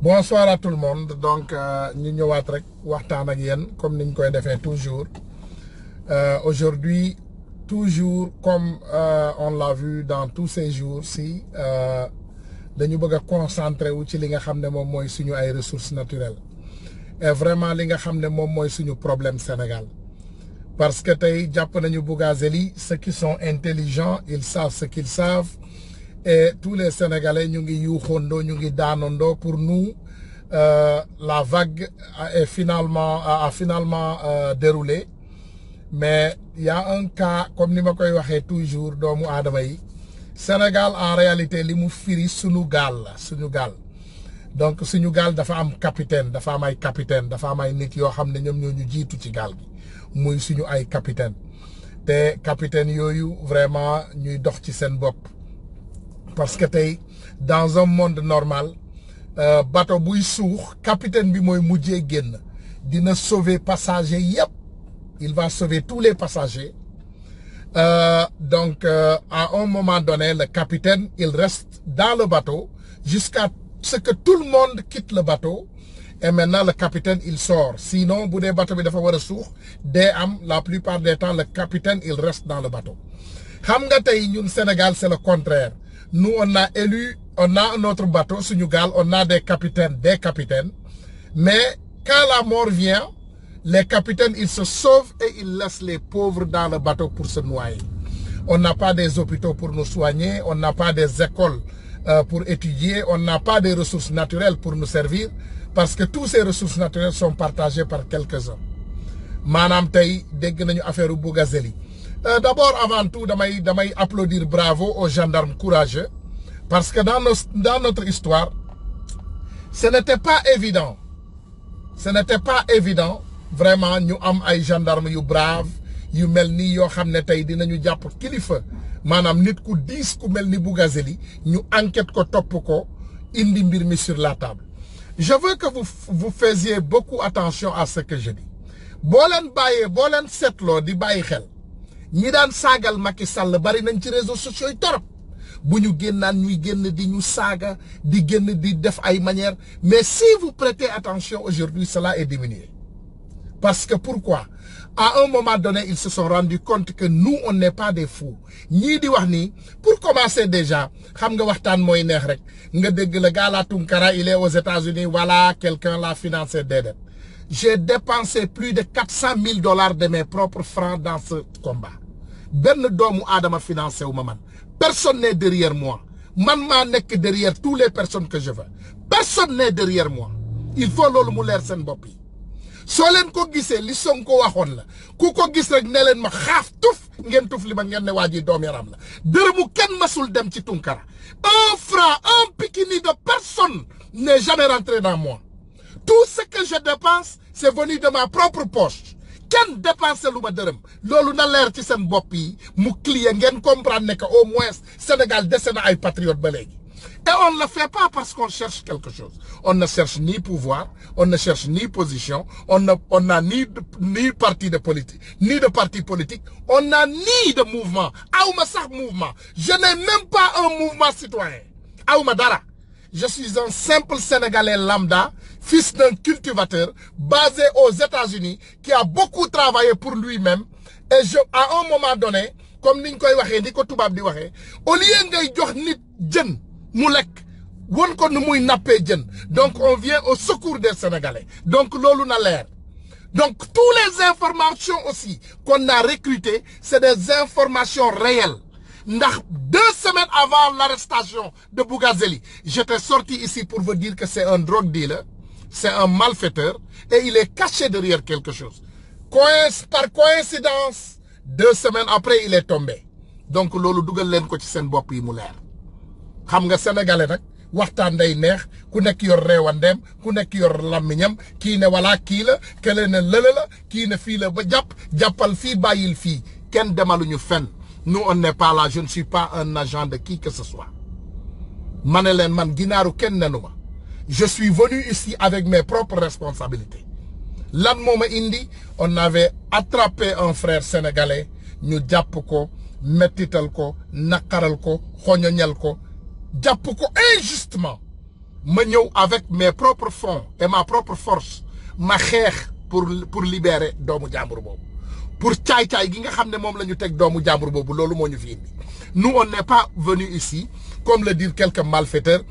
Bonsoir à tout le monde. Donc, nous ñëwaat rek waxtaan ak yéen comme niñ koy defee toujours. Aujourd'hui, toujours comme on l'a vu dans tous ces jours-ci, dañu bëgg a concentrer wu ci li nga xam ne moom mooy suñu ay ressources naturelles. Et vraiment li nga xam ne moom mooy suñu problème Sénégal. Parce que tey jàpp nañu Bougazelli, ceux qui sont intelligents, ils savent ce qu'ils savent. Et tous les Sénégalais, ñu ngi yuuxondo, ñu ngi daanondo. Pour nous, la vague a finalement déroulé. Mais il y a un cas, comme ni ma koy waxee toujours, doomu aadama yi. Sénégal, en réalité, li mu firi suñu gaal la, suñu gaal. Donc, suñu gaal dafa am capitaine, dafa am ay capitaine, dafa am ay nit yoo xam ne ñoom ñoo ñu jiitu ci gaal gi. Muy suñu ay capitaine. Te capitaine yooyu vraiment ñuy dox ci seen bopp. Parce que tey dans un monde normal bateau buy suux capitaine bi mooy mujjee génn dina sauver passagers yépp il va sauver tous les passagers donc à un moment donné le capitaine il reste dans le bateau jusqu'à ce que tout le monde quitte le bateau et maintenant le capitaine il sort sinon bu dee bateau bi dafa war a suux dee am la plupart des temps le capitaine il reste dans le bateau xam nga tey ñun Sénégal c'est le contraire. Nous, on a notre bateau, Sunugal, on a des capitaines, mais quand la mort vient, les capitaines, ils se sauvent et ils laissent les pauvres dans le bateau pour se noyer. On n'a pas des hôpitaux pour nous soigner, on n'a pas des écoles pour étudier, on n'a pas des ressources naturelles pour nous servir, parce que toutes ces ressources naturelles sont partagées par quelques-uns. Manam tay, dégg nañu affaire Bougazelli. D'abord, avant tout, damay applaudir bravo aux gendarmes courageux parce que dans notre histoire, ce n'était pas évident. Ce n'était pas évident, vraiment, ñu am ay gendarmes yu brave, yu mel ni yoo xam ne tey dinañu jàpp kilifa maanaam nit ku diis ku mel ni Bougazelli ñu enquête ko topp ko indi mbir mi sur la table. Je veux que vous faisiez beaucoup attention à ce que je dis. Boo leen seetloo di bàyyi xel. ñi daan saagal Macky Sall bari nañ ci réseaux sociaux yi torop bu ñu génnaan ñuy génn di ñu saaga di génn di def ay manières mais si vous prêtez attention aujourd'hui cela est diminué parce que pourquoi à un moment donné ils se sont rendus compte que nous on n'est pas des fous ñii di wax nii pour commencer déjà xam nga waxtaan mooy neex rek nga dégg le gars la Tunkara il est aux États-Unis voilà quelqu'un l'a financé déedéet. J'ai dépensé plus de 400 000 $ de mes propres francs dans ce combat. Ben doomu adama financé wu ma man. Personne n'est derrière moi. Man maa nekk derrière toutes les personnes que je veux. Personne n'est derrière moi. Il faut loolu mu leer seen bopp yi. Soo leen ko gisee li Sonko waxoon la. Ku ko gis rek ne leen ma xaaf tuf ngeen tuf li ma ngeen ne waa ji doom yaram la. Dërëmu kenn masul dem ci Tunkara. Un franc, un pikini de personne n'est jamais rentré dans moi. Tout ce que je dépense, c'est venu de ma propre poche. Ken dépense lu ma dërëm loolu na leer ci seen bopp yi mu client ngeen comprendre ne que au moins Sénégal dese na ay patriotes ba léegi. Et on ne le fait pas parce qu'on cherche quelque chose. On ne cherche ni pouvoir, on ne cherche ni position, on n'a ni parti de politique, ni de parti politique, on n'a ni de mouvement. Awma sax mouvement. Je n'ai même pas un mouvement citoyen. Awma dara. Je suis un simple Sénégalais lambda, fils d'un cultivateur, basé aux États-Unis, qui a beaucoup travaillé pour lui-même. Et à un moment donné, comme niñ koy waxee ni ko tubaab di waxee, au lieu ngay jox nit jën mu lekk, won ko nu muy nappee jën. Donc on vient au secours des Sénégalais. Donc loolu na leer. Donc toutes les informations aussi qu'on a recrutées, c'est des informations réelles. 2 semaines avant l'arrestation de Bougazelli, j'étais sorti ici pour vous dire que c'est un drug dealer, c'est un malfaiteur et il est caché derrière quelque chose. Par coïncidence, 2 semaines après, il est tombé. Donc, lolu dugal len ko ci sen bop yi mu leer. Xam nga sénégalais nak waxtaan day neex ku nek yor rewandem ku nek yor lamiñam ki ne wala ki la kele ne lele la ki ne fi la ba jappal fi bayil fi ken demaluñu fenn. Nous, on n'est pas là. Je ne suis pas un agent de qui que ce soit. Manelen man ginaaru ken nenuma. Je suis venu ici avec mes propres responsabilités. Lan moma indi, on avait attrapé un frère sénégalais, ñu japp ko, mettital ko, nakaral ko, xoñoñal ko, jàpp ko injustement ma ñëw avec mes propres fonds et ma propre force ma xeex pour libérer doomu jàmbur boobu pour caay-caay gi nga xam ne moom la ñu teg doomu jàmbur boobu loolu moo ñu fi indi nous on n'est pas venu ici comme le disent quelques malfaiteurs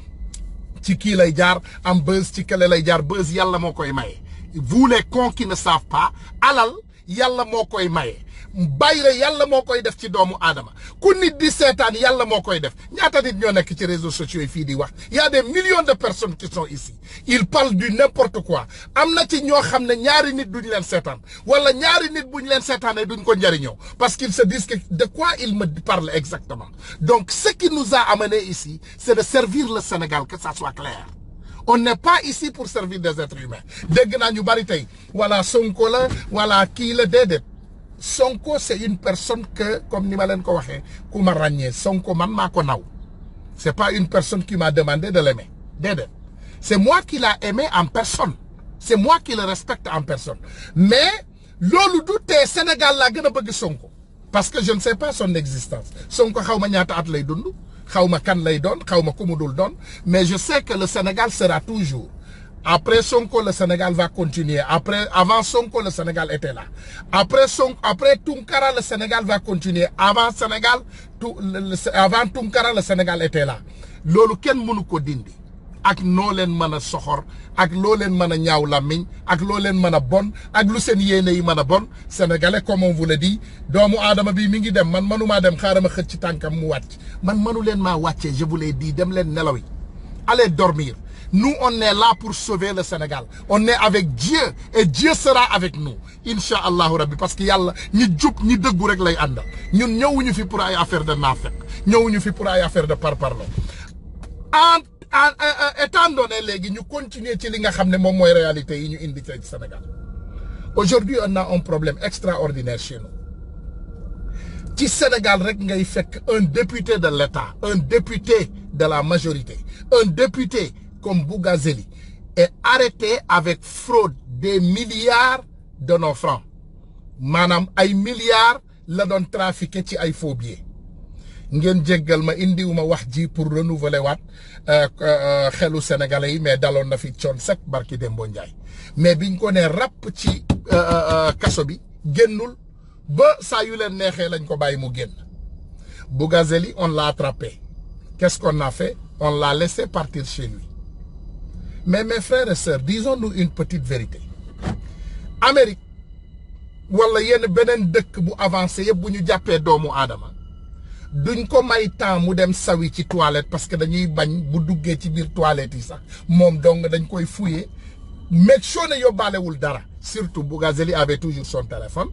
ci kii lay jaar am buzz ci kële lay jaar buzz yàlla moo koy maye vous les cons qui ne savent pas alal yàlla moo koy maye bayre yàlla moo koy def ci doomu aadama ku nit di seetaan yàlla moo koy def ñaata nit ñoo nekk ci réseaux sociaux yi fii di wax y a des millions de personnes qui sont ici ils parlent du n'importe quoi am na ci ñoo xam ne ñaari nit duñ leen seetaan wala ñaari nit buñ leen seetaanee duñ ko njariñoo parce qu'ils se disent que de quoi ils me parlent exactement donc ce qui nous a amené ici c'est de servir le Sénégal que ça soit clair. On n'est pas ici pour servir des êtres humains dégg naa ñu bari tey wala Sonko la wala kii la déedéet Sonko c'est une personne que comme ni ma leen ko waxee ku ma ràññee Sonko man maa ko naw c'est pas une personne qui m'a demandé de l'aimer déedéet c'est moi qui l'a aimé en personne c'est moi qui le respecte en personne mais loolu du tee Sénégal laa gën a bëgg Sonko parce que je ne sais pas son existence Sonko xaw ma ñaata at lay dund xaw ma kan lay doon xaw ma ku mu dul doon mais je sais que le Sénégal sera toujours après Sonko le Sénégal va continuer avant Sonko le Sénégal était là après Tounkara le Sénégal va continuer avant Tounkara le Sénégal était là loolu kenn mënu ko dindi ak noo leen mën a soxor ak loo leen mën a ñaaw làmmiñ ak loo leen mën a bon ak lu seen yéene yi mën a bon sénégalais comme on vous le dit doomu aadama bi mi ngi dem man mënumaa dem xaaral ma xëcc ci tànkam mu wàcc man mënu leen maa wàccee je vous l'ai dit dem leen nelaw yi allez dormir nous on est là pour sauver le Sénégal on est avec Dieu et Dieu sera avec nous incha allahu rabbi parce que yàlla ñi jub ñi dëggu rek lay àndal ñun ñëwuñu fi pour ay affaire de naafeq ñëwuñu fi pour ay affaire de parparlo étant donné léegi ñu continuer ci li nga xam ne moom mooy réalité yi ñu indi ci Sénégal aujourd'hui on a un problème extraordinaire chez nous ci Sénégal rek ngay fekk un député de l'État un député de la majorité un député comme Bougazeli est arrêté avec fraude des milliards de nos francs maanaam ay milliards la doon trafiqué ci ay faux billets ngeen jéggal ma indiwuma wax ji pour renouveler waat xelu sénégalais yi mais daloon na fi coon sec barki Dembo Ndiaye mais biñ ko ne ràpp ci kaso bi génnul ba saa yu leen neexee lañ ko bàyyi mu génn Bougazeli on l'a attrapé qu'est-ce qu'on a fait on l'a laissé partir chez lui mais mes frères et sœurs disons-nous une petite vérité Amérique wala yenn beneen dëkk bu avancé yëpp bu ñu jàppee doomu aadama duñ ko may temps mu dem sawi ci toilette parce que dañuy bañ bu duggee ci biir toilette yi sax moom dong dañ koy fouiller make sure ne yóbbaalewul dara surtout Bougazeli avait toujours son téléphone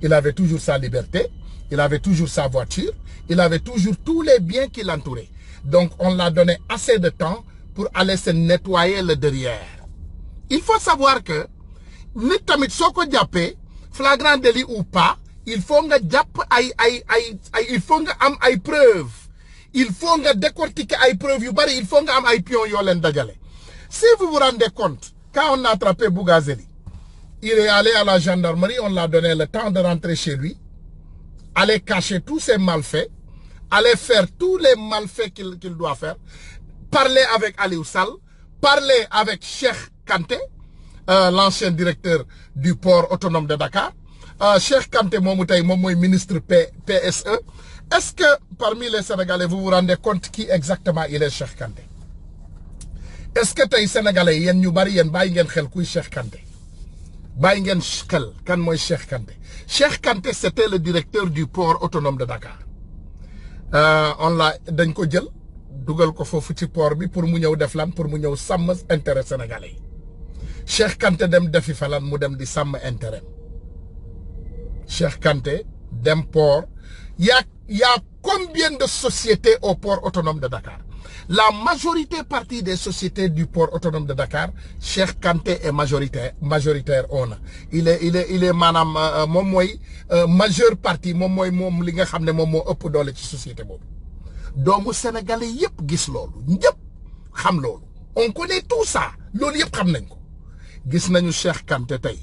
il avait toujours sa liberté il avait toujours sa voiture il avait toujours tous les biens qui l'entouraient donc on l'a donné assez de temps pour aller se nettoyer le derrière il faut savoir que nit tamit soo ko jàppee flagrant délit ou pas il faut nga jàpp il faut nga am ay preuves il faut nga décortiquer ay preuves yu bari il faut nga am ay pions yoo leen dajale si vous vous rendez compte quand on a attrapé Bougazeli il est allé à la gendarmerie on l'a donné le temps de rentrer chez lui aller cacher tous ses malfaits aller faire tous les malfaits qu'il doit faire parler avec Aliou Sall parler avec Cheikh Kanté l'ancien directeur du port autonome de Dakar Cheikh Kanté moomu tey moom mooy ministre PSE est-ce que parmi les Sénégalais vous vous rendez compte qui exactement il est Cheikh Kanté est-ce que tey Sénégalais yéen ñu bari yéen bàyyi ngeen xel kuy Cheikh Kanté bàyyi ngeen xel kan mooy Cheikh Kanté Cheikh Kanté c'était le directeur du port autonome de Dakar dañ ko jël dugal ko foofu ci port bi pour mu ñëw def lan pour mu ñëw sàmm intérêt sénégalais yi Cheikh Kanté dem defi fa lan mu dem di sàmm intérêt Cheikh Kanté dem port y a combien de sociétés au port autonome de Dakar la majorité partie des sociétés du port autonome de Dakar Cheikh Kanté est majoritaire on a il est maanaam moom mooy majeure partie moom li nga xam ne moom moo ëpp doole ci société boobu doomu sénégalais yëpp gis loolu ñëpp xam loolu on connaît tout ça loolu yëpp xam nañ ko gis nañu Cheikh Kanté tey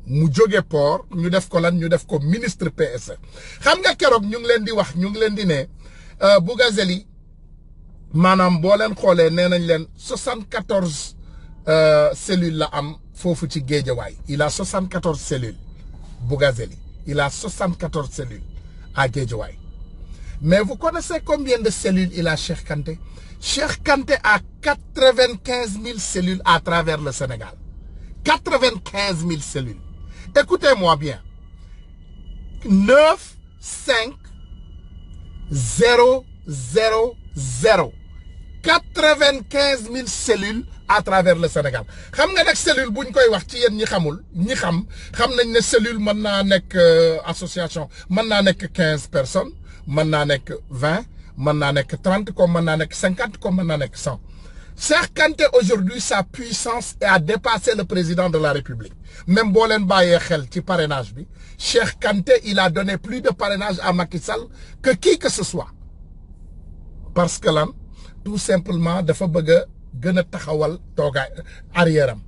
mu jóge port ñu def ko lan ñu def ko ministre PSE xam nga keroog ñu ngi leen di wax ñu ngi leen di ne Bougazeli maanaam boo leen xoolee nee nañ leen 74 cellules la am foofu ci Guédiawaye il a 74 cellules Bougazeli il a 74 cellules à Guédiawaye mais vous connaissez combien de cellules il a Cheikh Kanté? Cheikh Kanté a 95 000 cellules à travers le Sénégal. 95 000 cellules. Écoutez-moi bien. 9, 5, 0, 0, 0. 95 000 cellules à travers le Sénégal. Xam nga nag cellule buñ koy wax ci yéen ñi xamul ñi xam nañ ne cellule mën naa nekk association mën naa nekk 15 personnes mën naa nekk 20 mën naa nekk 30 comme mën naa nekk 50 comme mën naa nekk 100. Cheikh Kanté aujourd'hui sa puissance a dépassé le président de la République. Même boo leen bàyyee xel ci parrainage bi Cheikh Kanté il a donné plus de parrainage à Macky Sall que qui que ce soit. Parce que lan tout simplement dafa bëgg a gën a taxawal toogaay arrière am.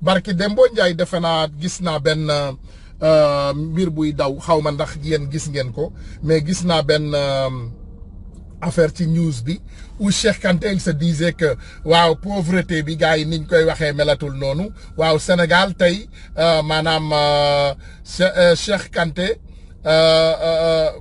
Barki Dembo Ndiaye defe naa gis naa benn mbir buy daw xaw ma ndax yéen gis ngeen ko mais gis naa benn affaire ci news bi où Cheikh Kanté il se disait que waaw pauvreté bi gars yi niñ koy waxee melatul noonu waaw Sénégal tey maanaam Cheikh Kanté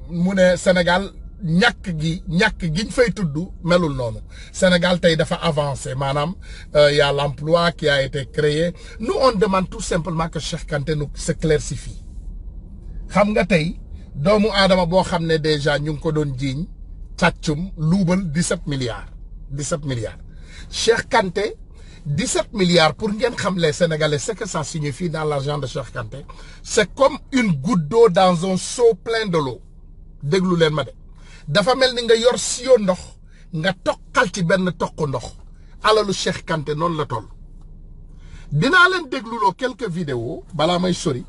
mu ne Sénégal ñàkk giñ fay tudd melul noonu Sénégal tey dafa avancé maanaam y a l'emploi qui a été créé. Nous on demande tout simplement que Cheikh Kanté nous se clairifie. Xam nga tey doomu aadama boo xam ne déjà ñu ngi ko doon jiiñ càccum luubal 17 milliards 17 milliards Cheikh Kanté 17 milliards pour ngeen xam les Sénégalais ce que ça signifie dans l'argent de Cheikh Kanté c'est comme une goutte d'eau dans un seau plein de l'eau déglu leen ma de dafa mel ni nga yor siyo ndox nga toqal ci benn toq ndox alalu Cheikh Kanté noonu la toll. dinaa leen dégluloo quelques vidéos balaa may sori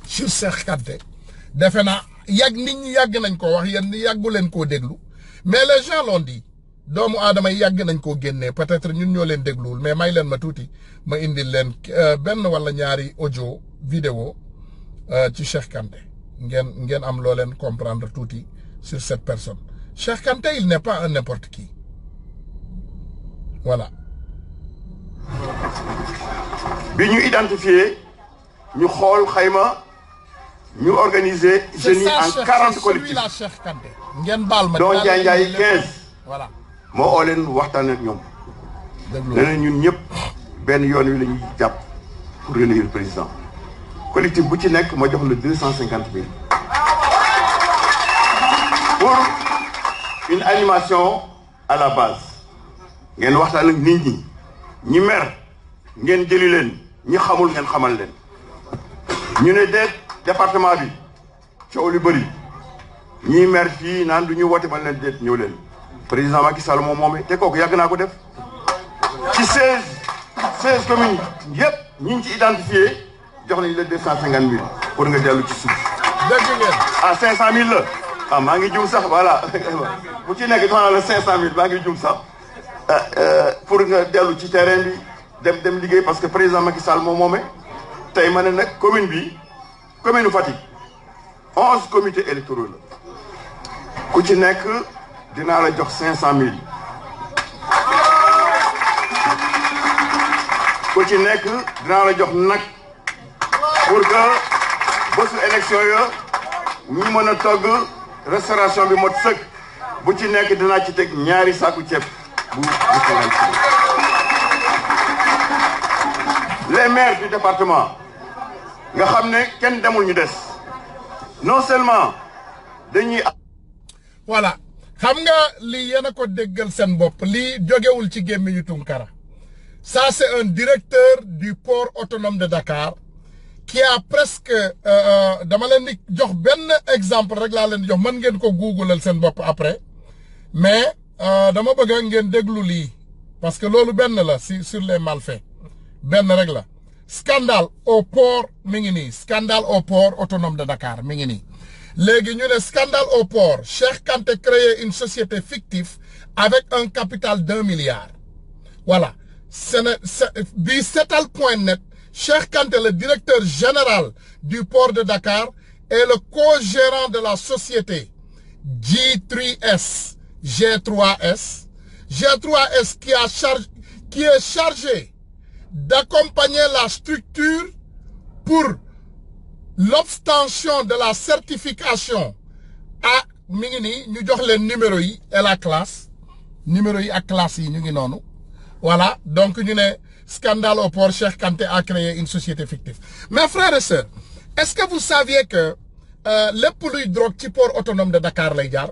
sur Cheikh Kanté defe naa yàgg nit ñi yàgg nañ ko wax yéen yàggu leen koo déglu mais les gens l'ont dit doomu aadama yi yàgg nañ koo génnee peut-être ñun ñoo leen dégluwul mais may leen ma tuuti ma indil leen benn wala ñaari audio vidéo ci Cheikh Kanté ngeen am loo leen comprendre tuuti sur cette personne. Cheikh Kanté il n'est pas un n'importe qui voilà. bi ñu identifié ñu xool xayma ñu organiser jeunes yi en 40 collectifs Cheikh Kanté ngeen baal ma doo Ndiaye 15 voilà moo oo leen waxtaan ak ñoom nee na ñun ñëpp benn yoon wi la ñuy jàpp pour relire président collectif bu ci nekk ma jox la 250 000 pour une animation à la base ngeen waxtaan ak nit ñi ñi mer ngeen jëli leen ñi xamul ngeen xamal leen ñu ne déet département bi coow lu bëri ñii mer fii naan du ñu woote ba leen déet ñëw leen président Macky Sall moom moomee te kooku yàgg naa ko def ci 16 communes yëpp ñi ngi ci identifié jox nañu la 250 000 pour nga dellu ci suuf. dëgg ngeen. ah 500 000 la ah maa ngi jum sax voilà bu ci nekk jox naa la 500 000 maa ngi jum sax pour nga dellu ci terrain bi dem liggéey parce que président Macky Sall moom moomee tey ma ne nag commune bi. commune Fatick 11 comités électoraux la ku ci nekk dinaa la jox 500 000 ku ci nekk dinaa la jox nag pour que bésu élection ya ñu mën a togg restauration bi mot sëkk bu ci nekk dinaa ci teg ñaari saaku ceeb bu les maires du département nga xam ne kenn demul ñu des non seulement dañuy. voilà xam nga lii yéen a ko déggal seen bopp lii jógewul ci gémmiñu Tunkara ça c'est un directeur du port autonome de Dakar qui a presque dama leen di jox benn exemple rek laa leen di jox mën ngeen ko googlal seen bopp après mais dama bëgg ngeen déglu lii parce que loolu benn la sur les malfaits benn rek la. Scandale au port mi ngi nii scandale au port autonome de Dakar mi ngi nii léegi ñu ne scandale au port Cheikh Kanté créé une société fictive avec un capital d'1 milliard voilà bi setal.net Cheikh Kanté le directeur général du port de Dakar et le co-gérant de la société G3S G3S qui est chargé d'accompagner la structure pour l'obtention de la certification à mi ngi nii ñu jox leen numéro yi et la classe numéro yi ak classe yi ñu ngi noonu voilà donc ñu ne scandale au port, Cheikh Kanté a créé une société fictive. Mes frères et sœurs, est-ce que vous saviez que lépp luy drogue ci port autonome de Dakar lay jaar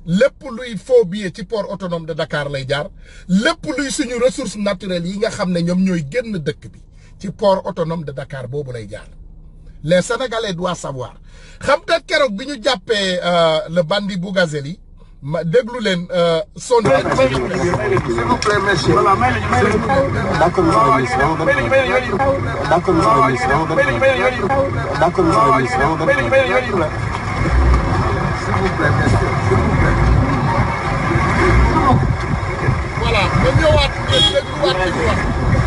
lépp luy faux billet ci port autonome de Dakar lay jaar lépp luy suñu ressources naturelles yi nga xam ne ñoom ñooy génn dëkk bi ci port autonome de Dakar boobu lay jaar les Sénégalais doivent savoir xam nga keroog bi ñu jàppee le bandit Bougazeli ma déglu leen son. s'il vous plaît monsieur. D'accord monsieur le ministre. D'accord monsieur le ministre. D'accord monsieur le ministre. S'il vous plaît monsieur. voilà ba ñëwaat ngeen dégluwaat li mu wax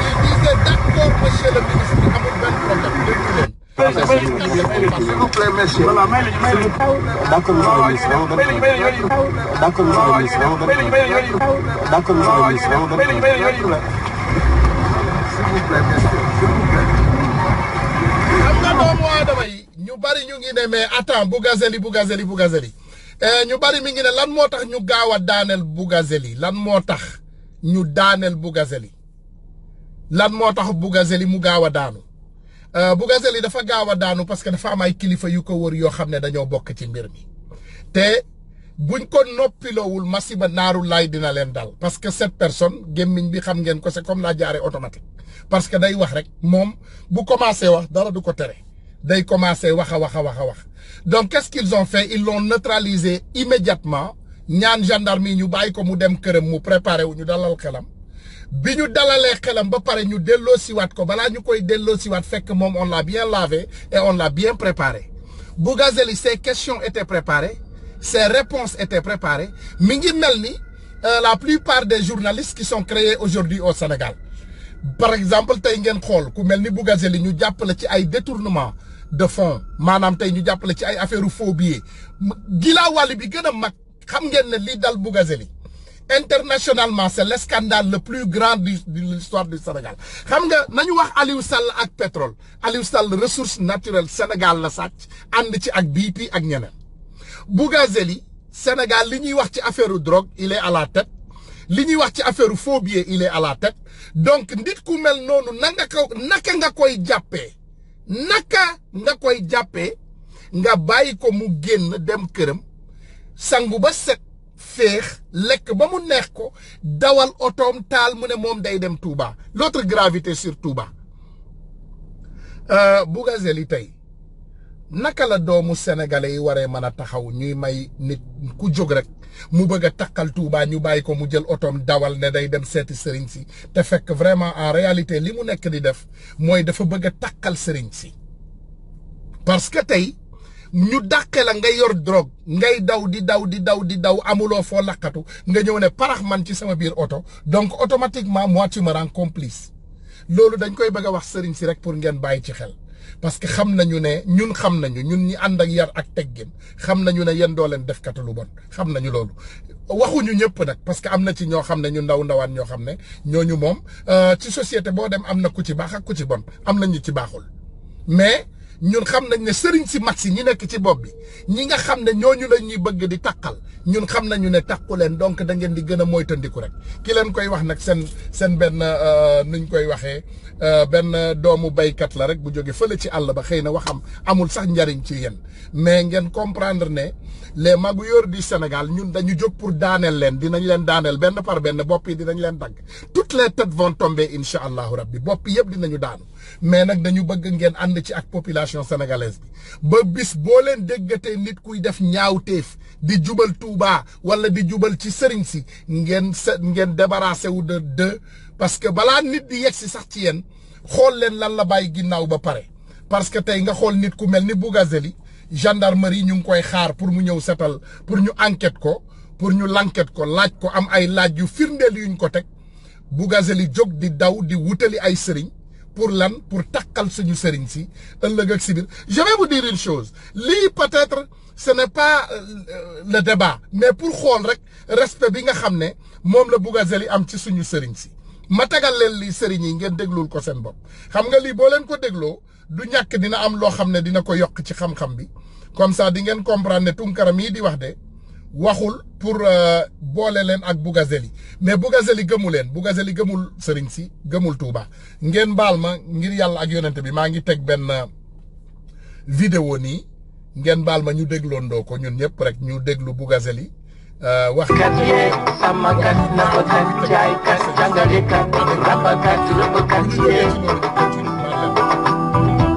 il disait d'accord monsieur le ministre amul benn problème déglu leen. S'il vous plaît monsieur. D'accord monsieur le ministre. D'accord monsieur le ministre. D'accord monsieur le ministre. S'il vous plaît monsieur. xam nga doomu aadama yi ñu bari ñu ngi ne mais attends Bougazeli ñu bari mi ngi ne lan moo tax ñu gaaw a daaneel Bougazeli lan moo tax ñu daaneel Bougazeli lan moo tax Bougazeli mu gaaw a daanu Bougazeli dafa gaaw a daanu parce que dafa am ay kilifa yu ko wër yoo xam ne dañoo bokk ci mbir mi te buñ ko noppiloowul masiba naaru laay dina leen dal parce que cette personne gémmiñ bi xam ngeen ko c'est comme la jaaree automatique parce que day wax rek moom bu commencé wax dara du ko tere day commencé wax a wax. Donc qu'est-ce qu'ils ont fait? Ils l'ont neutralisé immédiatement ñaan gendarme yi ñu bàyyi ko mu dem këram mu préparé wu ñu dalal xelam bi ñu dalalee xelam ba pare ñu delloo siwaat ko balaa ñu koy delloo siwaat fekk moom on l'a bien lavé et on l'a bien préparé. Bougazeli, ses questions étaient préparées, ses réponses étaient préparées mi ngi mel ni la plupart des journalistes qui sont créés aujourd'hui au Sénégal. Par exemple tey ngeen xool ku mel ni Bougazeli ñu jàppale ci ay détournement de fonds maanaam tey ñu jàppale ci ay affaire faux billets gilaawali bi gën a mag xam ngeen ne li dal Bougazeli internationalement c'est le scandale le plus grand de l'histoire du Sénégal. Xam nga nañu wax Aliou Sall ak pétrole Aliou Sall ressources naturelles Sénégal la sàcc ànd ci ak BP ak ñeneen. Bougazeli Sénégal li ñuy wax ci affaire drogue il est à la tête li ñuy wax ci affaire faux billets il est à la tête donc nit ku mel noonu naka nga koy jàppee nga bàyyi ko mu génn dem këram sangu ba set féex lekk ba mu neex ko dawal otoom taal mu ne moom day dem Touba l'autre gravité sur Touba. Bougazeli tey naka la doomu sénégalais yi waree mën a taxaw ñuy may nit ku jóg rek mu bëgg a takkal Touba ñu bàyyi ko mu jël otoom dawal ne day dem seeti sëriñ si te fekk vraiment en réalité li mu nekk di def mooy dafa bëgg a takkal sëriñ si parce que tey ñu dàqe la nga yor drogue ngay daw di daw amuloo foo lakkatu nga ñëw ne parax man ci sama biir oto donc automatiquement moi tu me rends complice loolu dañ koy bëgg a wax sëriñ si rek pour ngeen bàyyi ci xel parce que xam nañu ne ñun ñi ànd ak yar ak teggin xam nañu ne yéen doo leen def katu lu bon xam nañu loolu waxuñu ñëpp nag parce que am na ci ñoo xam ne ñu ndawaan ñoo xam ne ñooñu moom ci société boo dem am na ku ci baax ak ku ci bon am na ñu ci baaxul mais ñun xam nañ ne sëriñ si mag si ñi nekk ci bopp bi ñi nga xam ne ñooñu la ñuy bëgg di takkal ñun xam nañu ne takku leen donc da ngeen di gën a moytandiku rek ki leen koy wax nag seen benn nuñ koy waxee benn doomu baykat la rek bu jóge fële ci àll ba xëy na waxam amul sax njariñ ci yéen mais ngeen comprendre ne les magouilleurs du Sénégal ñun dañu jóg pour daaneel leen dinañ leen daaneel benn par benn bopp yi dinañ leen dagg toutes les têtes vont tomber incha allahu rabbi bopp yëpp dinañu daanu mais nag dañu bëgg ngeen ànd ci ak population sénégalaise bi ba bis boo leen déggatee nit kuy def ñaawteef di jubal Touba wala di jubal ci sëriñ si ngeen débarrassé wu de parce que balaa nit di yegg si sax ci yéen xool leen lan la bàyyi ginnaaw ba pare parce que tey nga xool nit ku mel ni Bougazeli gendarmerie ñu ngi koy xaar pour mu ñëw setal pour ñu enquête ko pour ñu l'enquête ko laaj ko am ay laaj yu firndeel yuñ ko teg Bougazeli jóg di daw di wutali ay sëriñ pour lan pour takkal suñu sëriñ si ëllëg ak si biir je vais vous dire une chose lii peut-être ce n'est pas le débat mais pour xool rek respect bi nga xam ne moom la Bougazelli am ci suñu sëriñ si ma tegal leen lii sëriñ yi ngeen déglul ko seen bopp xam nga lii boo leen ko dégloo du ñàkk dina am loo xam ne dina ko yokk ci xam-xam bi comme ça di ngeen comprendre ne Tunkara mii di wax de waxul pour boole leen ak Bougazelli mais Bougazelli gëmu leen Bougazelli gëmul sëriñ si gëmul Touba ngeen baal ma ngir yàlla ak yonente bi maa ngi teg benn vidéo nii ngeen baal ma ñu dégloondoo ko ñun ñëpp rek ñu déglu Bougazelli wax kat yee sàmmkat nappkat jaaykat jàngalekat rabakat rëbbkat yee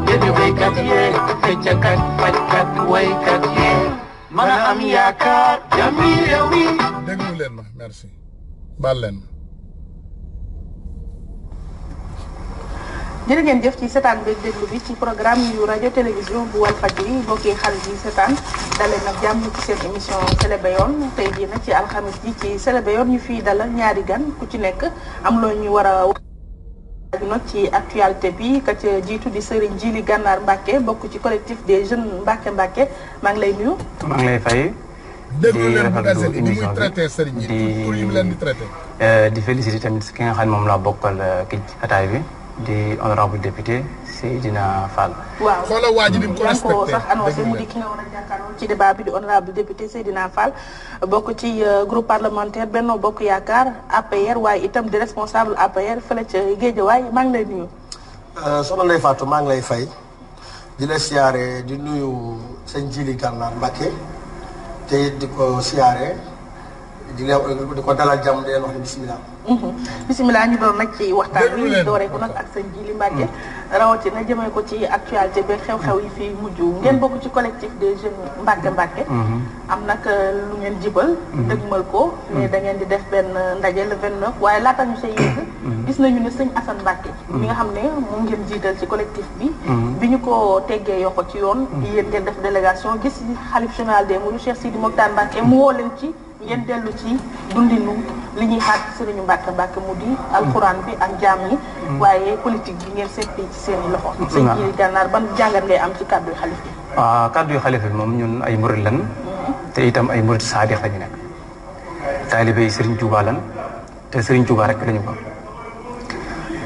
yéen béykat yee feccakat fajkat waykat yee mën a am yaakaar jàmmi réew mi. déglu leen ma merci baal leen ma. jërë ngeen jëf ci seetaan beeg déglu bi ci programme yu rajo télévision bu Walfadjri mbokki xarit yi seetaan dalee nag jàmm ci seen émission Sélé Bayone tey jii nag ci alxamis ji ci Sélé Bayone ñu fiy dalal ñaari gan ku ci nekk am loo ñu war a nag ci actualité bi ka ca jiitu di Serigne Djily Gànnaar Mbacke bokk ci collectif des jeunes Mbacke maa ngi lay nuyu. maa ngi lay fay. déglu leen Bougazelli ni muy traité Serigne yi pour yu leen di traité. di féliciter tamit ki nga xam ne moom laa bokkal ki ataay bi. di honorable député Seydina Fall. waaw xoolal waa ji ni mu ko respecté ko sax annoncé mu di ki nga war a jàkkaarloo ci débat bi di honorable député Seydina Fall bokk ci groupe parlementaire Benno Bokk Yaakaar APR waaye itam di responsable APR fële ca Guédiawaye maa ngi lay nuyu. soxna Ndeye Fatou maa ngi lay fay di la siyaare di nuyu sëñ Djily Gànnaar Mbacke te it di ko siyaare di ko dalal jàmm di leen wax ne bisimilah. bisimilah ñu doon nag ci waxtaan wi dooree ko nag ak sëñ Djily Mbacke rawatina jëmee ko ci actualité bi xew-xew yi fii mujj ngeen bokk ci collectif des jeunes Mbacke am nag lu ngeen jibal dëgmal ko mais da ngeen di def benn ndaje le 29 waaye laata ñu say yëg gis nañu ne sëñ Assane Mbacke mi nga xam ne moom ngeen jiital ci collectif bi bi ñu ko teggee yoo ko ci yoon yéen ngeen def délégation gis xalif général des mourides Cheikh Sidi Mokhtar Mbacke mu woo leen ci ngeen dellu ci dundinu li ñuy xaar ci sëriñu Mbacke mu di alxuraan bi ak jaam ñi waaye politique bi ngeen seppi ci seen i loxo sëñ Djily Gànnaar ban jàngat ngay am ci kàddu yu xalif bi waaw kàddu yu xalif bi moom ñun ay murid lan te itam ay murid saadix lañu nekk taalibe yi Serigne Touba lan te Serigne Touba rek lañu ko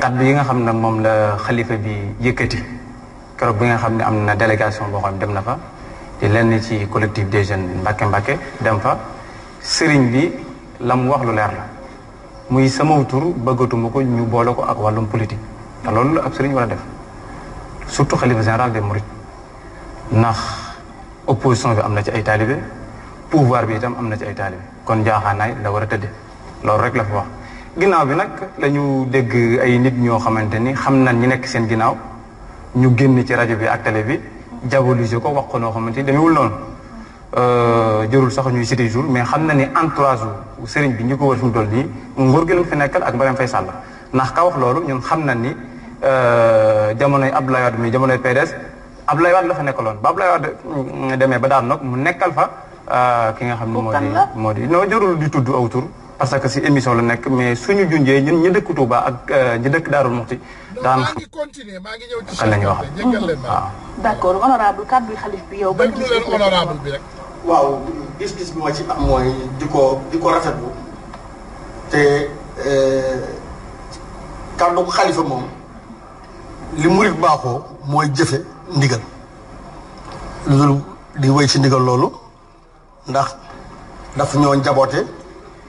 kàddu yi nga xam nag moom la xalifa bi yëkkati keroog bi nga xam ne am na délégation boo xam ne dem na fa di lenn ci collectif des jeunes Mbacke dem fa sëriñ bi la mu wax lu leer la muy sama tur bëggatuma ko ñu boole ko ak wàllum politique te loolu ab sëriñ war a def surtout xalifa général des mourides ndax opposition bi am na ci ay taalibe pouvoir bi itam am na ci ay taalibe kon jaaxaanaay la war a tëdde loolu rek la fa wax ginnaaw bi nag la ñu dégg ay nit ñoo xamante ni xam nañ ñi nekk seen ginnaaw ñu génn ci rajo bi ak télé bi diaboliser ko wax ko noo xamante ni demewul noonu jërul sax ñuy cité jour mais xam na ni entourage wu sëriñ bi ñu ko war fi mu toll nii nguur gi lañ fi nekkal ak Marième Faye Sall ndax ka wax loolu ñun xam na ni jamonoy Abdoulaye Wade mi jamonoy PDS Abdoulaye Wade la fa nekkaloon ba Abdoulaye Wade demee ba daan nag mu nekkal fa ki nga xam ne moo di non jërul di tudd aw tur parce que si émission la nekk mais suñu junjee ñun ñu dëkk Touba ak ñu dëkk Daarul Muxti daan maa ngi continuer maa ngi ñëw ci kan la ñuy wax waaw d'accord honorable kàddu xalif bi yow ba déglu leen honorable bi rek waaw gis-gis bi ma ci am mooy di ko rafetlu te kàddu xalifa moom li murit baaxoo mooy jëfe ndigal lu di wéy ci ndigal loolu ndax daf ñoo njaboote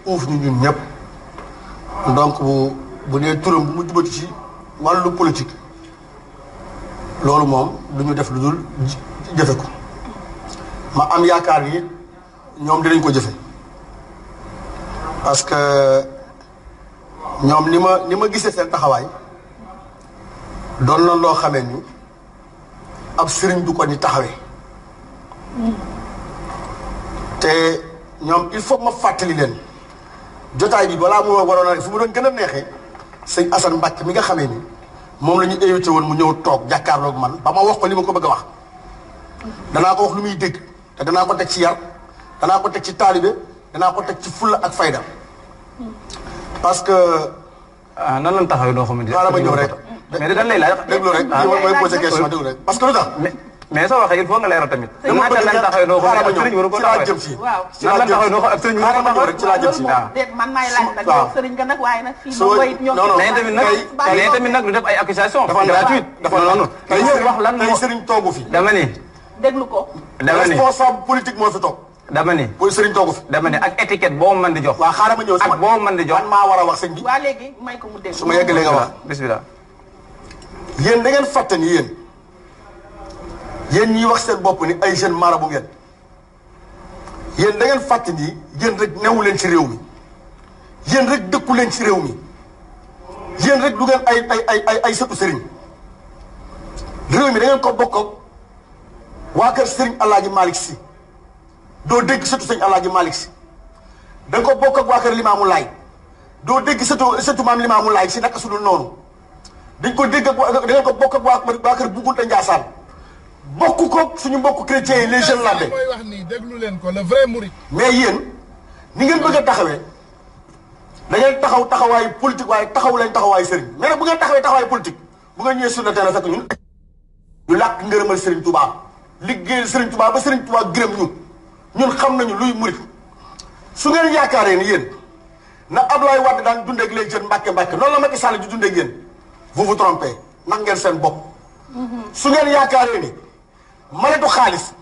uuf ñu ñun ñëpp donc bu nee turam bu mu jubati ci wàllu politique loolu moom du ñu def lu dul jëfe ko ma am yaakaar ni ñoom dinañ ko jëfe parce que ñoom ni ma gisee seen taxawaay doon na loo xamee ni ab sëriñ du ko ni taxawee te ñoom il faut ma fàttali leen jotaay bi balaa mu waroon a fu mu doon gën a neexee sëñ Assane Mbacke mi nga xamee ni moom la ñu invité woon mu ñëw toog jàkkaarloog man ba ma wax ko li ma ko bëgg a wax danaa ko wax lu muy dégg te danaa ko teg ci yar danaa ko teg ci taalibe danaa ko teg ci fulla ak fayda parce que. nan lañ taxawee doo xamante ne. waaw dama ñëw rek mais dañ lay laaj. déglu rek mooy posé question déglu rek parce que lu tax. mais soo waxee il faut nga leeral tamit. dama bëgg a taxawee noo ko sëriñ waru ko taxawee ci nan la taxawee noo ko ak sëriñ waru ko taxawee ci laa jëm si man maay laaj nag yow sëriñ nga nag waaye nag fii moom mooy ñoom mais tamit nag du def ay accusation gratuite dafa noonu tey wax lan tey sëriñ toogu fi dama ni déglu ko dama ni responsable politique moo fi toog dama ni pour sëriñ toogu fi dama ni ak étiquette boo mën di jox waaw xaaral ma ñëw ak boo mën di jox man maa war a wax sëñ bi waa léegi may ko mu dégg su ma yeggalee nga wax bismillah yéen da ngeen fàtte ni yéen ñiy wax seen bopp ni ay jeune marabu ngeen yéen da ngeen fàtte ni yéen rek newu leen ci réew mi yéen rek dëkku leen ci réew mi yéen rek du ngeen ay sëtu sëriñ réew mi da ngeen ko bokk ak waa kër sëriñ Alaaji Malick Si doo dégg sëtu sëriñ Alaaji Malick Si da nga ko bokk ak waa kër Limaamu Laay doo dégg sëtu maam Limaamu Laay si naka su dul noonu dañ ko dégg ak da ngeen ko bokk ak waa kër Boukounta Ndiassane bokk ko suñu mbokk chrétiens yi les jeunes labbe mooy wax nii déglu leen ko le vrai mouride. mais yéen ni ngeen bëgg a taxawee da ngeen taxaw taxawaayu politique waaye taxaw leen taxawaayu sëriñ mais nag bu ngeen taxawee taxawaayu politique bu ngeen ñëwee sur le terrain fekk ñun ñu làkk ngërëmal Serigne Touba liggéeyal Serigne Touba ba Serigne Touba gërëm ñun xam nañu luy murit su ngeen yaakaaree ni yéen na Abdoulaye Wade daan dundee ak les jeunes Mbàkke noonu la Macky Sall di dundee ak yéen vous vous trompez nax ngeen seen bopp su ngeen yaakaaree ni maletu xaalis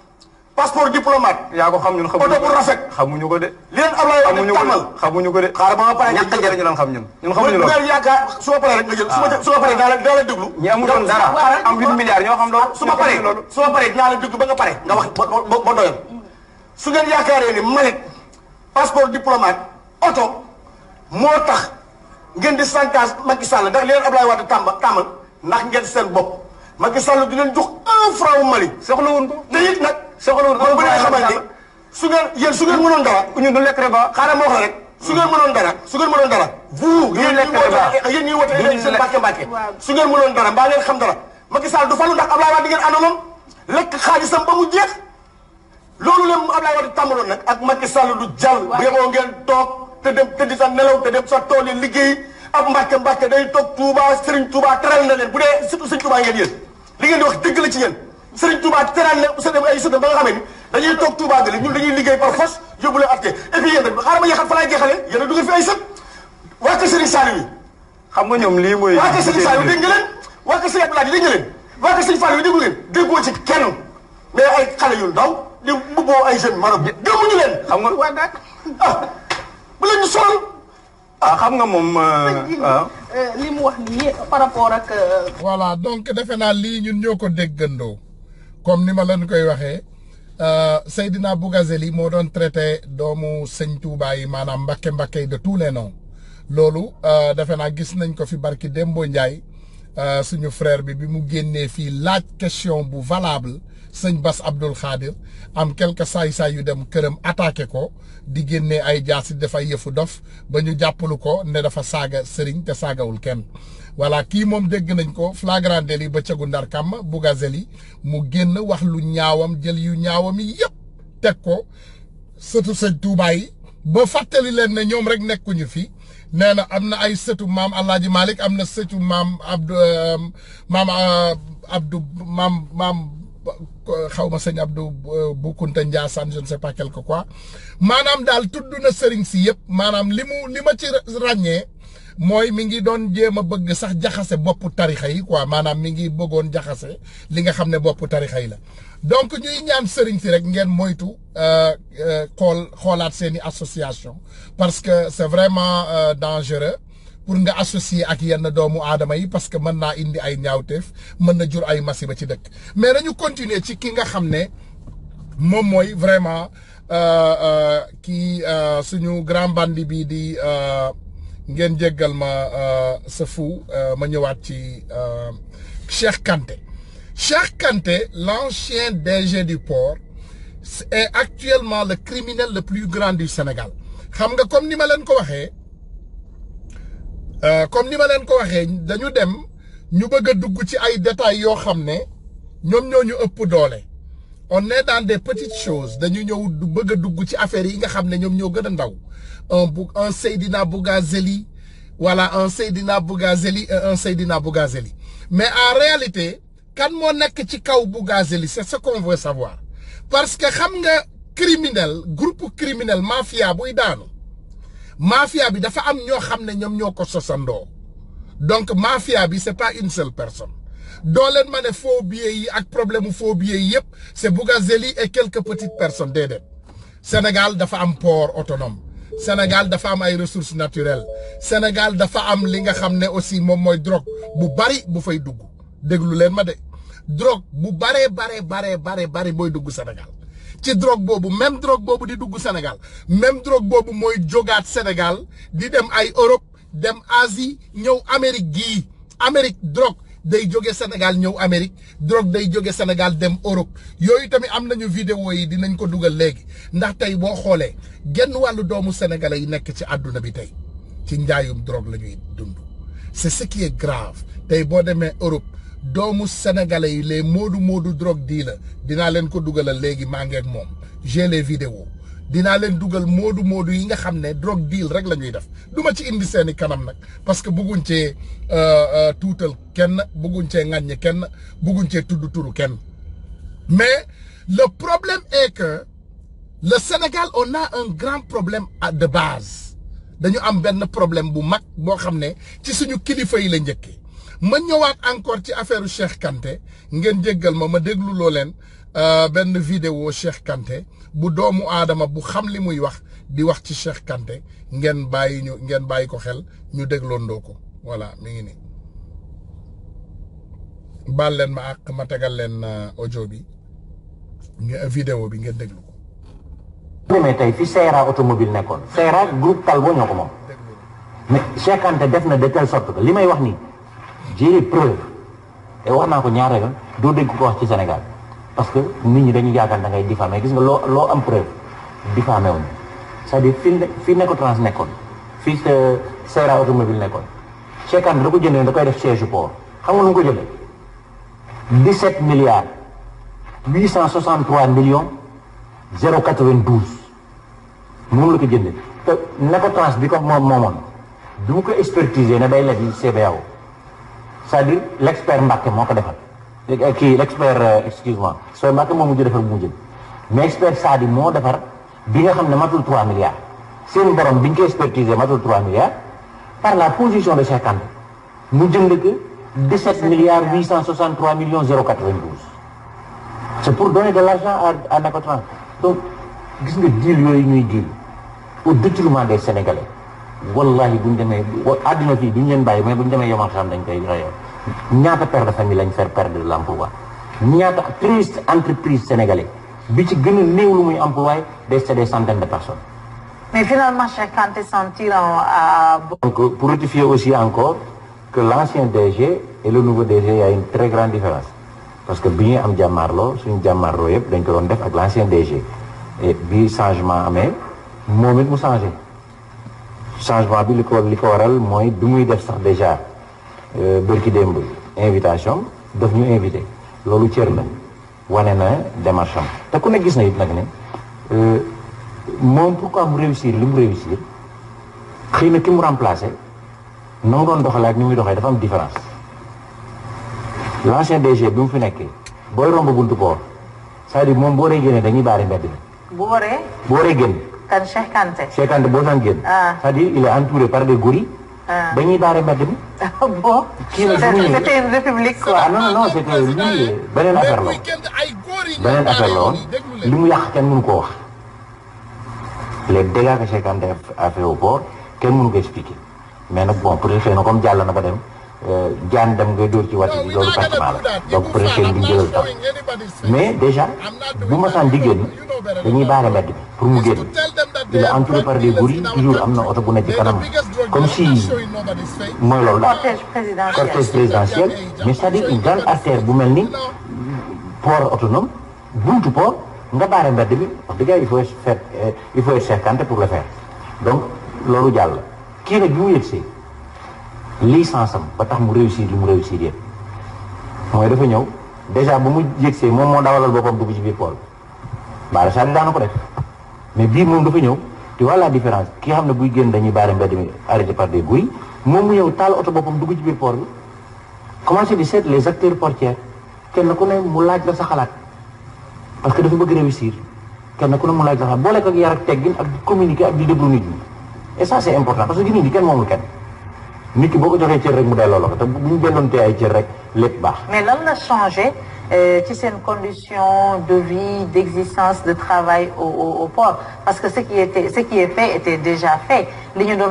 passeport diplomate. yaa ko xam ñun xamuñu ko oto bu rafet. xamuñu ko de. li leen Abdoulaye Wade tàmmal xamuñu ko de. xaaral ba ma pare ñàkk a jëriñu lan xam ñun. ñun xamuñu loolu bu ngeen yaakaar su ma paree rek nga jël su ma paree daa la déglu. ñi amutoon dara am 8 milliards ñoo xam loolu. su ma paree dinaa la déglu ba nga pare nga wax ba doyal su ngeen yaakaaree ni malet passeport diplomate oto moo tax ngeen di santage Macky Sall ndax li leen Abdoulaye Wade tàmmal ndax ngeen seen bopp Macky Sall di leen jox 1 franc Mali soxla woon ko te it nag soxla woon ko bu dee xamal ni su ngeen mënoon dara ñun du lekk reba xaaral ma wax la rek su ngeen mënoon dara vous yéen ñi wote seen Mbàkke su ngeen mënoon dara mbaa ngeen xam dara Macky Sall du falu ndax Abdoulaye Wade di ngeen àndaloon lekk xaalisam ba mu jeex loolu leen Abdoulaye Wade tàmbaloon nag ak Macky Sall du jàll bu yeboo ngeen toog te dem tëddi sa nelaw te dem sa tool yi liggéey ab Mbàkke day toog Touba Serigne Touba teral na leen bu dee surtout Serigne Touba ngeen yéen li ngeen di wax dëgg la ci yéen Serigne Touba teral na ay sëtam ba nga xamee ni dañuy toog Touba gële ñun dañuy liggéey par force yóbbu leen atte et puis yéen rek xaaral ma yeexal fa laay jeexale yéen a dugal fi ay sët waa kër Serigne Saliou yi xam nga ñoom lii mooy waa kër Serigne Saliou dégg nga leen waa kër Serigne Abdoulaye dégg nga leen waa kër Serigne Fallou yi déggu leen déggoo ci kenn mais ay xale yu ndaw di mbubboo ay jeunes Maroc gëmuñu leen xam nga waa nag bu leen ñu sol xam nga moom li mu wax nii par rapport ak voilà donc defe naa lii ñun ñoo ko déggandoo comme ni ma leen koy waxee Seydina Bougazeli moo doon traité doomu sëñ Touba yi maanaam Mbàkke de tous les noms loolu defe naa gis nañ ko fi barki Dembo Ndiaye suñu frère bi mu génnee fii laaj question bu valable sëñ Bass Abdoul Khadir am quelque saay-saay yu dem këram attaqué ko di génnee ay jaasi dafay yëfu dof ba ñu jàppalu ko ne dafa saaga sëriñ te saagawul kenn voilà kii moom dégg nañ ko flagrant délit ba cëgu ndar kàmm Bougazeli mu génn wax lu ñaawam jël yu ñaawam yi yëpp teg ko sëtu sëñ Touba yi ba fàttali leen ne ñoom rek nekkuñu fi nee na am na ay sëtu maam Alaaji Malick am na sëtu maam Abdou maam xaw ma sëñ Abdou Boukounta Ndiassane je ne sais pas quelque quoi maanaam daal tudd na sëriñ si yëpp maanaam li ma ci ràññee mooy mi ngi doon jéem a bëgg sax jaxase boppu tarixa yi quoi maanaam mi ngi bëggoon jaxase li nga xam ne boppu tarixa yi la donc ñuy ñaan sëriñ si rek ngeen moytu xoolaat seeni association parce que c'est vraiment dangereux pour nga associer ak yenn doomu aadama yi parce que mën naa indi ay ñaawteef mën na jur ay masiba ci dëkk mais dañu continuer ci ki nga xam ne moom mooy vraiment kii suñu grand bandi bi di ngeen jéggal ma sa fu ma ñëwaat ci Cheikh Kanté l'ancien DG du port est actuellement le criminel le plus grand du Sénégal xam nga comme ni ma leen ko waxee dañu dem ñu bëgg a dugg ci ay détails yoo xam ne ñoom ñoo ñu ëpp doole on est dans des petites choses dañu ñëw bëgg a dugg ci affaires yi nga xam ne ñoom ñoo gën a ndaw un Seydina Bougazeli voilà un Seydina Bougazeli et un Seydina Bougazeli mais en réalité kan moo nekk ci kaw Bougazelli c'est ce qu'on veut savoir parce que xam nga criminel groupe criminel mafia buy daanu mafia bi dafa am ñoo xam ne ñoom ñoo ko sosandoo donc mafia bi c'est pas une seule personne doo leen ma ne faux billets yi ak problème mu faux billets yi yëpp c'est Bougazelli et quelques petites personnes déedéet Sénégal dafa am port autonome Sénégal dafa am ay ressources naturelles Sénégal dafa am li nga xam ne aussi moom mooy drogue bu bari bu fay dugg déglu leen ma de drogue bu bare mooy dugg Sénégal ci drogue boobu même drogue boobu di dugg Sénégal même drogue boobu mooy jógaat Sénégal di dem ay Europe dem Asie ñëw Amérique gii Amérique drogue day jóge Sénégal ñëw Amérique drogue day jóge Sénégal dem Europe yooyu tamit am nañu vidéo yi dinañ ko dugal léegi ndax tey boo xoolee genn wàllu doomu sénégalais yi nekk ci àdduna bi tey ci njaayum drogue la ñuy dund c'est ce qui est grave tey boo demee Europe doomu sénégalais yi les moodu drogue dii la dinaa leen ko dugalal léegi maa ngi ak moom j'ai les vidéos dinaa leen dugal moodu yi nga xam ne drogue deal rek la ñuy def du ma ci indi seeni kanam nag parce que bëgguñ cee tuutal kenn bëgguñ cee ŋàññi kenn bëgguñ cee tudd turu kenn mais le problème est que le Sénégal on a un grand problème de base dañu am benn problème bu mag boo xam ne ci suñu kilifa yi la njëkkee ma ñëwaat encore ci affaire Cheikh Kanté ngeen jéggal ma déglu loo leen benn vidéo Cheikh Kanté bu doomu aadama bu xam li muy wax di wax ci Cheikh Kanté ngeen bàyyi ko xel ñu dégloondoo ko voilà mi ngi nii baal leen ma ak ma tegal leen audio bi vidéo bi ngeen déglu ko. demee tey fi Seyra automobile nekkoon Seyra groupe Talbot ñoo ko moom mais Cheikh Kanté def na de telle sorte que li may wax nii j'ai preuve te wax naa ko ñaareel yoon doo dégg ko wax ci Sénégal parce que nit ñi dañuy yaakaar da ngay diffamer gis nga loo am preuve diffamer wuñu c'est-à-dire fii Necotrans nekkoon fii Seyra automobile nekkoon Cheikh Kanté da ko jëndee da koy def siège port xam nga nu mu ko jëndee 17 milliards 863 millions 092 moom la ko jëndee te Necotrans bi ko moomoon bi mu ko expertiser ne day lebi CBAO c'est-à-dire l'expert Mbacke moo ko defal kii l'expert excuse-moi sooy Mbacke moo mujj defar bu mu jël mais expert Sadi moo defar bi nga xam ne matul 3 milliards seen borom bi ñu ko expertiser matul 3 milliards par la position de Cheikh Kanté mu jënd que 17 milliards 863 millions 092 c'est pour donner de l'argent à Necotrans donc gis nga deal yooyu ñuy deal au détriment des Sénégalais wallahi buñ demee àddina fii duñ leen bàyyi mais buñ demee yomal xam dañ koy rayoo ñaata père de famille lañ faire perdre de l'emploi ñaata triste entreprise sénégalais bi ci gën a néew lu muy employé c'est des centaines de personnes. Mais finalement Cheikh Kanté s'en tire à... Donc pour rectifier aussi encore que l'ancien DG et le nouveau DG il y a une très grande différence parce que bi ñuy am jàmmaarloo suñu jàmmaarloo yëpp dañ ko doon def ak l'ancien DG et bi changement amee moom it mu changé. changement bi li ko waral mooy bi muy def sax déjà bërki démb invitation daf ñu invité loolu cër la wane na démarche am te ku ne gis na it nag ne moom pourquoi mu réussir li mu réussir xëy na ki mu remplacé na mu doon doxalee ak ni muy doxee dafa am différence l'ancien DG bi mu fi nekkee booy romb buntu port c'est-à-dire moom boo dee génnee dañuy baari mbedd mi. bu waree génn. kan Cheikh Kanté. Cheikh Kanté boo daan génn. c'est-à-dire il est entouré par des gorilles. dañuy baare mbedd mi. bon. kii la c'était une république quoi. ah non c'était lui beneen affaire la woon. beneen affaire la woon li mu yàq kenn mënu koo wax. les dégâts que Cheikh Kanté a fait au port kenn mënu ko expliquer mais nag bon peut-être xëy na comme jàll na ba dem jaan dem ngay dóor ci wàcc bi loolu pratiquement la donc peut-être xëy na duñ jëlal temps mais déjà bu ma saan di génn dañuy baare mbedd bi pour mu génn il est entouré par des gorilles toujours am na oto bu nekk ci kanam comme si mooy loolu la cortège présidentiel mais c'est-à-dire une grande artère bu mel ni port autonome buntu port nga baare mbedd bi wax dëgg il faut être Cheikh Kanté pour le faire donc loolu jàll kii nag bi mu yëgsee licence am ba tax mu réussir li mu réussir yëpp mooy dafa ñëw déjà bu mu yëgsee moom moo dawalal boppam dugg ci biir port baare saa daana ko def mais bii moom dafa ñëw tu vois la différence ki xam ne buy génn dañuy baare mbedd mi arrêté par des gorilles moom mu ñëw taal oto boppam dugg ci biir port bi commencé di seet les acteurs portiers kenn ku ne mu laaj la sa xalaat parce que dafa bëgg réussir kenn ku ne mu laaj la sa xalaat boole ko ak yar ak teggin ak di communiquer ak di déglu nit ñi et ça c'est important parce que nit ñi kenn moomul kenn nit ki boo ko joxee cër rek mu delloo la ko te bu ñu delloon ay cër rek lépp baax. mais lan la changé ci seen condition de vie d'existence de travail au port parce que ce qui est fait était déjà fait li ñu doon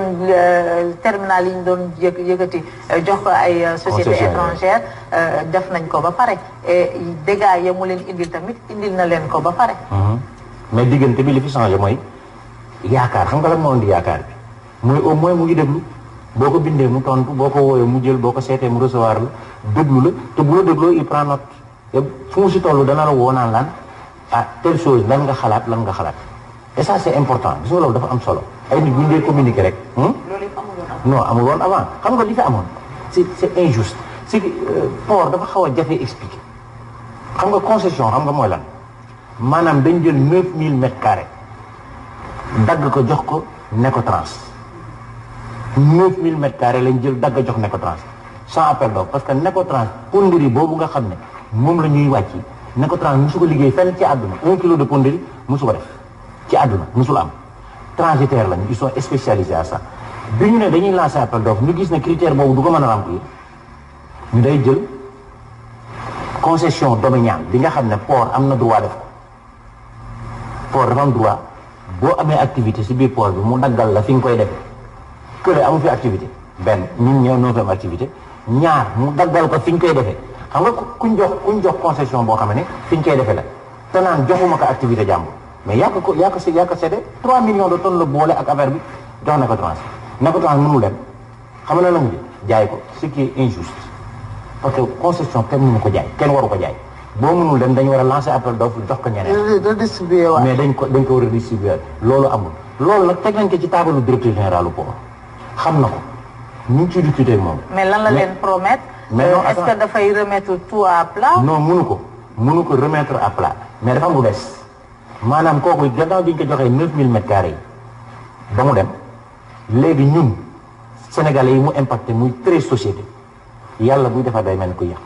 terminal yi ñu doon yëkkati jox ko ay sociétés étrangères def nañ ko ba pare et dégâts ya mu leen indil tamit indil na leen ko ba pare. mais diggante bi li fi changé mooy yaakaar xam nga lan moo indi yaakaar bi mooy au moins mu ngi déglu boo ko bindee mu tontu boo ko wooyee mu jël boo ko seetee mu recevoir la déglu la te bu la dégloo il prend note. te fu mu si toll dana la woo naan lan ah telle chose lan nga xalaat et ça c'est important gis nga loolu dafa am solo ay nit bu ñu dee communiquer rek. non amul woon avant xam nga li fi amoon c'est injuste c'est que port dafa xaw a jafe expliquer xam nga concession xam nga mooy lan maanaam dañ jël 9000 mètres carrés dagg ko jox ko Necotrans 9000 mètres carrés lañ jël dagg jox Necotrans sans appel d'offre parce que Necotrans ponderie boobu nga xam ne. moom la ñuy wàcc Necotrans musu ko liggéey fenn ci àdduna 1 kilo de ponderie musu ko def ci àdduna musul am transitaire lañu ils sont spécialisés à ça bi ñu ne dañuy lancer appel d'offre ñu gis ne critère boobu du ko mën a remplir ñu day jël concession domaniale bi nga xam ne port am na droit def ko port dafa am droit boo amee activité si biir port bi mu daggal la fi nga koy defee kële amu fi activité benn ñun ñoo fi am activité ñaar mu daggal ko fi nga koy defee xam nga kuñ jox concession boo xam ne fi ñu koy defee la te naan joxuma ko activité jàmbur mais yaa ko séddee 3 millions de tonnes la boole ak affaire bi jox Necotrans mënul dem xam nga la mu jaay ko ce qui est injuste parce que concession kenn mënu ko jaay kenn waru ko jaay boo mënul dem dañu war a lancer appel d'offre jox ko ñeneen. redistribuer waaw mais dañ ko war a redistribuer loolu amul. loolu nag teg nañ ko ci taabalu directeur général du port xam na ko ñu ngi ciy discuter moom. mais lan la leen promettre. mais non est-ce que dafay remettre tout à plat. non mënu ko remettre à plat mais dafa am lu des maanaam kooku gannaaw bi ñu ko joxee 9000 mètres carrés yi ba mu dem léegi ñun sénégalais yi mu impacté muy 13 sociétés yàlla buy defar day mel ni ko yàq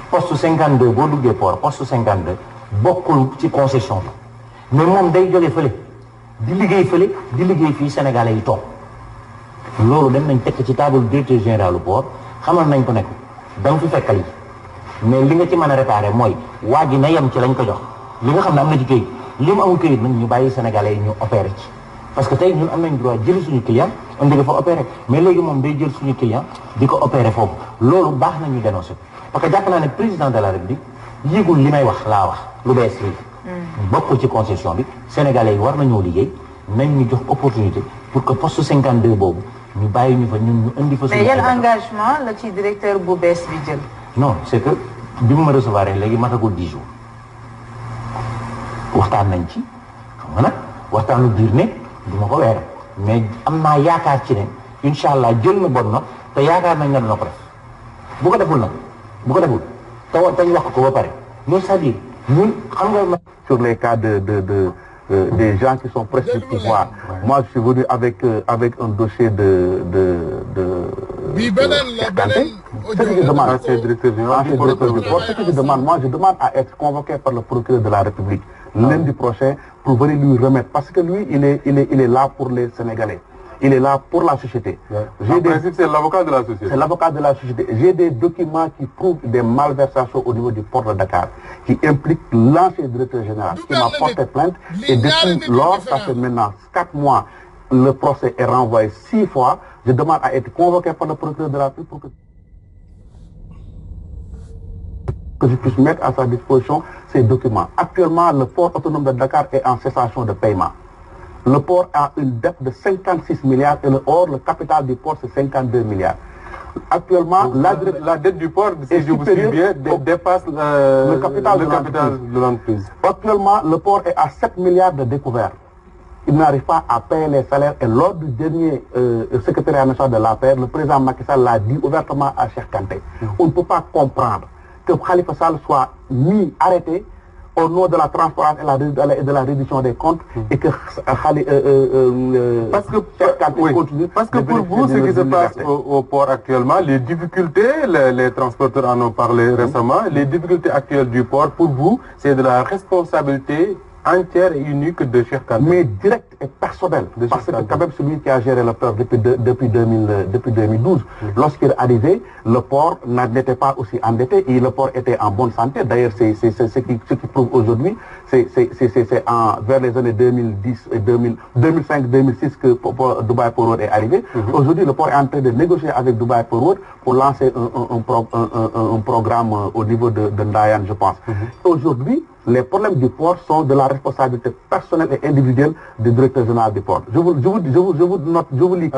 poste 52 boo duggee port poste 52 bokkul ci concession bi mais moom day jóge fële di liggéey fële di liggéey fii sénégalais yi toog loolu dem nañ tekk ci table directeur général du port xamal nañ ko nekk da nga fi fekkal yi mais li nga ci mën a réparer mooy waa ji na yem ci lañ ko jox li nga xam ne am na ci këyit li mu amul këyit nag ñu bàyyi sénégalais yi ñu opérer ci parce que tey ñun am nañ droit jël suñu client indi ko fa opérer mais léegi moom day jël suñu client di ko opérer foofu loolu baax na ñu dénoncer parce que jàpp naa ne président de la république yëgul li may wax laa wax lu bees lii bokkul ci concession bi sénégalais yi war nañoo liggéey nañ ñu jox opportunité pour que poste 52 boobu ñu bàyyi ñu fa ñun ñu indi fa. mais yan engagement la ci directeur bu bees bi jël. non c'est que bi mu ma recevoir léegi matagul 10 jours waxtaan nañ ci xam nga nag waxtaanu biir ne du ma ko weer mais am naa yaakaar ci ne incha allah jël na bonne note te yaakaar nañ ne dina ko def bu ko deful nag bu ko deful te ñu wax ko ba pare loolu c'est-à-dire ñun xam nga. sur les cas des gens qui sont proches du pouvoir. Moi, je suis venu avec un dossier de ce que je demande, ce que je demande, moi, je demande à être convoqué par le procureur de la République lundi prochain pour venir lui remettre, parce que lui, il est là pour les Sénégalais. Il est là pour la société. En principe, c'est l'avocat de la société. C'est l'avocat de la société. J'ai des documents qui prouvent des malversations au niveau du port de Dakar, qui impliquent l'ancien directeur général, qui m'a porté plainte. Et depuis lors, ça fait maintenant 4 mois, le procès est renvoyé 6 fois. Je demande à être convoqué par le procureur de la République pour que je puisse mettre à sa disposition ces documents. Actuellement, le port autonome de Dakar est en cessation de paiement. Le port a une dette de 56 milliards et le capital du port, c'est 52 milliards. Actuellement, la dette du port, si je vous suis bien, dépasse le capital de l'entreprise. Actuellement, le port est à 7 milliards de découvertes. Il n'arrive pas à payer les salaires. Et lors du dernier secrétariat national de l'APR, le président Macky Sall l'a dit ouvertement à Cheikh Kanté. On ne peut pas comprendre que Khalifa Sall soit arrêté au nom de la transparence et de la réduction des comptes et que parce que pour vous, ce qui se passe au port actuellement, les difficultés, les transporteurs en ont parlé récemment, les difficultés actuelles du port, pour vous, c'est de la responsabilité entière et unique de Cheikh Kanté. Mais direct et personnel, parce que quand même celui qui a géré le port depuis 2012, lorsqu'il est arrivé, le port n'était pas aussi endetté et le port était en bonne santé. D'ailleurs, c'est ce qui prouve aujourd'hui, c'est vers les années 2010 et 2005-2006 que Dubai Port Road est arrivé. Aujourd'hui, le port est en train de négocier avec Dubai Port Road pour lancer un programme au niveau de Ndayan, je pense. Aujourd'hui, les problèmes du port sont de la responsabilité personnelle et individuelle du directeur général du port. Je vous lis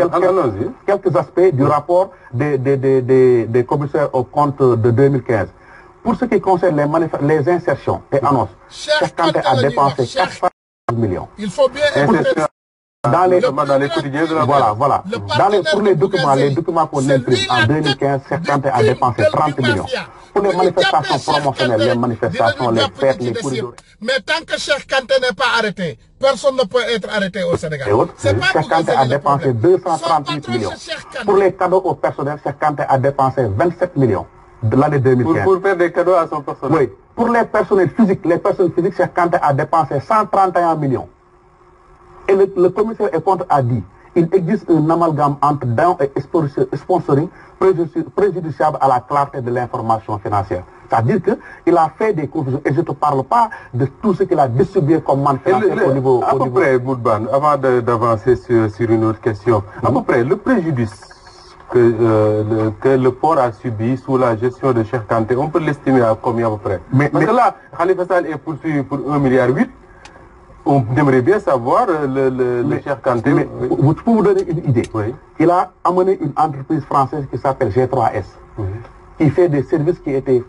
quelques aspects du rapport des commissaires aux comptes de 2015. Pour ce qui concerne les insertions et annonces, Cheikh Kanté a dépensé 400 millions. Il faut bien écouter. Dans les quotidiens de la voilà. Pour les documents qu'on imprime en 2015, Cheikh Kanté a dépensé 30 millions. Pour les manifestations promotionnelles, les manifestations, les fêtes, les corridors. Mais tant que Cheikh Kanté n'est pas arrêté, personne ne peut être arrêté au Sénégal. Cheikh Kanté a dépensé 238 millions. Pour les cadeaux au personnel, Cheikh Kanté a dépensé 27 millions de l'année 2015. Pour faire des cadeaux à son personnel. Oui. Pour les personnes physiques, Cheikh Kanté a dépensé 131 millions. Et le commissaire et compte a dit, il existe un amalgame entre dons et sponsoring préjudiciable à la clarté de l'information financière. C'est-à-dire qu'il a fait des confusions. Et je ne te parle pas de tout ce qu'il a distribué comme manne financière au niveau... À peu près, Boudban, avant d'avancer sur une autre question, à peu près, le préjudice que le port a subi sous la gestion de Cheikh Kanté, on peut l'estimer à combien à peu près? Parce que là, Khalifa Sall est poursuivi pour 1,8 milliard. On aimerait bien savoir le Cheikh Kanté. Pour vous donner une idée, il a amené une entreprise française qui s'appelle G3S, qui fait des services qui étaient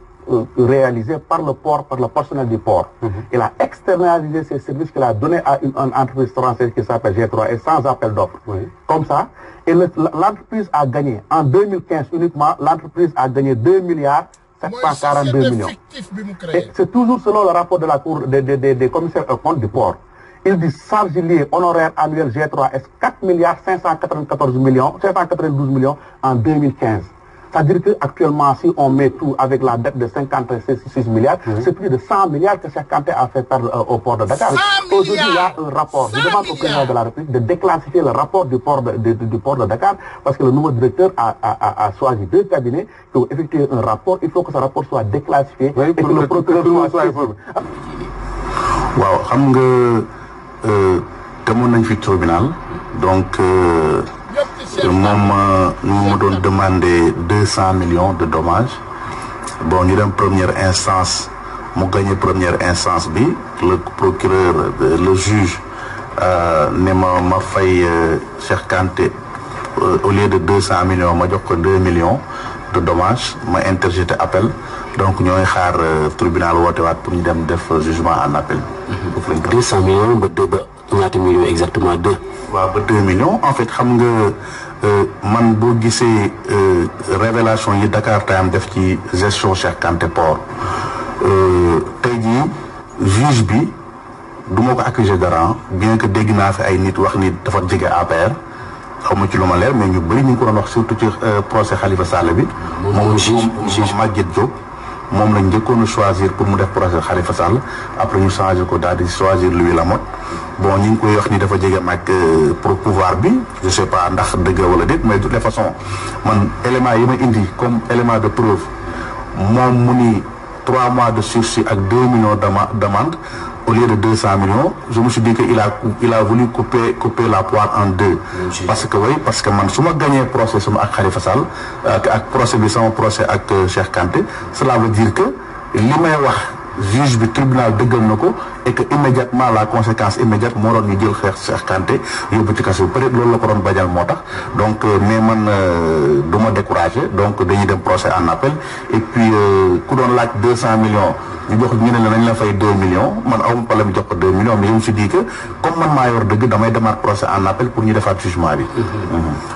réalisés par le port, par le personnel du port. Il a externalisé ces services qu'il a donnés à une entreprise française qui s'appelle G3S sans appel d'offres. Comme ça. Et l'entreprise a gagné, en 2015 uniquement, l'entreprise a gagné 2 milliards 742 millions. Et c'est toujours selon le rapport de la Cour des commissaires au compte du port. Il dit charges liées honoraires annuelles G3S 4 milliards 592 millions en 2015. C'est-à-dire qu'actuellement, si on met tout avec la dette de 56 milliards, c'est plus de 100 milliards que Cheikh Kanté a fait perdre au port de Dakar. Aujourd'hui, il y a un rapport. Je demande au président de la République de déclassifier le rapport du port de Dakar parce que le nouveau directeur a choisi 2 cabinets qui ont effectué un rapport. Il faut que ce rapport soit déclassifié et que le procureur soit informé. Waaw, xam nga demoon nañ fi tribunal donc nous doon demander 200 millions de dommages. Bon, ñu dem première instance, mu gagné première instance bi, le procureur, le juge ne ma fay Cheikh Kanté au lieu de 200 millions ma jox ko 2 millions de dommages, ma interjeté appel. Donc ñooy xaar tribunal woote waat pour ñu dem def jugement en appel. 200 millions ba ñaata millions exactement 2. waaw ba 2 millions en fait xam nga man boo gisee révélation yi Dakar Time def ci gestion Cheikh Kanté port tey jii juge bi du ma ko accuser dara bien que dégg naa fi ay nit wax ni dafa jege APR xaw ma ci lu ma leer mais ñu bëri ñu ngi ko doon wax surtout ci procès Khalifa Sall bi. moom Maguette Diop moom lañ njëkkoon a choisir pour mu def procès Khalifa Sall après ñu changé ko daal di choisir Louis Lamotte. Bon, ñu ngi koy wax ni dafa jege mag pour pouvoir bi je sais pas ndax dëgg wala déet mais de toute façon man élément yi ma indi comme élément de preuve moom mu ni 3 mois de sursis ak 2 millions d'amende au lieu de 200 millions je me suis dit que il a voulu couper la poire en 2 parce que man su ma gagné procès sama ak Khalifa Sall ak procès bi sama procès ak Cheikh Kanté cela veut dire que li may wax juge bi tribunal dëggal na ko et que immédiatement la conséquence immédiate moo doon ñu jël Cheikh Kanté yóbbu ci kaso bi peut-être loolu la ko doon bañal moo tax donc mais man du ma découragé donc dañuy dem procès en appel et puis ku doon laaj 200 millions ñu jox ñu ne la nañ la fay 2 millions man awma problème jox ko 2 millions mais je me suis dit que comme man maa yor dëgg damay demaat procès en appel pour ñu defaat jugement bi.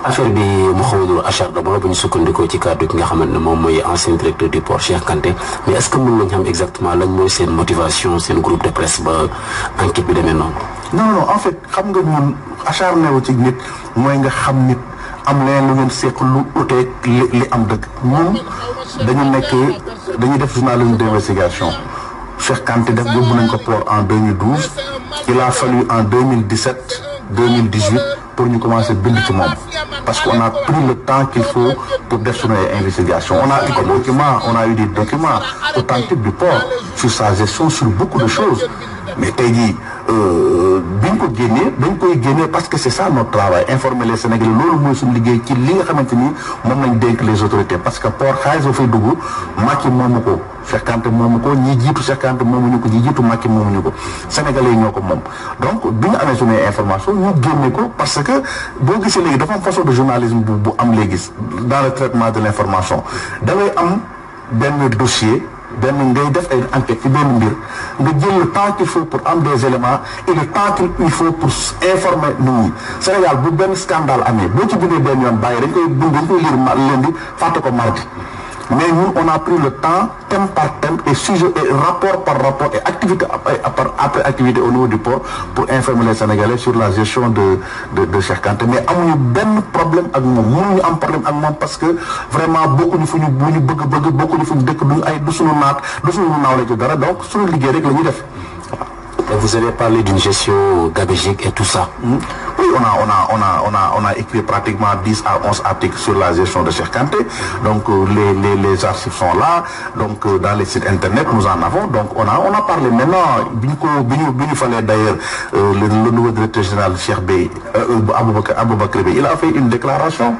affaire bi mu xaw a nuru acharnement bu ñu sukkandikoo ci kàddu gi nga xamante ne moom mooy ancien directeur du port Cheikh Kanté mais est-ce que mën nañ xam exactement lan mooy seen motivation seen groupe de presse ba enquête bi demee noonu. non en fait xam nga ñun acharné wu ci nit mooy nga xam nit am leen lu ngeen seq lu uteeg li am dëgg ñun dañu def journalisme d'investigation Cheikh Kanté def yóbbu nañ ko port en 2012 il a fallu en 2017 2018 pour ñu commencer bind ci moom parce qu'on a pris le temps qu'il faut pour def suñu investigation on a eu des documents authentiques du port sur sa gestion sur beaucoup de choses mais tey jii biñ ko génnee dañ koy génnee parce que c'est ça notre travail informer les Sénégalais loolu mooy suñu liggéey ci li nga xamante ni moom lañ dénk les autorités parce que port xaalis ba fay dugg Macky moomu ko Cheikh Kanté moomu ko ñi jiitu Cheikh Kanté moomuñu ko ñi jiitu Macky moomuñu ko Sénégalais yi ñoo ko moom donc bi ñu amee suñuy information ñu génne ko parce que boo gisee léegi dafa am façon de journalisme bu am léegi dans le traitement de l'information da ngay am benn dossier ngay def ay enquête ci benn mbir nga jël le temps qu'il faut pour am des éléments et le temps qu'il faut pour informer nit ñi Sénégal bu benn scandale amee boo ci bindee benn yoon bàyyi dañ koy lire lundi fàtte ko mardi mais ñun on a pris le temps thème par thème et sujet et rapport par rapport et activité après activité au niveau du port pour informer les Sénégalais sur la gestion de Cheikh Kanté mais amuñu benn problème ak moom mënuñu am problème ak moom parce que vraiment bokkuñu fu ñu bëgg bokkuñu fu ñu dëkk du suñu naaw la ci dara donc suñu liggéey rek la ñuy def. Vous avez parlé d'une gestion gabégique et tout ça. Oui, on a écrit pratiquement 10 à 11 articles sur la gestion de Cheikh Kanté. Donc les archives sont là. Donc dans les sites internet nous en avons. Donc on a parlé maintenant bi ñu fallait d'ailleurs le nouveau directeur général Cheikh Bey Aboubacar Bey il a fait une déclaration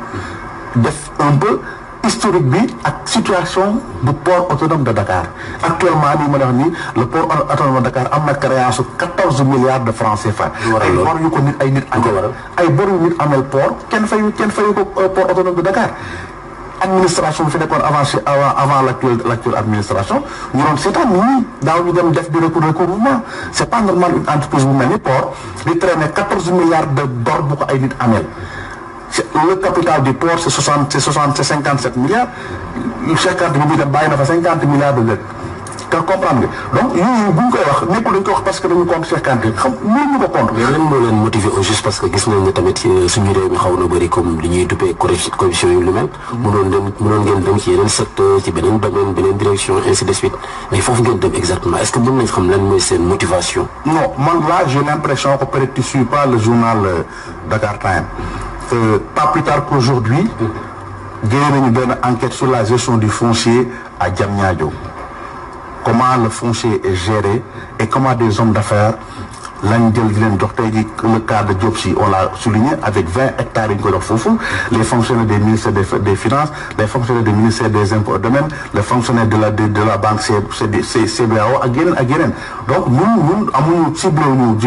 def un peu historique bi ak situation du port autonome de Dakar actuellement nii ma wax ni le port autonome de Dakar am na créance 14 milliards de francs CFA. ay bor yu ko nit amel port kenn fayu ko port autonome de Dakar. administration bi fi nekkoon avant l'actuelle administration ñu doon seetaan ñii daaw ñu dem def di recouvrement c'est pas normal une entreprise bu mel ni port di traîner 14 milliards de bor bu ko ay nit amel. Le capital du port c'est 57 milliards Cheikh Kanté bi dem bàyyi na fa 50 milliards de dettes te comprendre nga donc yooyu bu ñu koy wax nekkul dañ ko wax parce que dañu compte Cheikh Kanté xam ñu ko compte. mais lan moo leen motiver au juste parce que gis nañ ne tamit suñu réew mi xaw na bëri comme li ñuy duppee corruption yu lu mel. mënoon ngeen dem ci yeneen secteur ci beneen domaine beneen direction ainsi de suite mais foofu ngeen dem exactement est-ce que mën nañ xam lan mooy seen motivation. non man là j'ai l'impression que peut-être tu suis pas le journal Dakar Time. Pas plus tard qu'aujourd'hui génne nañu benn enquête sur la gestion du foncier à Diamniadio comment le foncier est géré et comment des hommes d'affaires lañ jël di leen jox tey jii le cas de Diop Sy on l'a souligné avec 20 hectares yi ñu ko jox foofu les fonctionnaires des ministères des finances les fonctionnaires du ministère des impôts et domaines les fonctionnaires de la banque CBAO ak yeneen donc ñun amuñu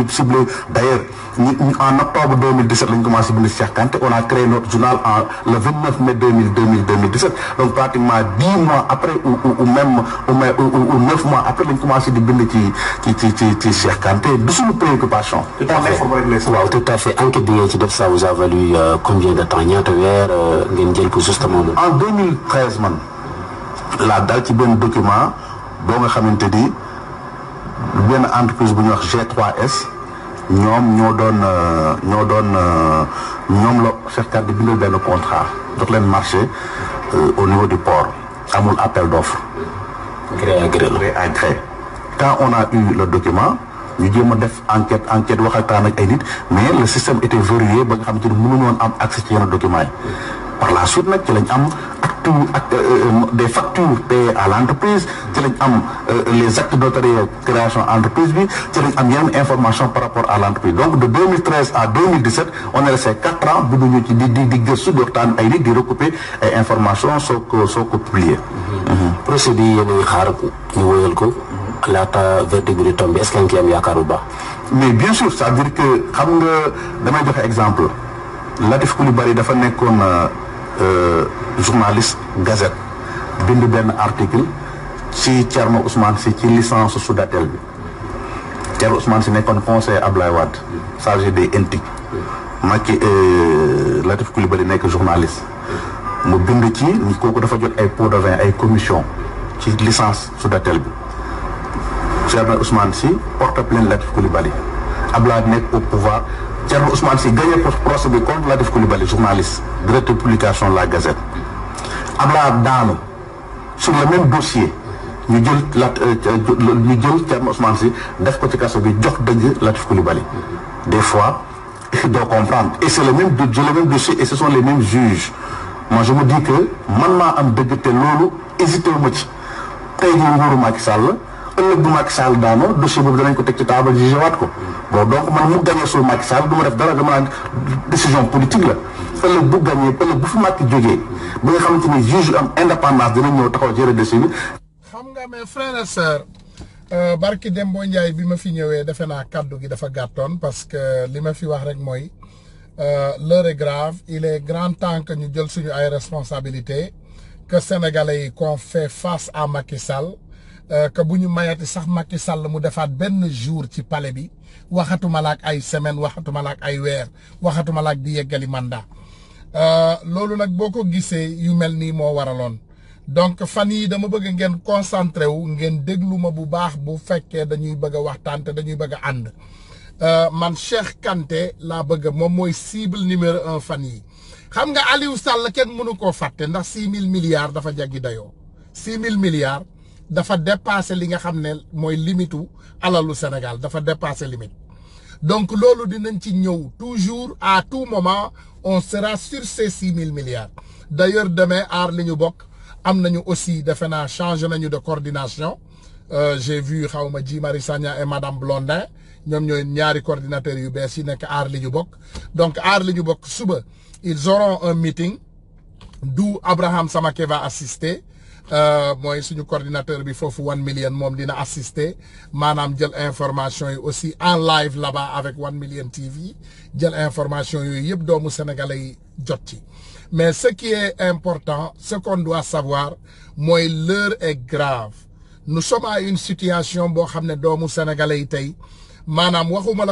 ciblé d'ailleurs en octobre 2017 lañ commencé bind Cheikh Kanté on a créé notre journal le 29 mai 2017 donc pratiquement 10 mois après ou 9 mois après lañ commencé di bind ci Cheikh Kanté du suñu préoccupation. waaw tout à fait enquête bi ngeen ci def ça vous a valu combien de temps ñaata weer ngeen jël ko justement. en 2013 man laa dal ci benn document boo nga xamante ni benn entreprise bu ñuy wax G3S ñoom la Cheikh Kanté bindal benn contrat jox leen marché au niveau du port amul appel d'offre. gré à gré. Quand on a eu le document ñu jéem a def enquête waxtaan ak ay nit mais le système était verrouillé ba nga xamante ni mënuñu woon am accès ci yenn documents yi par la suite nag ci lañ am des factures payées à l'entreprise ci lañ am les actes notariés création entreprise bi ci lañ am yeneen information par rapport à l'entreprise donc de 2013 à 2017 on est resté 4 ans bu ñu ci di gëstu di waxtaan ay nit di recouper ay information soo ko publier. procès bi yéen a ngi xaar ñu wóyal ko laata verdict bi di tombé est-ce que ngeen ci am yaakaar bu baax. mais bien sûr c'est-à-dire que xam nga damay joxe exemple Latif Coulibaly dafa nekkoon journaliste Gazette bind benn article ci Thierno Ousmane Sy ci licence Soudatel bi Thierno Ousmane Sy nekkoon conseiller Ablaye Wade chargé des intiques Macky Latif Coulibaly nekk journaliste mu bind ci kooku dafa jot ay pots de vin ay commission ci licence Soudatel bi Thierno Ousmane Sy porte plainte Latif Coulibaly Ablaye nekk au pouvoir Thierno Ousmane Sy gagné procès bi contre Latif Coulibaly journaliste directeur de publication La Gazette Ablaye daanu sur le même dossier ñu jël Thierno Ousmane Sy def ko ci kaso bi jox dëgg Latif Coulibaly des fois doo comprendre et c'est le même dossier et ce sont les mêmes juges moi je me dis que man maa am dëgg te loolu hésité wu ma ci tey jii nguuru Macky Sall ëllëg bu Macky Sall daanoo dossier boobu danañ ko teg ci table jugé waat ko bon donc man mu gagné sul Macky Sall du ma def dara dama naan décision politique la ëllëg bu gagné ëllëg bu fi Macky jógee ba nga xamante ni juge yu am indépendance dinañ ñëw taxaw jëre dossier bi. xam nga mes frères et sœurs barki Dembo Ndiaye bi ma fi ñëwee defe naa kaddu gi dafa gàttoon parce que li ma fi wax rek mooy l'heure est grave il est grand temps que ñu jël suñu ay responsabilités que sénégalais yi qu'on fait face à Macky Sall. Que bu ñu mayati sax Macky Sall mu defaat benn jour ci palais bi waxatuma la ak ay semaine waxatuma la ak ay weer waxatuma la ak di yeggali mandat loolu nag boo ko gisee yu mel nii moo waraloon donc fan yii dama bëgg ngeen concentré wu ngeen déglu ma bu baax bu fekkee dañuy bëgg a waxtaan te dañuy bëgg a ànd man Cheikh Kanté laa bëgg moom mooy cible numéro 1 fan yi xam nga Aliou Sall kenn mënu koo fàtte ndax 6000 milliards dafa jaggi dayoo 6000 milliards. dafa dépassé li nga xam ne mooy limitu alalu Sénégal dafa dépassé limite donc loolu dinañ ci ñëw toujours à tout moment on sera sur ces 6000 milliards d'ailleurs demain aar li ñu bokk am nañu aussi defe naa changé nañu de coordination j'ai vu xawma Guy Marius Sagna et madame Blondin ñoom ñooy ñaari coordinateurs yu bees yi nekk aar li ñu bokk donc aar li ñu bokk suba ils auront un meeting d'où Abraham Samaké va assister mooy suñu coordinateur bi foofu 1 million moom dina assister maanaam jël information yi aussi en live là-bas avec 1 million TV jël information yooyu yëpp doomu sénégalais yi jot ci mais ce qui est important ce qu'on doit savoir mooy l'heure est grave nous sommes à une situation boo xam ne doomu sénégalais yi tey maanaam waxuma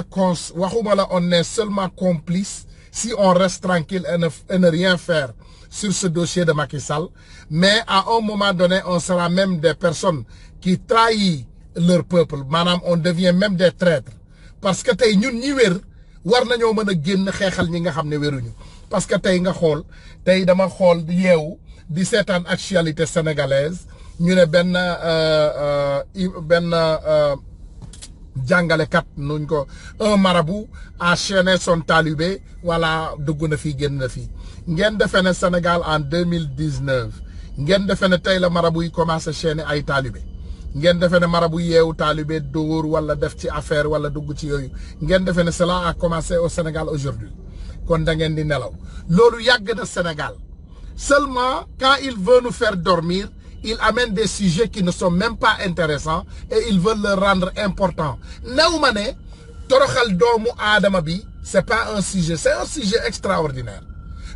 la on est seulement complice si on reste tranquille et ne rien faire sur ce dossier de Macky Sall, mais à un moment donné, on sera même des personnes qui trahissent leur peuple. Madame, on devient même des traîtres. Parce que tay ñun ñi wër war nañoo mën a génn xeexal ñi nga xam ne wéruñu parce que tey nga xool tey dama xool yeewu di seetaan actualité sénégalaise ñu ne benn jàngalekat nuñ ko un marabout a enchaîné son talibé voilà dugg na fii génn na fii ngeen defee ne Sénégal en 2019 ngeen defee ne tey la marabout yi commencé chaîner ay talibé ngeen defee ne marabout yeewu talibé dóor wala def ci affaire wala dugg ci yooyu ngeen defee ne cela a commencé au Sénégal aujourd'hui kon da ngeen di nelaw loolu yàgg na Sénégal seulement quand il veut nous faire dormir il amène des sujets qui ne sont même pas intéressants et ils veulent le rendre important new ma ne toroxal doomu aadama bi c'est pas un sujet c'est un sujet extraordinaire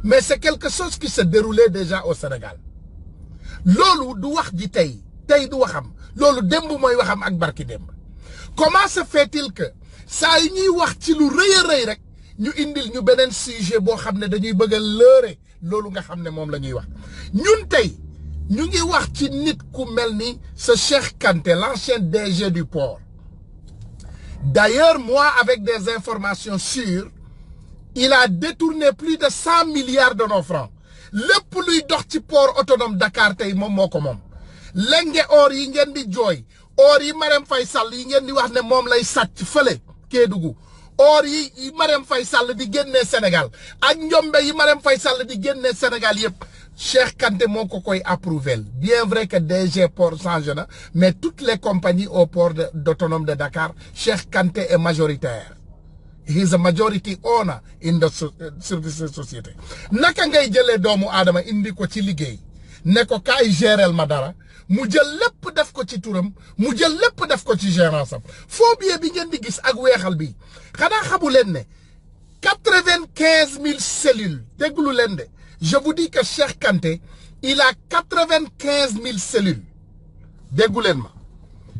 mais c'est quelque chose qui se déroulait déjà au Sénégal loolu du wax ji tey du waxam loolu démb mooy waxam ak barki démb comment se fait-il que saa yu ñuy wax ci lu rëy a rëy rek ñu indil ñu beneen sujet boo xam ne dañuy bëgg a lëre loolu nga xam ne moom la ñuy wax ñun tey ñu ngi wax ci nit ku mel ni ce Cheikh Kanté l'ancien DG du port d'ailleurs moi avec des informations sûres il a détourné plus de 100 milliards de nos francs lépp luy dox ci port autonome Dakar tey moom moo ko moom lenge or yi ngeen di jooy or yi Marème Faye Sall yi ngeen di wax ne moom lay sàcc fële Kédougou or yi Marème Faye Sall di génnee Sénégal ak njombe yi Marème Faye Sall di génnee Sénégal yëpp Cheikh Kanté moo ko koy approuvé bien vrai que DG port changé na mais toutes les compagnies au port d'autonome de Dakar Cheikh Kanté est majoritaire he is a majority owner in the service société naka ngay jëlee doomu aadama indi ko ci liggéey ne ko kaay géreel ma dara mu jël lépp def ko ci turam mu jël lépp def ko ci gérance am faux billet bi ngeen di gis ak weexal bi xanaa xamu leen ne 95 000 cellules déglu leen de je vous dis que Cheikh Kanté il a 95 000 cellules déggu leen ma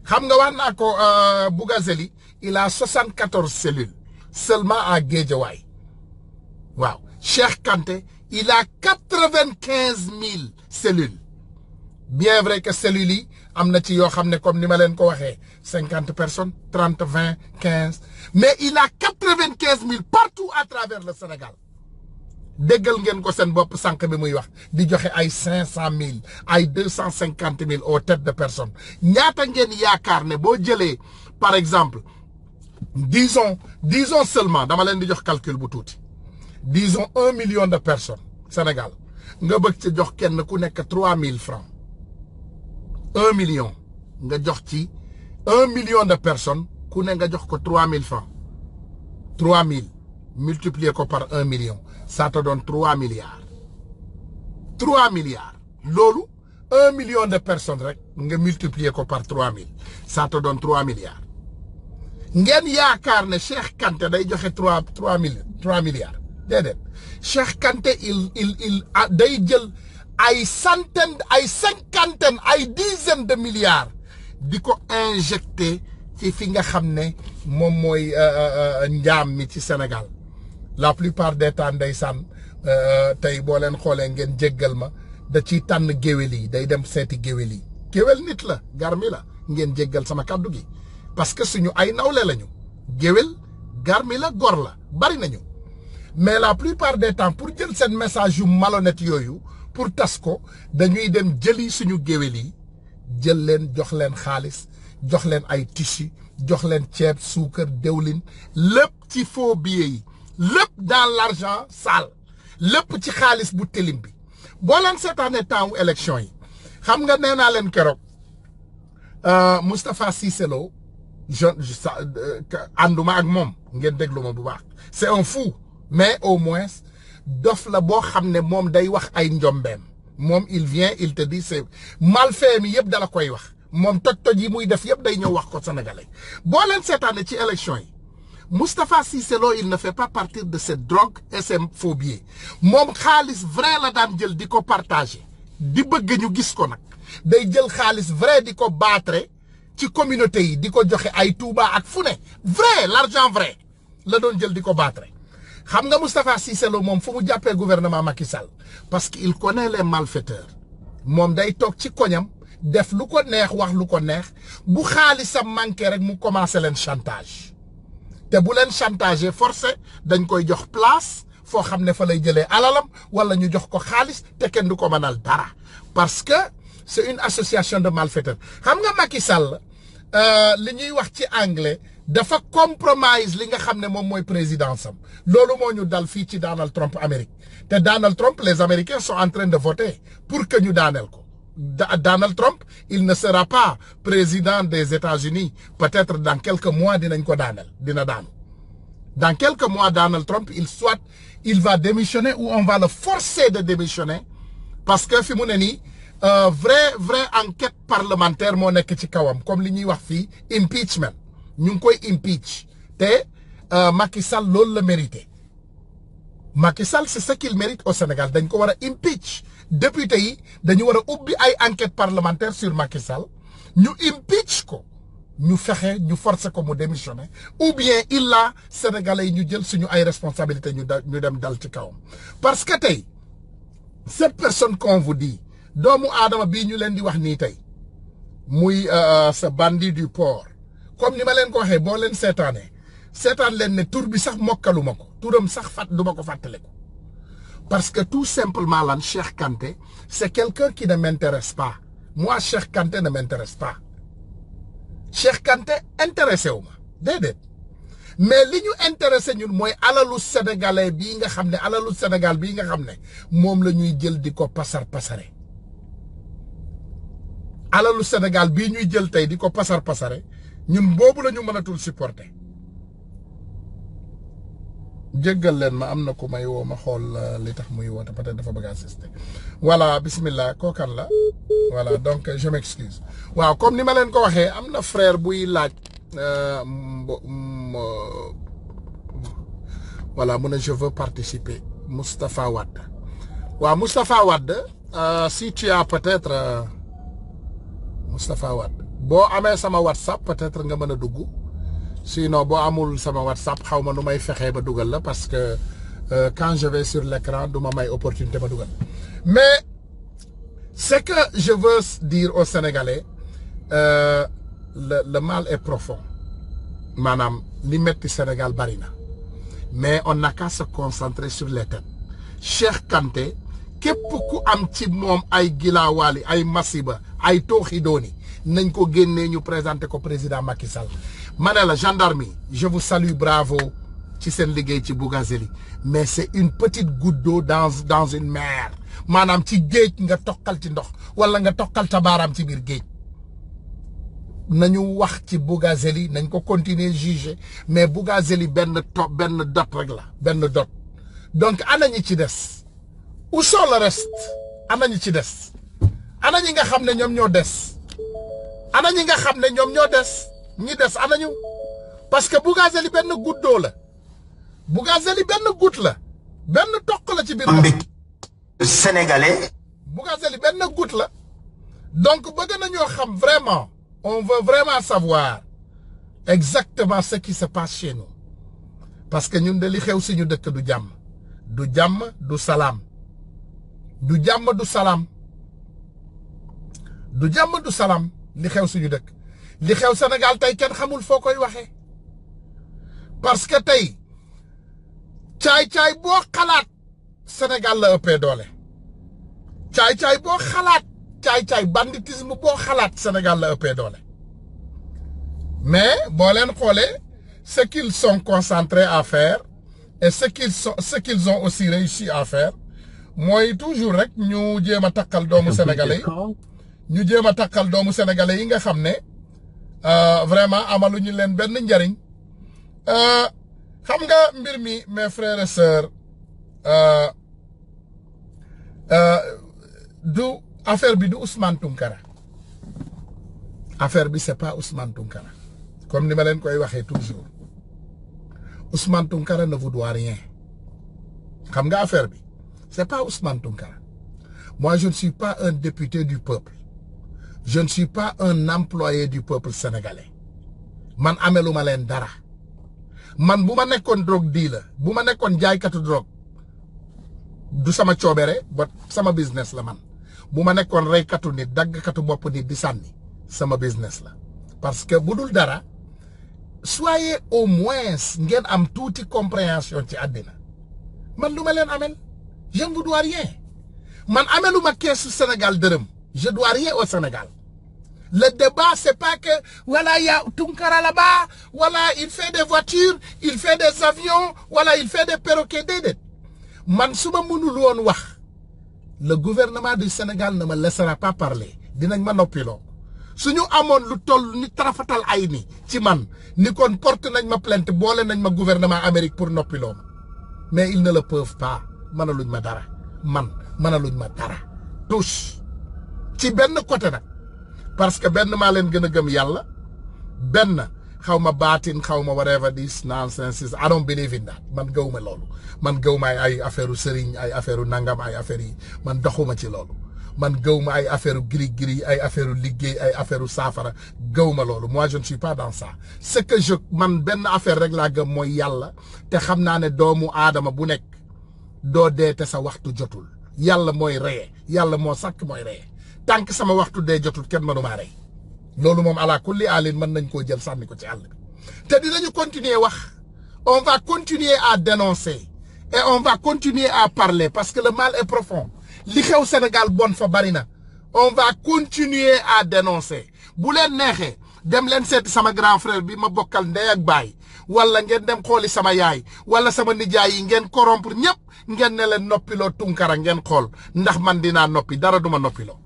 xam nga wax naa ko Bougazeli il a 74 cellules seulement à Guédiawaye waaw Cheikh Kanté il a 95 000 cellules bien vrai que cellules yi am na ci yoo xam ne comme ni ma leen ko waxee 50 personnes 30 20 15 mais il a 95 000 partout à travers le Sénégal déggal ngeen ko seen bopp sànq bi muy wax di joxe ay 500 000 ay 250 000 aux têtes de personnes ñaata ngeen yaakaar ne boo jëlee par exemple disons seulement dama leen di jox calcul bu tuuti disons 1 million de personnes Sénégal nga bëgg ci jox kenn ku nekk 3 000 francs 1 million nga jox ci 1 million de personnes ku ne nga jox ko 3 000 francs 3 000 multiplié ko par 1 million ça te donne 3 milliards 3 milliards loolu 1 million de personnes rek nga multiplié ko par 3 000 ça te donne 3 milliards ngeen yaakaar ne Cheikh Kanté day joxe 3 milliards déedéet Cheikh Kanté il day jël ay centaines ay cinquantaines ay dizaines de milliards di ko injecté ci fi nga xam ne moom mooy njaam mi ci Sénégal la plupart des temps ndeysaan tey boo leen xoolee ngeen jéggal ma da ciy tànn géwél yi day dem seeti géwél yi géwél nit la garmi la ngeen jéggal sama kàddu gi parce que suñu ay nawle lañu géwél garmi la gor la bari nañu mais la plupart des temps pour jël seen message yu malhonnête yooyu pour tas ko dañuy dem jëli suñu géwél yi jël leen jox leen xaalis jox leen ay tissu jox leen ceeb suukar dewlin lépp ci faux billets yi lépp dans l'argent sale lépp ci xaalis bu tilim bi boo leen seetaanee temps élection yi xam nga nee naa leen keroog Moustapha Cissé Lo ànduma ak moom ngeen déglu ma bu baax c'est un fou mais au moins dof la boo xam ne moom day wax ay njombeem moom il vient il te dit c'est mal fait mi yëpp dala koy wax moom toj-toj yi muy def yëpp day ñëw wax ko sénégalais boo leen seetaane ci élection yi Moustapha Cissé Lo il ne fait pas partie de cette drogue et ces faux billets moom xaalis vrai la daan jël di ko partager di bëgg ñu gis ko nag day jël xaalis vrai di ko battre ci communauté yi di ko joxe ay Touba ak fu ne vrai l'argent vrai la doon jël di ko battre xam nga Moustapha Cissé Lo moom fu mu jàppee gouvernement Macky Sall parce que il connaît les malfaiteurs moom day toog ci koñam def lu ko neex wax lu ko neex bu xaalisam manqué rek mu commencé leen chantage te bu leen chantage forcé dañ koy jox place foo xam ne fa lay jëlee alalam wala ñu jox ko xaalis te kenn du ko mënal dara parce que c'est une association de malfaiteurs xam nga Macky Sall li ñuy wax ci anglais dafa compromise li nga xam ne moom mooy présidence am loolu moo ñu dal fii ci Donald Trump Amérique te Donald Trump les Américains sont en train de voter pour que ñu daaneel ko Donald Trump il ne sera pas président des États-Unis peut-être dans quelques mois dinañ ko daaneel dina daanu dans quelques mois Donald Trump il va démissionner ou on va le forcer de démissionner parce que fi mu ne nii vraie enquête parlementaire moo nekk ci kawam comme li ñuy wax fii impeachment ñu ngi koy impeach te Macky Sall loolu la mérité Macky Sall c'est ce qu'il mérite au Sénégal dañ ko war a impeach député yi dañu war a ubbi ay enquête parlementaire sur Macky Sall ñu impeach ko ñu fexe ñu forcer ko mu démissionner ou bien illa sénégalais yi ñu jël suñu ay responsabilités ñu dem dal ci kawam parce que tey cette personne qu'on vous dit doomu aadama bii ñu leen di wax nii tey muy ce bandit du port comme ni ma leen ko waxee boo leen seetaan leen ne tur bi sax mokkaluma ko turam sax duma ko fàttale ko parce que tout simplement lan Cheikh Kanté c'est quelqu'un qui ne m'intéresse pas moi Cheikh Kanté ne m'intéresse pas Cheikh Kanté intéressé wu ma déedéet mais li ñu intéressé ñun mooy alalu sénégalais bii nga xam ne alalu Sénégal bii nga xam ne moom la ñuy jël di ko pasare alalu Sénégal bii ñuy jël tey di ko pasare ñun boobu la ñu mënatul supporter jéggal leen ma am na ku may woo ma xool li tax muy woote peut-être dafa bëgg a assister voilà bismillah kookan la voilà donc je m'excuse waaw comme ni ma leen ko waxee am na frère buy laaj voilà mu ne je veux participer Moustapha Wade waaw Moustapha Wade si tu as peut-être Moustapha Wade boo amee sama WhatsApp peut-être nga mën a dugg sinon boo amul sama WhatsApp xaw ma nu may fexee ba dugal la parce que quand je vais sur l'écran du ma may opportunité ba dugal mais ce que je veux dire aux Sénégalais le mal est profond maanaam li metti Sénégal bari na mais on n'a qu'à se concentrer sur les thèmes Cheikh Kanté képp ku am ci moom ay gilaawaali ay masiba ay tooxi dooni nañ ko génnee ñu présenté ko président Macky Sall ma ne la gendarmerie je vous salue bravo ci seen liggéey ci Bougazelli mais c'est une petite goutte d'eau dans une mer maanaam ci géej nga toqal ci ndox wala nga toqal ta baaraam ci biir géej nañu wax ci Bougazelli nañ ko continuer juger mais Bougazelli benn dot rek la benn dot donc ana ñi ci des où sont le reste ana ñi ci des ana ñi nga xam ne ñoom ñoo des ana ñi nga xam ne ñoom ñoo des ñi des ana ñu parce que Bougazelli benn goutte d'eau la Bougazelli benn goutte la benn toq la ci biir sénégalais Bougazelli benn goutte la donc bëgg nañoo xam vraiment on veut vraiment savoir exactement ce qui se passe chez nous parce que ñun de li xew suñu dëkk du jàmm du salaam du jàmm du salaam du jàmm du salaam li xew suñu dëkk li xew Sénégal tey kenn xamul foo koy waxee parce que tey caay-caay boo xalaat Sénégal la ëppee doole caay-caay boo xalaat caay-caay banditisme boo xalaat Sénégal la ëppee doole mais boo leen xoolee ce qu'ils sont concentrés à faire et ce qu'ils ont aussi réussi à faire mooy toujours rek ñu jéem a takkal doomu sénégalais ñu jéem a takkal doomu sénégalais yi nga xam ne vraiment amaluñu leen benn njariñ xam nga mbir mi mes frères et sœurs du affaire bi du Ousmane Tounkara affaire bi c'est pas Ousmane Tounkara comme ni ma leen koy waxee toujours Ousmane Tounkara ne vous doit rien xam nga affaire bi c'est pas Ousmane Tounkara moi je ne suis pas un député du peuple je ne suis pas un employé du peuple sénégalais man ameluma leen dara man bu ma nekkoon drogue dealer bu ma nekkoon jaaykatu drogue du sama coobere ba sama business la man bu ma nekkoon reykatu nit daggkatu bopp nit di sànni sama business la parce que bu dul dara soyez au moins ngeen am tuuti compréhension ci àddina man lu ma leen amel je ne vous dois rien man ameluma keesu Sénégal dërëm je dois rien au Sénégal le débat c'est pas que voilà il y a Tounkara là-bas voilà il fait des voitures il fait des avions voilà il fait des perroquets déedéet man su ma mënul woon wax le gouvernement du Sénégal ne me laissera pas parler dinañ ma noppiloo suñu amoon lu toll ni tarafatal ay ni ci man ni kon porte nañ ma plainte boole nañ ma gouvernement Amérique pour noppiloo ma mais ils ne le peuvent pas mënaluñ ma dara man mënaluñ ma dara tous ci benn côté nag parce que benn maa leen gën a gëm yàlla benn xaw ma baatin xaw ma whatever this nonsense is I don't believe in that man gëw ma loolu man gëw ma ay affaire u sëriñ ay affaire u nangam ay affaire yi man doxuma ci loolu man gëw ma ay affaire u giri ay affaire u liggéey ay affaire u saafara gëw ma loolu moi je ne suis pas dans ça ce que je man benn affaire rek laa gëm mooy yàlla te xam naa ne doomu aadama bu nekk doo dee te sa waxtu jotul yàlla mooy reye yàlla moo sàkk mooy reye tant que sama waxtu dee jotul kenn mënu maa rey loolu moom ala kulli alin mën nañ koo jël sànni ko ci àll bi te dinañu continuer wax on va continuer à dénoncer et on va continuer à parler parce que le mal est profond li xew Sénégal bon fa bari na on va continuer à dénoncer bu leen neexee dem leen seeti sama grand frère bi ma bokkal ndey ak baay wala ngeen dem xooli sama yaay wala sama nijaay yi ngeen corrompre ñëpp ngeen ne leen noppiloo Tounkara ngeen xool ndax man dinaa noppi dara duma noppiloo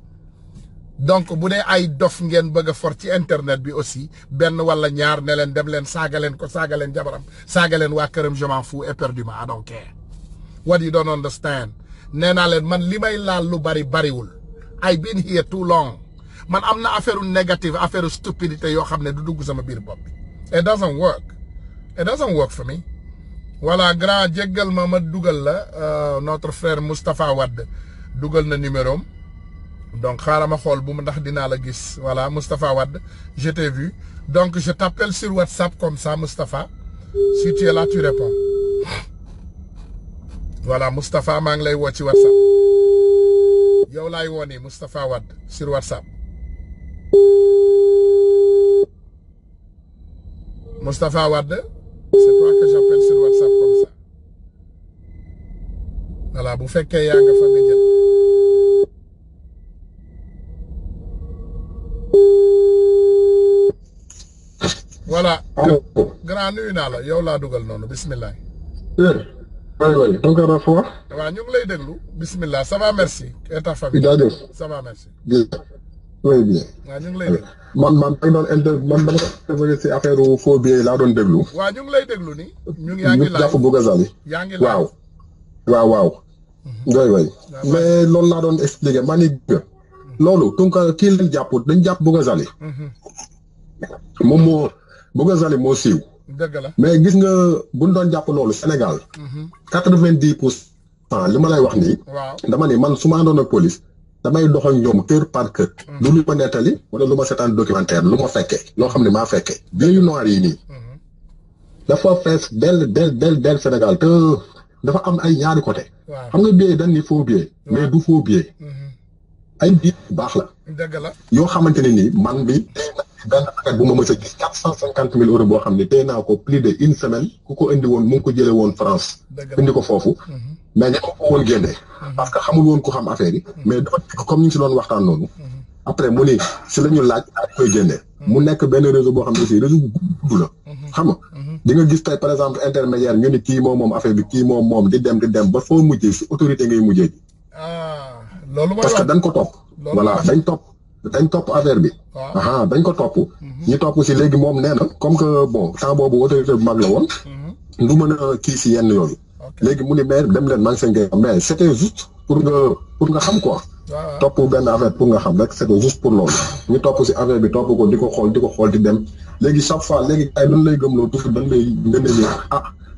donc bu dee ay dof ngeen bëgg a for ci internet bi aussi benn wala ñaar ne leen dem leen saaga leen ko saaga leen jabaram saaga leen waa këram je m'en fous éperdument I don't care what you don't understand nee naa leen man li may laal lu bariwul I been here too long man am na affaire négative affaire stupidité yoo xam ne du dugg sama biir bopp bi it doesn't work for me voilà grand jéggal ma dugal la notre frère Moustapha Wade dugal na numéro am donc xaaral ma xool bu ndax dinaa la gis voilà Moustapha Wade je t'ai vu donc je t'appelle sur WhatsApp comme ça Moustapha si tu es là tu réponds voilà Moustapha maa ngi lay woo ci WhatsApp yow laay woo nii Moustapha Wade sur WhatsApp Moustapha Wade c'est toi que j'appelle sur WhatsApp comme ça voilà bu fekkee yaa nga fa nga jël voilà grand nuyu naa la yow laa dugal noonu bismillah oui waaw ñu ngi lay déglu bismillah ça va merci et ta famille ça va merci oui bien waaw ñu ngi lay déglu man dama ko intervenir ci affaire faux billets laa doon déglu waaw ñu ngi lay déglu ni ñu ngi yaa ngi laaj jàpp Bougazelli yaa ngi laaj waaw oui mais loolu laa doon expliqué maa ni loolu donc kii leen jàpp dañ jàpp Bougazelli moom Bougazelli moo siiw dëgg la mais gis nga buñ doon jàpp loolu Sénégal 90% li ma lay wax nii dama ni man su ma àndoon ak police damay dox ak ñoom kër par kër lu ma nettali wala lu ma seetaan documentaire lu ma fekkee loo xam ne maa fekkee billets yu noir yi nii dafa fees del Sénégal te dafa am ay ñaari côté xam nga billet dañ ni faux billet mais du faux billet ay billet yu baax la dëgg la yoo xamante ne nii man bi benn paquet bu ma mës a gis 450 000 euros boo xam ne tey naa ko plus de une semaine ku ko indi woon mu ngi ko jëlee woon France indi ko foofu mais ña ko woon génne parce que xamul woon ku xam affaire yi mais dafa nekk comme ñu si doon waxtaan noonu après mu ni si la ñu laaj daal di koy génne mu nekk benn réseau boo xam ne aussi réseau bu gudd la xam nga di nga gis tey par exemple intermédiaire ñu ni kii moom affaire bi kii moom di dem ba foo mujjee si autorité ngay mujjee ji parce que dañ ko topp voilà dañ topp affaire bi dañ ko topp ñu topp si léegi moom nee na comme que bon temps boobu autorité bu mag la woon du mën a kii si yenn yooyu léegi mu ni mais dem leen maa ngi seen mais c'était juste pour nga xam quoi topp benn affaire pour nga xam rek c'était juste pour loolu ñu topp si affaire bi topp ko di ko xool di dem léegi chaque fois léegi ay dañ lay gëmloo toujours dañ lay ngëneel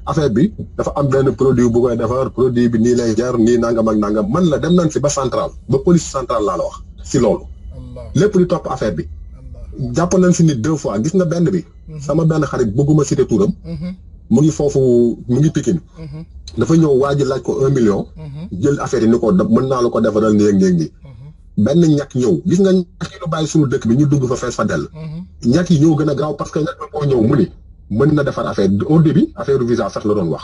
affaire bi dafa am benn produit bu koy defar produit bi nii lay jar nii nangam ak nangam man la dem nañ si ba centrale ba police centrale laa la wax si loolu lépp di topp affaire bi jàpp nañ si nit 2 fois gis nga benn bi sama benn xarit bëgguma citer turam mu ngi foofu mu ngi Pikine dafa ñëw waa ji laaj ko 1 million jël affaire yi ni ko mën naa la ko defaral nii benn ñàkk ñëw gis nga ñàkk yi lu bàyyi suñu dëkk bi ñu dugg fa fees fa dell ñàkk yi ñëw gën a gaaw parce que ñàkk bi moo ñëw mu ni mën na defar affaire au début affaire visa sax la doon wax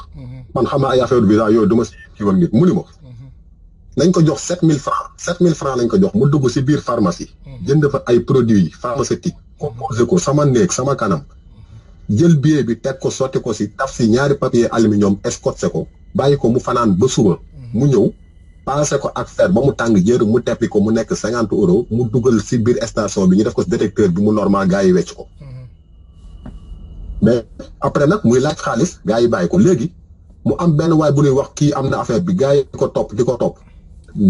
man xam naa ay affaire visa yooyu dama si kii woon nit mu ni ma nañ ko jox 7000 francs 7000 francs lañ ko jox mu dugg si biir pharmacie jënd fa ay produits pharmaceutiques composé ko sama néeg sama kanam jël billet bi teg ko sotti ko si taf si ñaari papier aluminium escorté ko bàyyi ko mu fanaan ba suba mu ñëw passé ko ak fer ba mu tàng jër mu teppi ko mu nekk 50 euros mu dugal si biir station bi ñu def ko si détecteur bi mu normal gars yi wecc ko mais après nag muy laaj xaalis gars yi bàyyi ko léegi mu am benn waay bu ñuy wax kii am na affaire bi gars yi di ko topp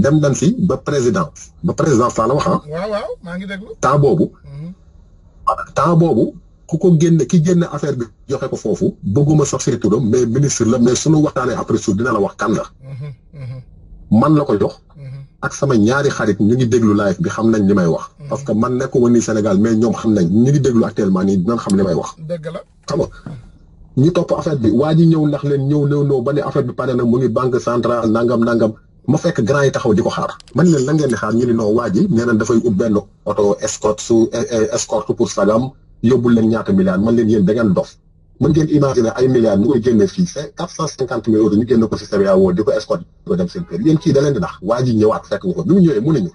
dem nañ si ba présidence laa la wax waaw maa ngi déglu temps boobu ku ko génne ki génne affaire bi joxe ko foofu bëgguma sax si turam mais ministre la mais suñu waxtaanee après suuf dina la wax kan la man la ko jox ak sama ñaari xarit ñu ngi déglu live bi xam nañ li may wax parce que man nekkuma nii Sénégal mais ñoom xam nañ ñu ngi déglu actuellement nii dinañ xam li may wax xam nga ñu topp affaire bi waa ji ñëw ndax leen ñëw ba ne affaire bi pare na mu ngi banque centrale nangam ma fekk grand yi taxaw di ko xaar man leen la ngeen di xaar ñu ni non waa ji nee na dafay ut benn auto escorte pour sagam yóbbul leen ñaata milliards man leen yéen da ngeen dof mën ngeen imaginer ay milliards ñu koy génne fii c'est 450 000 euros ñu génne ko si CBAO di ko escorte di ko dem seen kër yéen kii da leen di nax waa ji ñëwaat fekk nga ko bi mu ñëwee mu ne ñu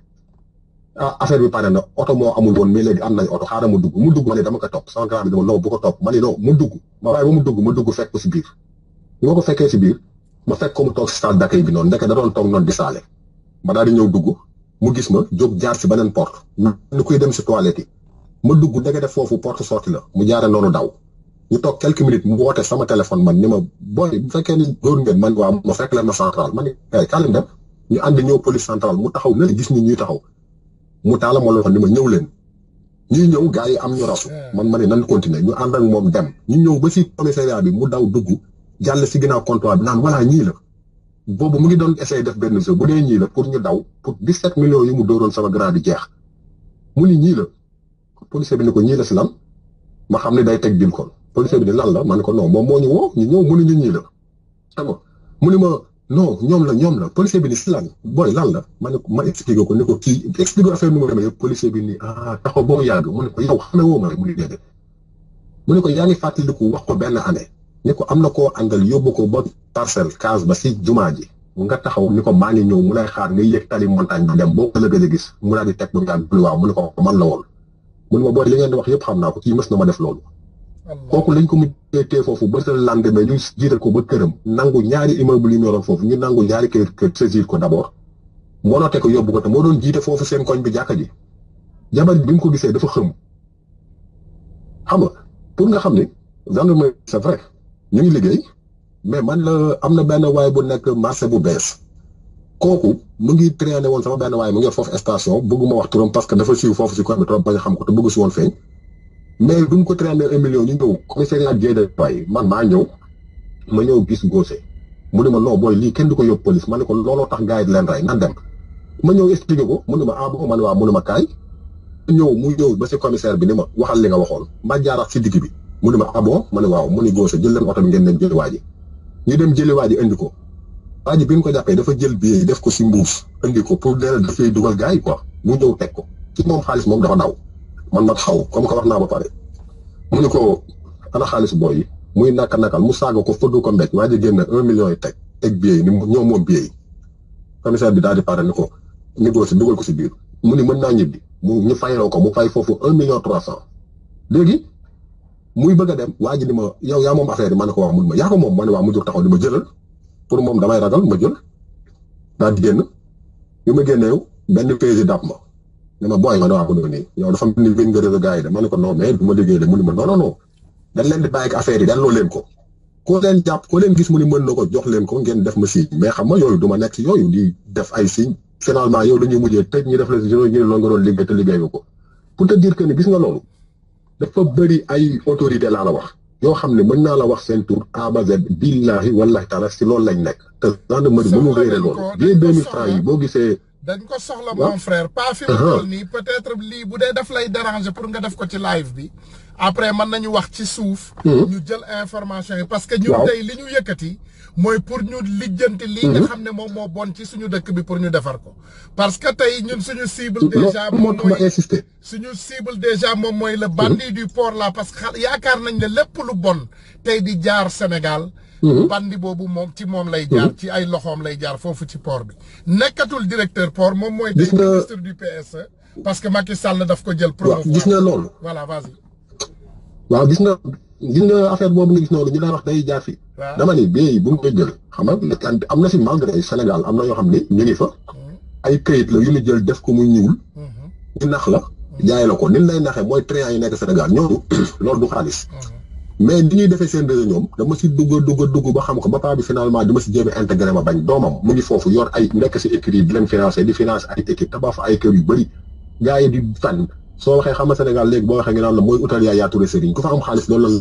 affaire bi pare na oto moo amul woon mais léegi am nañ oto xaaral mu dugg ma ne dama ko topp sama grand bi dama non bu ko topp ma ne non mu dugg ma waaye ba mu dugg fekk ko si biir bi ma ko fekkee si biir ma fekk ko mu toog si salle d'accueil bi noonu ndeke da doon toog noonu di saale ma daal di ñëw dugg mu gis ma jóg jaar si beneen porte ñu koy dem si toilette yi ma dugg da nga def foofu porte sortie la mu jaare noonu daw ñu toog quelques minutes mu woote sama téléphone man ni ma booy bu fekkee ni góor ngeen man waaw ma fekk leen ma central man kay kaa leen dem ñu ànd ñëw police centrale mu taxaw na gis ñu ñuy taxaw mu taala ma loxo ni ma ñëw leen ñuy ñëw gars yi am ñu rasu man ma ne nan continuer ñu ànd ak moom dem ñu ñëw ba si commissariat bi mu daw dugg jàll si ginnaaw comptoir bi naan voilà ñii la boobu mu ngi doon essayé def benn jeu bu dee ñii la pour ñu daw pour 17 millions yu mu dóoroon sama grand bi jeex mu ni ñii la policier bi ni ko ñii la si lan ma xam ne day teg dil kon policier bi ni lan la ma ne ko non moom moo ñu woo ñu ñëw mu ni ñu ñii la xam nga mu ni ma non ñoom la policier bi ni si lan booy lan la ma ne ko ma expliqué ko ni ko kii expliqué affaire nu mu demee yëpp policier bi ni taxaw boo yàgg mu ne ko yow xamee woo ma rek mu ni déedéet mu ne ko yaa ngi fàttaliku wax ko benn année ni ko am na koo àndal yóbbu ko ba parcelle case ba si jumaa ji nga taxaw ni ko maa ngi ñëw mu lay xaar nga yéeg tali montagne bi dem boo ko la gëj a gis mu daal di teg ba mu yàgg waaw mu ne ko man la woon mu ne ma booy li ngeen di wax yëpp xam naa ko kii mës na ma def loolu kooku lañ ko mujjee tee foofu ba sa lendemain ñu jiital ko ba këram nangu ñaari immeuble yi ñu yoroon foofu ñu nangu ñaari kër saisir ko d'abord monote ko yóbbu ko te moo doon jiite foofu seen koñ bi jàkka ji jabar bi mu ko gisee dafa xëm xam nga pour nga xam ni gendarmerie c'est vrai ñu ngi liggéey mais man la am na benn waay bu nekk marché bu bees kooku mu ngi traîné woon sama benn waay mu ngi foofu station bëgguma wax turam parce que dafa siiw foofu si koñ bi trop ba nga xam ko te bëgg si woon feeñ mais bu ñu ko traîné 1 million ñu ñëw commissariat Guédé waay man maa ñëw ma ñëw gis Gosé mu ne ma non booy lii kenn du ko yóbbu police ma ne ko looloo tax gars yi di leen rey nan dem ma ñëw expliqué ko mu ne ma bon man waa mu ne ma kaay mu ñëw ba si commissaire bi ni ma waxal li nga waxoon ma jaaraat si digg bi mu ne ma bon ma ne waaw mu ne Gosé jël leen oto bi ngeen dem jëli waa ji ñu dem jëli waa ji indi ko waa ji bi ñu ko jàppee dafa jël billet def ko si mbuus indi ko pour deel dafay dugal gars yi quoi mu ñëw teg ko ci moom xaalis moom dafa daw man ma xaw comme que wax naa ba pare mu ne ko ana xaalis booy yi muy nakal mu saaga ko fëddu ko mbéj waa ji génn 1 million yi teg billet yi ni ñoo moom billet yi commissaire bi daal di pare ni ko négocier dugal ko si biir mu ni mën naa ñibbi ñu fayloo ko mu fay foofu 1 million 300 léegi muy bëgg a dem waa ji ni ma yow yaa moom affaire yi ma ne ko wax mun ma yaa ko moom ma ne waa mu jóg taxaw di ma jëlal pour moom damay ragal ma jël daal di génn bi ma génneew benn paysan dàpp ma ne ma booy ma ne waa ko nii yow dafa mel ni gën nga réseau gars yi de ma ne ko non mais du ma liggéey de mu ni ma non dañ leen di bàyyi ak affaire yi delloo leen ko koo leen jàpp koo leen gis mu ni mën na ko jox leen ko ngeen def ma signe mais xam nga yooyu du ma nekk si yooyu di def ay signe finalement yow dañuy mujjee tëj ñu def la si ñu ne loolu nga doon liggéey te liggéey nga ko pour te dire que ni gis nga loolu dafa bëri ay autorité laa la wax yoo xam ne mën naa la wax seen tur A ba Z billahi wallahi taala si loolu lañ nekk te gendarmerie mënul réere loolu billet 2000 francs yi boo gisee dañ ko soxla mon frère pas fi mu toll nii peut-être lii bu dee daf lay déranger pour nga def ko ci live bi après mën nañu wax ci suuf ñu jël information yi parce que ñun tey li ñu yëkkati mooy pour ñu lijjanti lii nga xam ne moom moo bon ci suñu dëkk bi pour ñu defar ko parce que tey ñun suñu cible déjà moom mooy suñu cible déjà moom mooy le bandit du port là parce que yaakaar nañ ne lépp lu bon tey di jaar Sénégal bandi boobu moom ci moom lay jaar ci ay loxoom lay jaar foofu ci port bi nekkatul directeur port moom mooy tey ministre du PSE parce que Macky Sall daf ko jël promouvoir gis nga loolu voilà vas-y waaw gis nga affaire boobu nga gis noonu ñu daan wax day jaar fi dama ni bii bu ñu koy jël xam nga am na si malgré Sénégal am na yoo xam ni ñu ngi fa ay këyit la yu ñu jël def ko mu ñuul ñu nax la jaay la ko nin lay naxee mooy triant yi nekk Sénégal ñooñu loolu du xaalis mais ni ñuy defee seen réseau ñoom dama si dugg ba xam ko ba paa bi finalement dama si jéem a intégré ma bañ doomam mu ngi foofu yor ay nekk si écrit di leen financé di financé ay équipe tabax fa ay kër yu bëri gars yi di fenn soo waxee xam nga Sénégal léegi boo waxee nga naan la mooy utal Yaya Touré sëriñ ku fa am xaalis loolu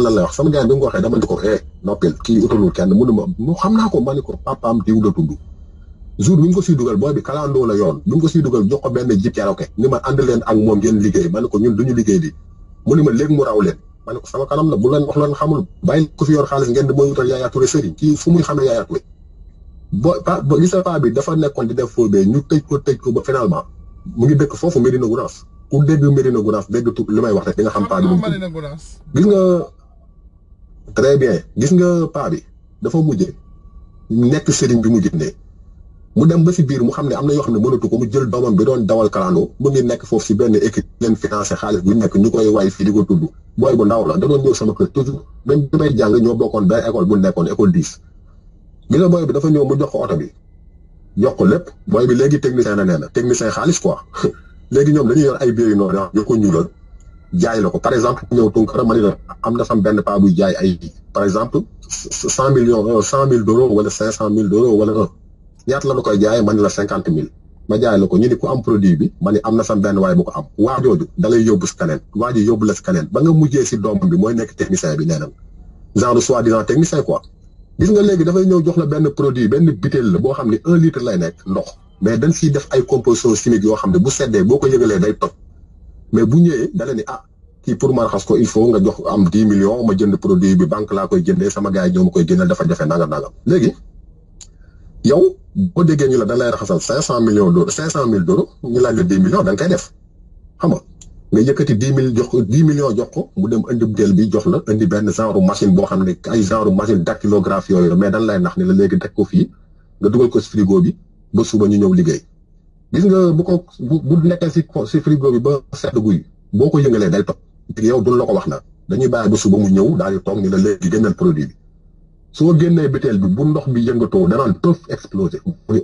la lay wax sama gars bi mu ko waxee dama ni ko noppil kii utalul kenn mënu ma mu xam naa ko ma ni ko papaam diw la tudd jour bi mu ko siy dugal booy bi kalandoo la yoon bi mu ko siy dugal jox ko benn jib Cherokee ni ma ànd leen ak moom ngeen liggéey ma ne ko ñun duñu liggéey di mu ni ma léegi mu raw leen ma ne ko sama kanam la bu leen wax leen xamul bàyyi ko fi yor xaalis ngeen di mooy utal Yaya Touré sëriñ kii fu muy xamee Yaya Touré ba gis nga paa bi dafa nekkoon di def foobee ñu tëj ko ba finalement mu ngi dëkk foofu Médina Gounass ku dégg Médina Gounass dégg tu li may wax rek di nga xam paa bi gis nga très bien gis nga paa bi dafa mujje nekk sëriñ bi mu jëndee mu dem ba si biir mu xam ne am na yoo xam ne mënatu ko mu jël doomam bi doon dawal kalandoo mu ngi nekk foofu si benn équipe leen financé xaalis bu nekk ñu koy way fii di ko tudd booy bu ndaw la da doon ñëw sama kër toujours même bi may jàng ñoo bokkoon benn école bu nekkoon école 10 gis nga booy bi dafa ñëw mu jox ko oto bi yokk lépp booy bi léegi technicien na nee na technicien xaalis quoi léegi ñoom dañuy yor ay biir yu noonu yoo ko ñuulal jaay la ko par exemple ñëw Tunkara ma ne la am na sam benn paa buy jaay ay par exemple 100 millions 100 000 $ wala 500 000 $ wala ñaata la koy jaayee ma ne la 50 000 ma jaay la ko ñu ni ku am produit bi ma ne am na sam benn waay bu ko am waa jooju da lay yóbbu si keneen waa ji yóbbu la si keneen ba nga mujjee si doomam bi mooy nekk technicien bi nee na genre soi-disant technicien quoi. gis nga léegi dafay ñëw jox la benn produit benn butéel la boo xam ne 1 litre lay nekk ndox mais dañ siy def ay compositions chimiques yoo xam ne bu seddee boo ko yëgalee day toj mais bu ñëwee da la ni kii pour ma raxas ko il faut nga jox am 10 millions ma jënd produit bi banque laa koy jëndee sama gars yi ñoo ma koy génneel dafa jafe nangam léegi yow boo déggee ñu la da lay raxasal 500 millions $, 500 000 $, ñu laaj la 10 millions da nga koy def xam nga yëkkati 10 000 jox ko 10 millions jox ko mu dem indi butéel bi jox la indi benn genre machine boo xam ne ay genre machine dactylographe yooyu mais dañ lay nax ni la léegi teg ko fii nga dugal ko si frigo bi ba suba ñu ñëw liggéey gis nga bu nekkee si frigo bi ba sedd guy boo ko yëngalee day toog yow duñ la ko wax na dañuy bàyyi ba suba mu ñëw daal di toog ni la léegi génneel produit bi soo génnee butéel bi bu ndox bi yëngatoo danaan tëf explosé mu ni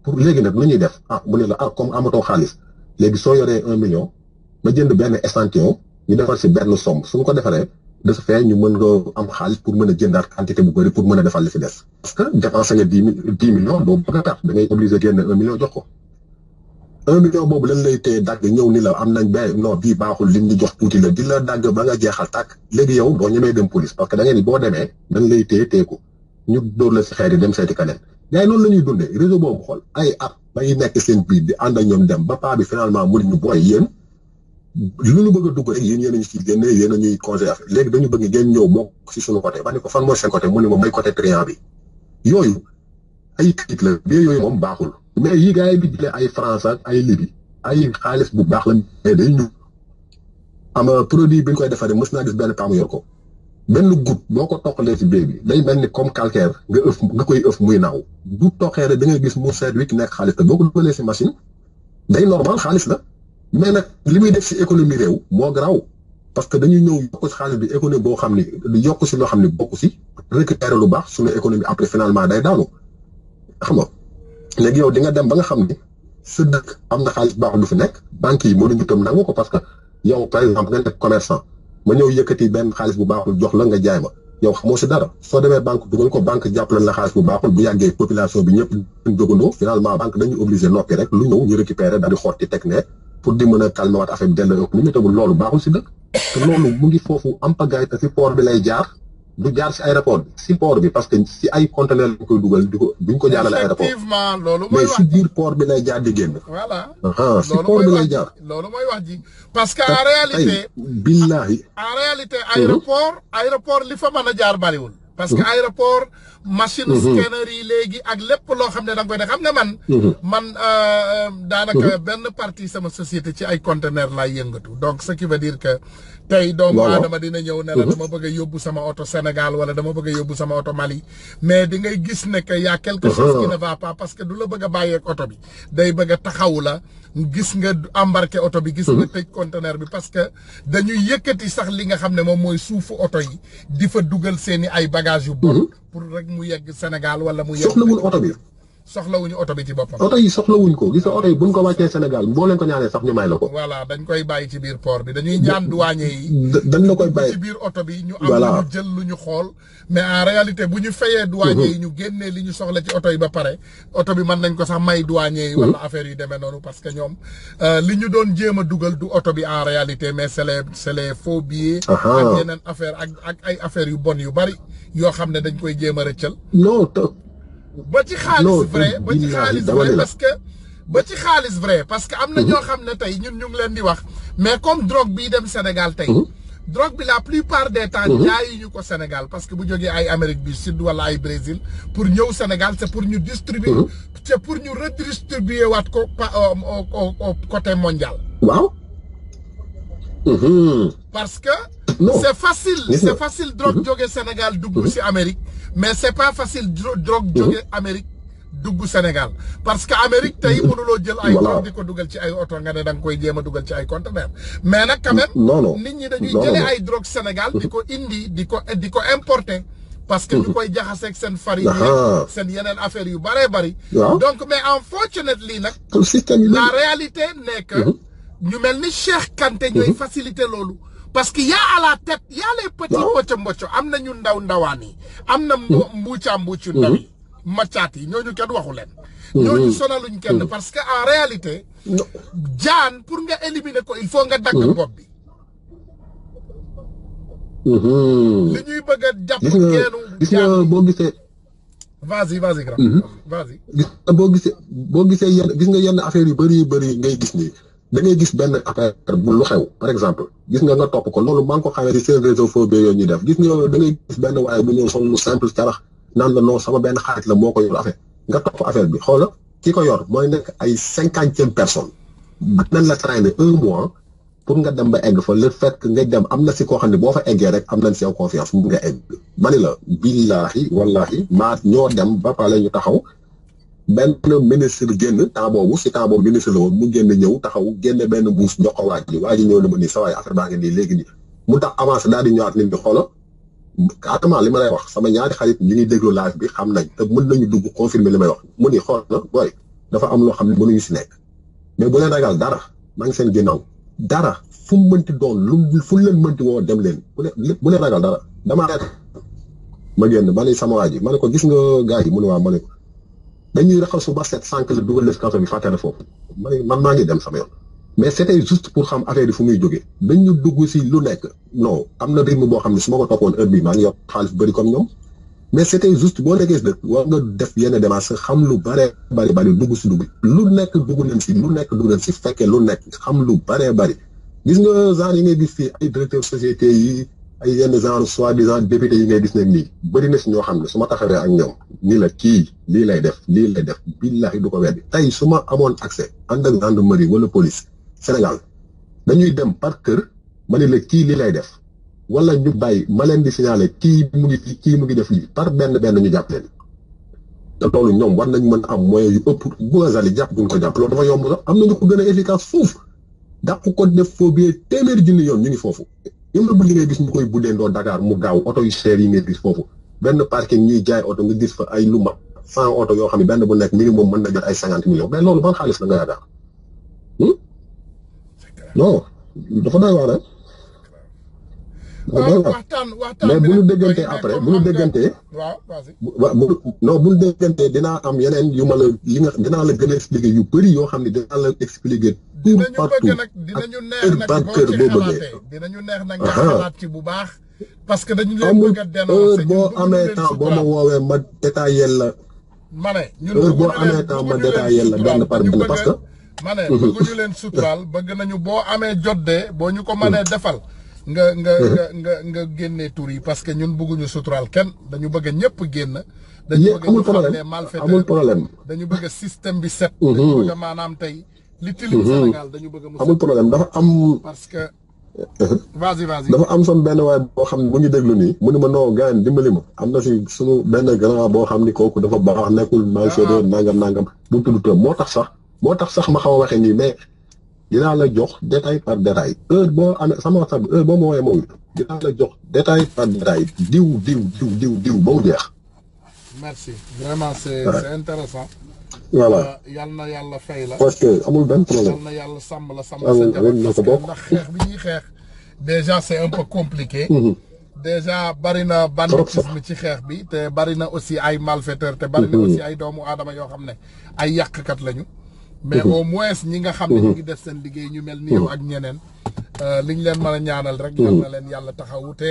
pour léegi nag lu ñuy def mu ne la comme amatoo xaalis léegi soo yoree 1 million ma jënd benn échantillon ñu defal si benn somme su ñu ko defaree de ce fait ñu mën nga am xaalis pour mën a jëndaat quantité bu bëri pour mën a defal li fi des. parce que dépensé nga 10 millions doo bëgg a perte da ngay obligé génne 1 million jox ko 1 million boobu lan lay téye dagg ñëw ni la am nañ non bii baaxul lim ñu jox tuuti la di la dagg ba nga jeexal tàkk léegi yow doo ñemee dem police parce que da ngeen ni boo demee dañ lay téye ko ñu dóor la si xeer yi dem seeti keneen gars yi noonu la ñuy dundee réseau boobu xool ay at bay nekk seen biir di ànd ak ñoom dem ba paa bi finalement mu ñu booy yéen lu ñu bëgg a dugg rek yéen a ñu ci génne yéen a ñuy conseillé affaire léegi dañu bëgg ngeen ñëw bokk si suñu côté ba ne ko fan mooy seen côté mu ne ma may côté triant bi yooyu ay kayit la bie yooyu moom baaxul mais yi gars yi di jëlee ay France ak ay Libye ay xaalis bu baax la mais day ñu am produit bi ñu koy defaree mës naa gis benn taamu yor ko benn goutte boo ko toqalee ci bee bi day mel ni comme calcaire nga koy ëf muy naaw du toqee rek da ngay gis mu seet wi nekk xaalis te boo ko dugalee ci machine day normal xaalis la mais nag li muy def ci économie réew moo garaaw parce que dañuy ñëw yokk ci xaalis bi économie boo xam ni yokk ci loo xam ni bokku ci récupérer lu baax suñu économie après finalement day daanu xam nga léegi yow di nga dem ba nga xam ni sa dëkk am na xaalis baax du fi nekk banques yi mënuñu tam nangu ko parce que yow par exemple nga nekk commerçant ma ñëw yëkkati benn xaalis bu baaxul jox la nga jaay ma yow xamoo si dara soo demee banque dugal ko banque jàppale la xaalis bu baaxul bu yàggee population bi ñëpp ñu jógandoo finalement banque dañuy obligé noppi rek lu ñëw ñu récupérer daal di xotti teg ne pour di mën a calmer waat affaire bi delloo économie te loolu baaxul si dëkk te loolu mu ngi foofu am pagaille te si port bi lay jaar du jaar si aéroport bi si port bi parce que si ay conteneur lañ koy dugal di ko duñ ko jaarale aéroport effectivement loolu mooy mais si biir port bi lay jaar di génn. voilà si port bi lay jaar. loolu mooy wax ji parce que en réalité. billahi en réalité aéroport li fa mën a jaar bariwul. parce que aéroport machine scanner yi léegi ak lépp loo xam ne da nga koy def xam nga man daanaka benn partie sama société ci ay conteneur laay yëngatu donc ce qui veut dire que tey doomu aadama dina ñëw ne la dama bëgg a yóbbu sama oto Sénégal wala dama bëgg a yóbbu sama oto Mali mais di ngay gis ne que y a quelque chose qui ne va pas parce que du la bëgg a bàyyeeg oto bi day bëgg a taxawu la gis nga embarqué oto bi gis nga tëj conteneur bi parce que dañuy yëkkati sax li nga xam ne moom mooy suufu oto yi di fa dugal seeni ay bagages yu bon pour rek mu yegg Sénégal wala mu yegg soxlawul oto bi soxlawuñu oto bi ci boppam oto yi soxlawuñ ko gis nga oto yi buñ ko wàccee Sénégal boo leen ko ñaanee sax ñu may la ko voilà dañ koy bàyyi ci biir port bi dañuy ñaan douanier yi dañ la koy bàyyi ci biir oto bi ñu am lu ñu jël lu ñu xool mais en réalité bu ñu fayee douanier yi ñu génnee li ñu soxla ci oto yi ba pare oto bi mën nañ ko sax may douanier yi wala affaire yu demee noonu parce que ñoom li ñu doon jéem a dugal du oto bi en réalité mais c'est les faux billets ak yeneen affaire ak ay affaires yu bon yu bari yoo xam ne dañ koy jéem a rëccal ba ci xaalis vrai ba ci xaalis vrai parce que ba ci xaalis vrai parce que am na ñoo xam ne tey ñun ñu ngi leen di wax mais comme drogue bii dem Sénégal tey drogue bi la plupart des temps jaayuñu ko Sénégal parce que bu jógee ay Amérique du Sud wala ay Brésil pour ñëw Sénégal c'est pour ñu distribuer c'est pour ñu redistribuer waat ko au côté mondial waaw parce que c'est facile drogue jóge Sénégal dugg ci Amérique mais c'est pas facile drogue jóge Amérique dugg Sénégal parce que Amérique tey mënuloo jël ay drogue di ko dugal ci ay oto nga ne da nga koy jéem a dugal ci ay conteneur mais nag quand même nit ñi dañuy jëlee ay drogue Sénégal di ko indi di ko importer parce que ñu koy jaxaseeg seen farine yi seen yeneen affaire yu bëree bëri donc mais unfortunately nag la réalité n'est que ñu mel ni Cheikh Kanté ñooy faciliter loolu parce que y a à la tête y a les petits mbocco am na ñu ndawaan yi am na mbuucu ndaw yi macaat yi ñooñu kenn waxu leen ñooñu sonaluñ kenn parce que en réalité jaan pour nga éliminer ko il faut nga dagg bopp bi li ñuy bëgg a jàpp geenu gis nga boo gisee vas-y grand vas-y boo gisee yenn affaire yu bëri ngay gis nii da ngay gis benn affaire bu lu xew par exemple gis nga topp ko loolu maa ngi ko xamee ci seen réseau phobie yooyu ñuy def gis nga da ngay gis benn waaye bu ñëw sol lu simple carax naan la non sama benn xarit la moo ko yor affaire nga topp affaire bi xoola ki ko yor mooy nekk ay 50e personne nañ la traîner 1 mois pour nga dem ba egg fa le fait que nga dem am na si koo xam ne boo fa eggee rek am nañ si yow confiance mu nga egg mani la billahi wallahi maa ñoo dem ba pare ñu taxaw benn ministre génn temps boobu ministre la woon mu génn ñëw taxaw génne benn mbuus jox ko waa ji ñëw na ma nii sa waay affaire baa ngi nii léegi nii mu tax avancé daal di ñëwaat nit ñi xoola carrément li ma lay wax sama ñaari xarit ñu ngi déglu live bi xam nañ te mën nañu dugg confirmer li may wax mu ni xool na booy dafa am loo xam ne mënuñu si nekk mais bu leen ragal dara maa ngi seen ginnaaw dara fu mu mënti doon fu leen mënti woo dem leen bu leen ragal dara damaa rek ma génn ma ne sama waa ji ma ne ko gis nga gars yi mu ne waa ma ne ko dañuy raxasu ba set sànq la dugal les kaso bi fàtte na foofu man maa ngi dem sama yoon mais c'était juste pour xam affaire yi fu muy jógee dañu dugg si lu nekk non am na rythme boo xam ne su ma ko toppoon heure bii maa ngi yor xaalis bëri comme ñoom mais c'était juste boo nekkee si dëkk war nga def yenn démarches xam lu bari dugg si dugg lu nekk dugg leen si fekkee lu nekk xam lu bari gis nga genre yi ngay gis fii ay directeur société yi ay yenn genre soi-disant député yi ngay gis ne nii bëri na si ñoo xam ne su ma taxawee ak ñoom nii la kii lii lay def billahi du ko weddi tey su ma amoon accès ànd ak gendarmerie wala police Sénégal dañuy dem par kër ma ne la kii lii lay def wala ñu bàyyi ma leen di signaler kii mu ngi def lii par benn ñu jàpp leen te loolu ñoom war nañ mën am moyen yu ëpp Bougazelli jàpp duñ ko jàpp loolu dafa yomb sax am nañu ko gën a efficace foofu dàq ko def phobie téeméeri junni yoon ñu ngi foofu immeuble li ngay gis ñu koy buddeendoo Dakar mu gaaw oto yu cher yi ngay gis foofu benn parking ñuy jaay oto nga gis fa ay lu ma 100 oto yoo xam ne benn bu nekk minimum mën na jot ay 50 millions mais loolu ban xaalis la nga yaakaar non dafa doy waar rek. mais bu ñu déggantee après bu ñu déggantee. non bu ñu déggantee dinaa am yeneen yu ma la dinaa la gën a expliquer yu bëri yoo xam ne dinaa la expliquer. tout partout ak par kër boo bëggee. dinañu neex nag nga xalaat ci bu baax. parce que dañu leen bëgg a dénoncer boo amee temps boo ma woowee ma détaillé la. ma ne ñun boo amee temps ma détaillé la benn par benn parce que. ma ne bëgguñu leen suturaal bëgg nañu boo amee jot de boo ñu ko mënee defal nga génnee tur yi parce que ñun bëgguñu suturaal kenn dañu bëgg ñëpp génn. dañu bëgg ñu xam ne malfaiteur amul problème dañu bëgg système bi set. dañu bëgg maanaam tey li tilim Sénégal dañu bëgg mu set. amul problème dafa am. parce que. vas-y. dafa am sama benn waay boo xam ne mu ngi déglu nii mu ne ma non gars dimbali ma am na si sunu benn grand boo xam ni kooku dafa baax nekkul malfaiteur nangam bu tudd turam moo tax sax ma xaw a waxee nii mais dinaa la jox détail par détail heure boo amee sama WhatsApp heure boo ma woowee moom dinaa la jox détail par détail diw ba mu jeex. merci vraiment c'est intéressant. voilà yal na yàlla fay la. parce que amul benn problème. yal na yàlla sàmm la sàmm sa njaboot parce que ndax xeex bi ñuy xeex déjà c'est un peu compliqué. déjà bari na banditisme ci xeex bi te bari na aussi ay malfaiteurs te bari na aussi ay doomu aadama yoo xam ne ay yàqkat lañu. mais au moins ñi nga xam ne ñu ngi def seen liggéey ñu mel ni yow ak ñeneen liñ leen mën a ñaanal rek yal na leen yàlla taxawu te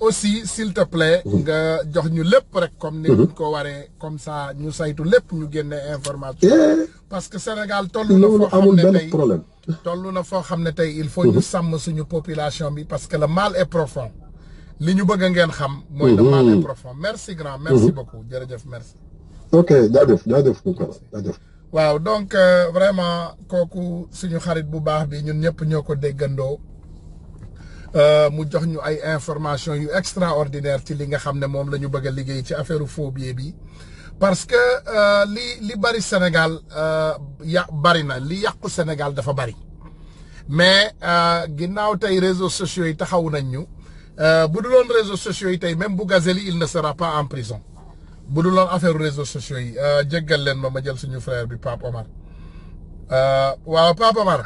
aussi s'il te plaît nga jox ñu lépp rek comme ni ñu ko waree comme ça ñu saytu lépp ñu génne information parce que Sénégal toll na foo xam ne tey toll na foo xam ne tey il faut ñu sàmm suñu population bi parce que le mal est profond li ñu bëgg ngeen xam mooy le mal est profond merci grand merci beaucoup jërëjëf merci ok jaajëf waaw donc vraiment kooku suñu xarit bu baax bi ñun ñëpp ñoo ko déggandoo mu jox ñu ay information yu extraordinaire ci li nga xam ne moom la ñu bëgg a liggéey ci affaire phobie bi parce que li bari Sénégal bari na li yàqu Sénégal dafa bari mais ginnaaw tey réseaux sociaux yi taxaw nañ ñu bu dul woon réseaux sociaux yi tey même Bougazelli il ne sera pas en prison bu dul woon affaire réseaux sociaux yi jéggal leen ma jël suñu frère bi Pape Omar waaw Pape Omar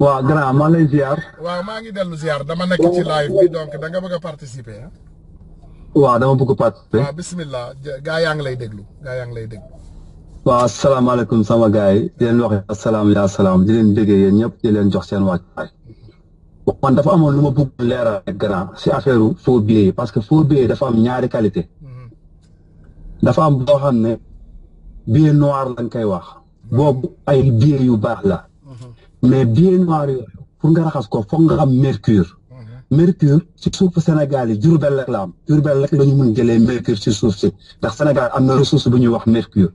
waaw grand maa lay ziar. waaw maa ngi dellu ziar dama nekk ci live bi donc da nga bëgg a participer ah. waaw dama bëgg a participer. waaw bismillah gaa yaa ngi lay déglu waaw asalaamaaleykum sama gars yi di leen wax asalaam yaa salaam di leen déggee yéen ñëpp di leen jox seen wàccuwaay. man dafa amoon lu ma bëgg leeral rek grand si affaire faux billets yi parce que faux billets yi dafa am ñaari qualité. dafa am boo xam ne billet noir lañ koy wax. boobu ay billets yu baax la. mais billet noir yooyu pour nga raxas ko foog nga am mercure. mercure ci suufu Sénégal yi Diourbel rek la am Diourbel rek la ñu mun jëlee mercure ci suuf si ndax Sénégal am na ressource bu ñuy wax mercure.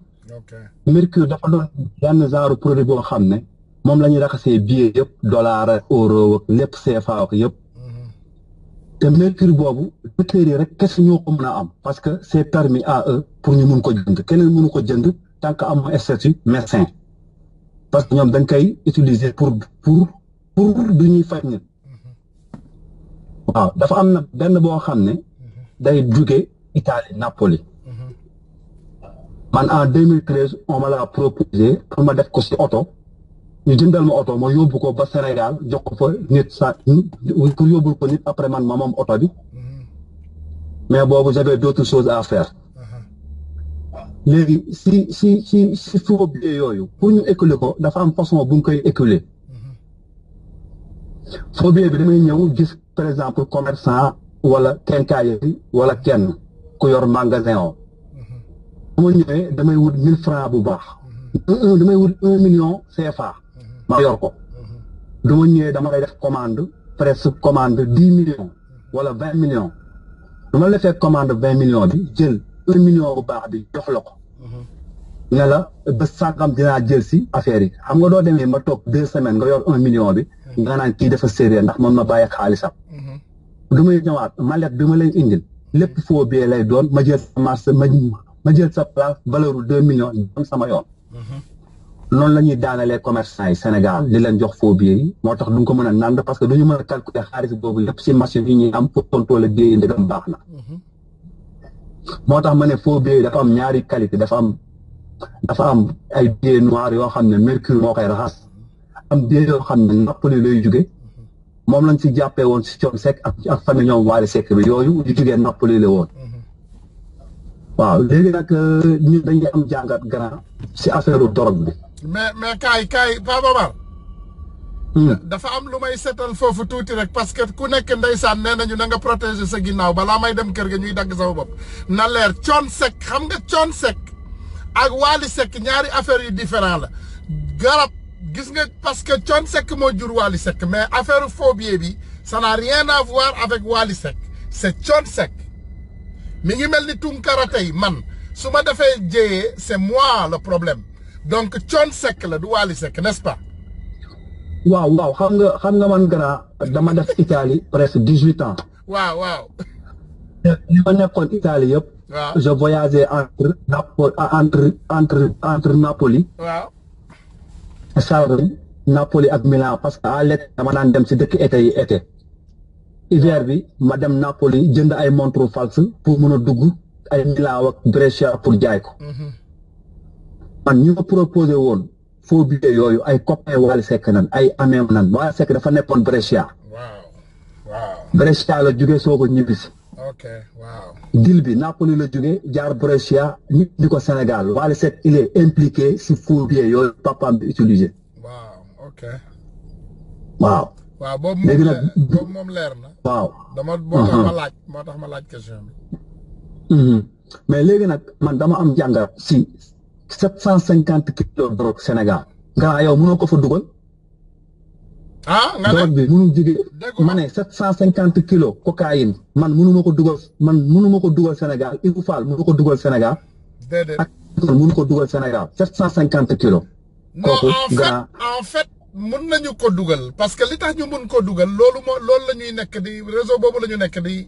mercure dafa doon yenn genre produit boo xam ne moom la ñuy raxasee billet yëpp dollar ak euro ak lépp CFA ak yëpp. te mercure boobu docteurs yi rek kese ñoo ko mën a am parce que c'est permis à eux pour ñu mun ko jënd keneen mënu ko jënd tant que am statut médecin parce que ñoom dañ koy utiliser pour du ñuy faj nit. waaw dafa am na benn boo xam ne day jóge Italie Napoli man en 2013 on me l'a proposé pour ma def ko ci oto ñu jëndal ma oto ma yóbbu ko ba Sénégal jox ko fa nit sa pour yóbbul ko nit après man ma moom oto bi mais boobu j'avais d'autres choses à faire léegi si faux billets yooyu pour ñu écouler ko dafa am façon bu ñu koy écouler faux billet bi damay ñëw gis par exemple commerçant wala quincaillerie wala kenn ku yor magasin o bu ma ñëwee damay wut 1000 francs bu baax damay wut 1 million CFA ma yor ko du ma ñëwee dama lay def commande presque commande 10 millions wala 20 millions du ma la defee commande 20 millions bi jël 1 million bu baax bi jox la ko ne la ba sàngam dinaa jël si affaire yi xam nga doo demee ma toog 2 semaines nga yor 1 million bi nga naan kii dafa sérieux ndax moom ma bàyyi xaalisam du may ñëwaat mallette bi ma lay indil lépp faux billet lay doon ma jël sa marché ma jël sa place valeur 2 millions doon sama yoon noonu la ñuy daanalee commerçant yi Sénégal di leen jox faux billets yi moo tax du nga ko mën a nand parce que du ñu mën a calculer xaalis boobu lépp si machine yi ñuy am pour contrôler billet yi ndegam baax na moo tax ma ne faux billets yi dafa am ñaari qualité dafa am ay billets noirs yoo xam ne mercure moo koy raxas am billets yoo xam ne Napoli lay jóge moom lañ si jàppee woon si Thione Seck ak famille ñoom Wally Seck bi yooyu yu jógee Napoli la woon waaw léegi nag ñun dañuy am jàngat grand si affaire drogue bi. mais kaay Pape Omar dafa am lu may seetal foofu tuuti rek parce que ku nekk ndeysaan nee nañu na nga protéger sa ginnaaw balaa may dem kër ga ñuy dagg sama bopp na leer Thione Seck xam nga Thione Seck ak Wally Seck ñaari affaire yu différent la garab gis nga parce que Thione Seck moo jur Wally Seck mais affaire faux billet bi ça n'a rien à voir avec Wally Seck c'est Thione Seck mi ngi mel ni Tunkara tey man su ma defee jéyee c'est moi le problème donc Thione Seck la du Wally Seck n'est-ce pas. waaw xam nga man grand dama def Italie presque 18 ans. waaw. li ma nekkoon Italie yëpp. waaw je voyageais entre Napoli. waaw. Sarre Napoli ak Milan parce que à l'été dama daan dem si dëkk été hiver bi ma dem Napoli jënd ay montre false pour mën a dugg ay Milan ak Brescia pour jaay ko. man ñu ma proposé woon faux billet yooyu ay copain Wally Seck nan ay amem nan Wally Seck dafa nekkoon Brescia. Brescia la jóge soo ko ñibbisi. dil bi Napoli la jóge jaar Brescia ñu di ko Sénégal Wally Seck il est impliqué si faux billet yooyu papaam bi utilisé. waaw. léegi nag boobu moom leer na. waaw. moo tax ma laaj question bi. mais léegi nag man dama am jàngat si 750 kilos drogue Sénégal. nga yow mënoo ko fa dugal. nga ne drogue bi mënu jóge ma ne 750 kilos cocaïne man mënuma ko dugal Sénégal Ibou Fall mënu ko dugal Sénégal. déedéet ak mënu ko dugal Sénégal 750 kilos. kooku en fait mën nañu ko dugal parce que li tax ñu mën ko dugal loolu la ñuy nekk di réseau boobu la ñu nekk di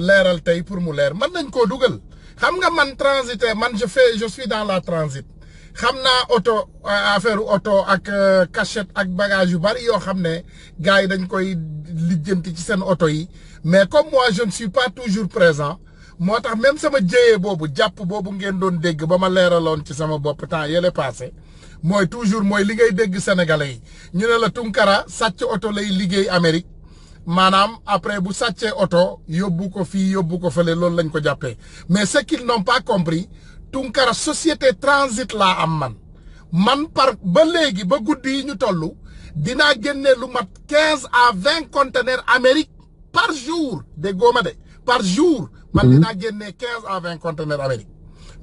leeral tey pour mu leer mën nañ koo dugal xam nga man transitaire man je suis dans la transit xam naa oto affaire oto ak cachette ak bagage yu bari yoo xam ne gars yi dañ koy lijjanti ci seen oto yi mais comme moi je ne suis pas toujours présent moo tax même sama jëyee boobu jàpp boobu ngeen doon dégg ba ma leeraloon ci sama bopp temps yële passé mooy toujours mooy li ngay dégg sénégalais yi ñu ne la Tunkara sàcc oto lay liggéey Amérique maanaam après bu sàccee oto yóbbu ko fii yóbbu ko fële loolu lañ ko jàppee mais ce qu'ils n'ont pas compris Tunkara société transit laa am man par ba léegi ba guddi yi ñu toll dinaa génne lu mat 15 à 20 conteneurs Amérique par jour déggoo ma de par jour man dinaa génne 15 à 20 conteneurs Amérique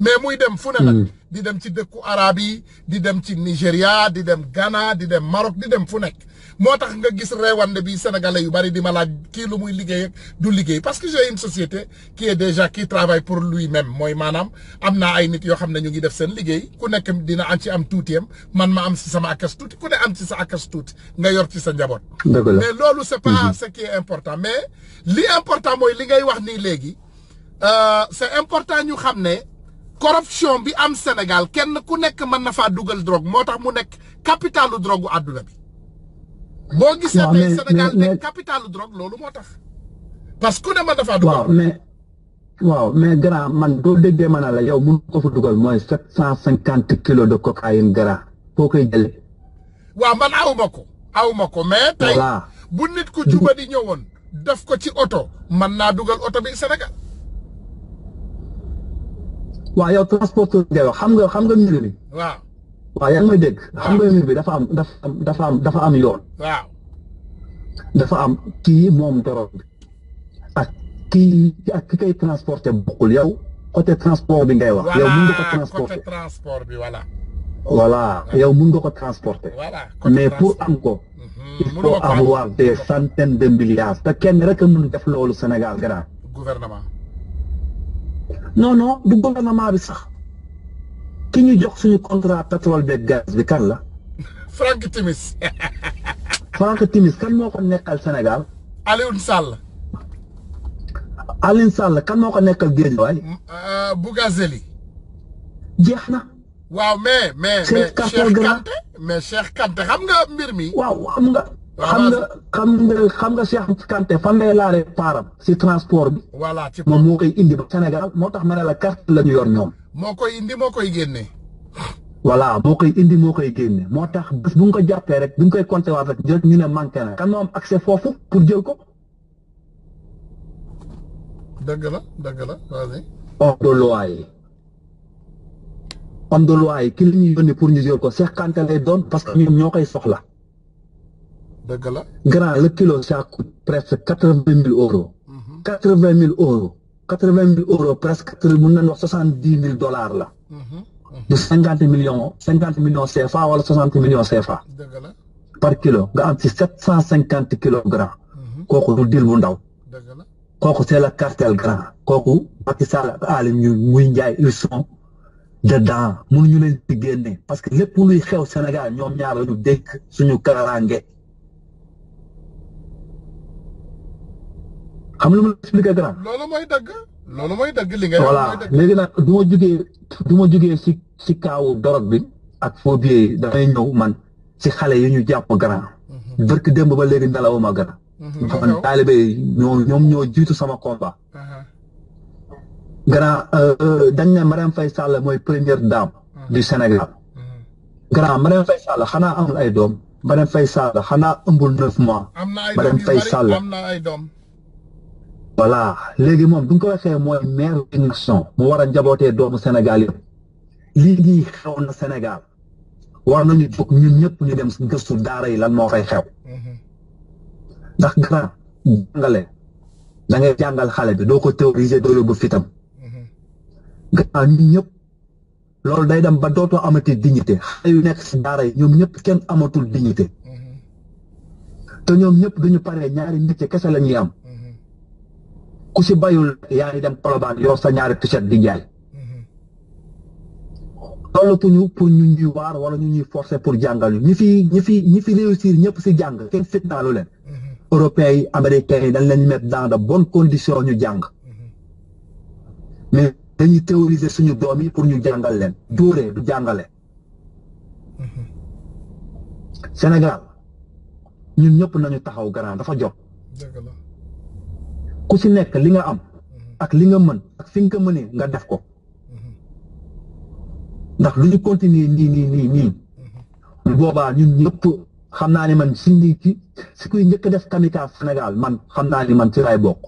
mais muy dem fu ne nag di dem ci dëkku arabe yi di dem ci Nigéria di dem Ghana di dem Maroc di dem fu nekk moo tax nga gis reewande bi sénégalais yu bari di ma laaj kii lu muy liggéey ak du liggéey parce que j'ai une société qui est déjà qui travaille pour lui-même mooy maanaam am naa ay nit yoo xam ne ñu ngi def seen liggéey ku nekk dina am ci am tuutiyam man ma am ci sama akas tuuti ku ne am ci sa akas tuuti nga yor ci sa njaboot. mais loolu c'est pas ce qui est important mais li important mooy li ngay wax nii léegi c'est important ñu xam ne corruption bi am Sénégal kenn ku nekk mën na faa dugal drogue moo tax mu nekk capitalu drogue gu àdduna bi. boo gisee tey Sénégal nekk capitalu drogue loolu moo tax parce que ku ne mën na faa dugal. waaw mais grand man doo déggee ma ne la yow mun ko fa dugal mooy 750 kilos de cocaïne grand foo koy jëlee. waaw man awuma ko mais tey bu nit ku juba di ñëwoon def ko ci oto man naa dugal oto bi Sénégal. waaw yow transporteur ngay wax xam nga mbir mi. waaw yaa ngi may dégg. xam nga mbir bi dafa am yoon. waaw. dafa am kii moom drogue bi ak ki koy transporter bokkul yow côté transport bi ngay wax. yow mun nga ko transporter côté transport bi voilà yow mun nga ko transporter. mais pour am ko. il faut avoir des centaines de milliards te kenn rek a mun def loolu Sénégal grand. gouvernement. non du gouvernement bi sax ki ñu jox suñu contrat pétrole beeg gaz bi kan la. Frank Timis. Frank Timis kan moo ko nekkal Sénégal. Alioune Sall. kan moo ko nekkal Guédiawaye. Bougazeli. jeex na. waaw mais Cheikh Kanté xam nga mbir mi. waaw xam nga Cheikh Kanté fan lay laale paaram si transport bi. voilà ci moom moo koy indi ba Sénégal moo tax ma ne la carte la ñu yor ñoom. moo koy indi moo koy génne. voilà moo koy indi moo koy génne moo tax bés bu nga ko jàppee rek bu ñu koy compté waat rek ñu ne manqué na kan moo am accès foofu pour jël ko. dëgg la vas-y. homme de loi yi ki la ñuy yónni pour ñu jël ko Cheikh Kanté lay doon parce que ñoom ñoo koy soxla. dëgg la. grand le kilo ça coûte presque 80 000 euros. 80 000 euros. 80 000 euros presque mun nañu wax $70 000 la. du 50 millions CFA wala 60 millions CFA. dëgg la. par kilo nga am ci 750 kilogrammes. kooku du dil bu ndaw. dëgg la. kooku c'est le cartel grand. kooku Macky Sall ak Aly muy Ndiaye ils sont dedans mënuñu leen di génne parce que lépp luy xew Sénégal ñoom ñaar la ñu dénk suñu kaaraange. xam lu ma expliqué grand. loolu mooy dëgg li ngay wax. voilà léegi nag du ma jugee si kaawu dorog bi ak phobie yi damay ñëw man si xale yi ñu jàpp grand. barki démb ba léegi nelawuma grand. man taalibe yi ñoom ñoo jiitu sama combat. grand dañ ne Marième Faye Sall mooy première dame du Sénégal. grand Marième Faye Sall xanaa amul ay doom. Marième Faye Sall xanaa ëmbul 9 mois. Marième Faye Sall am na ay doom. voilà léegi moom bu ñu ko waxee mooy maire d'une nation mu war a njabootee doomu Sénégal yëpp lii nii xew na Sénégal war nañu jóg ñun ñëpp ñu dem gëstu daara yi lan moo fay xew ndax grand jàngale da ngay jàngal xale bi doo ko théoriser doo yóbbu fitam grand ñun ñëpp loolu day dem ba dootoo amati dignité xale yu nekk si daara yi ñoom ñëpp kenn amatul dignité te ñoom ñëpp duñu paree ñaari métier kese la ñuy am. ku si bayul yaa ngi dem Colobane yor sa ñaari t-shirt di jaay tollatuñu pour ñu ñuy waar wala ñu ñuy forcer pour jàngal ñu ñi fi réussir ñëpp si jàng kenn fitnaalu leen européens yi américains yi dañ leen mettre dans de bonnes conditions ñu jàng mais dañuy théoriser suñu doom yi pour ñu jàngal leen dóoree du jàngale Sénégal ñun ñëpp nañu taxaw grand dafa jot ku si nekk li nga am ak li nga mën ak fi nga ko mënee nga def ko ndax lu ñu continuer nii boobaa ñun ñëpp xam naa ni man si kuy njëkk def kamikaze Sénégal man xam naa ni man ci laay bokk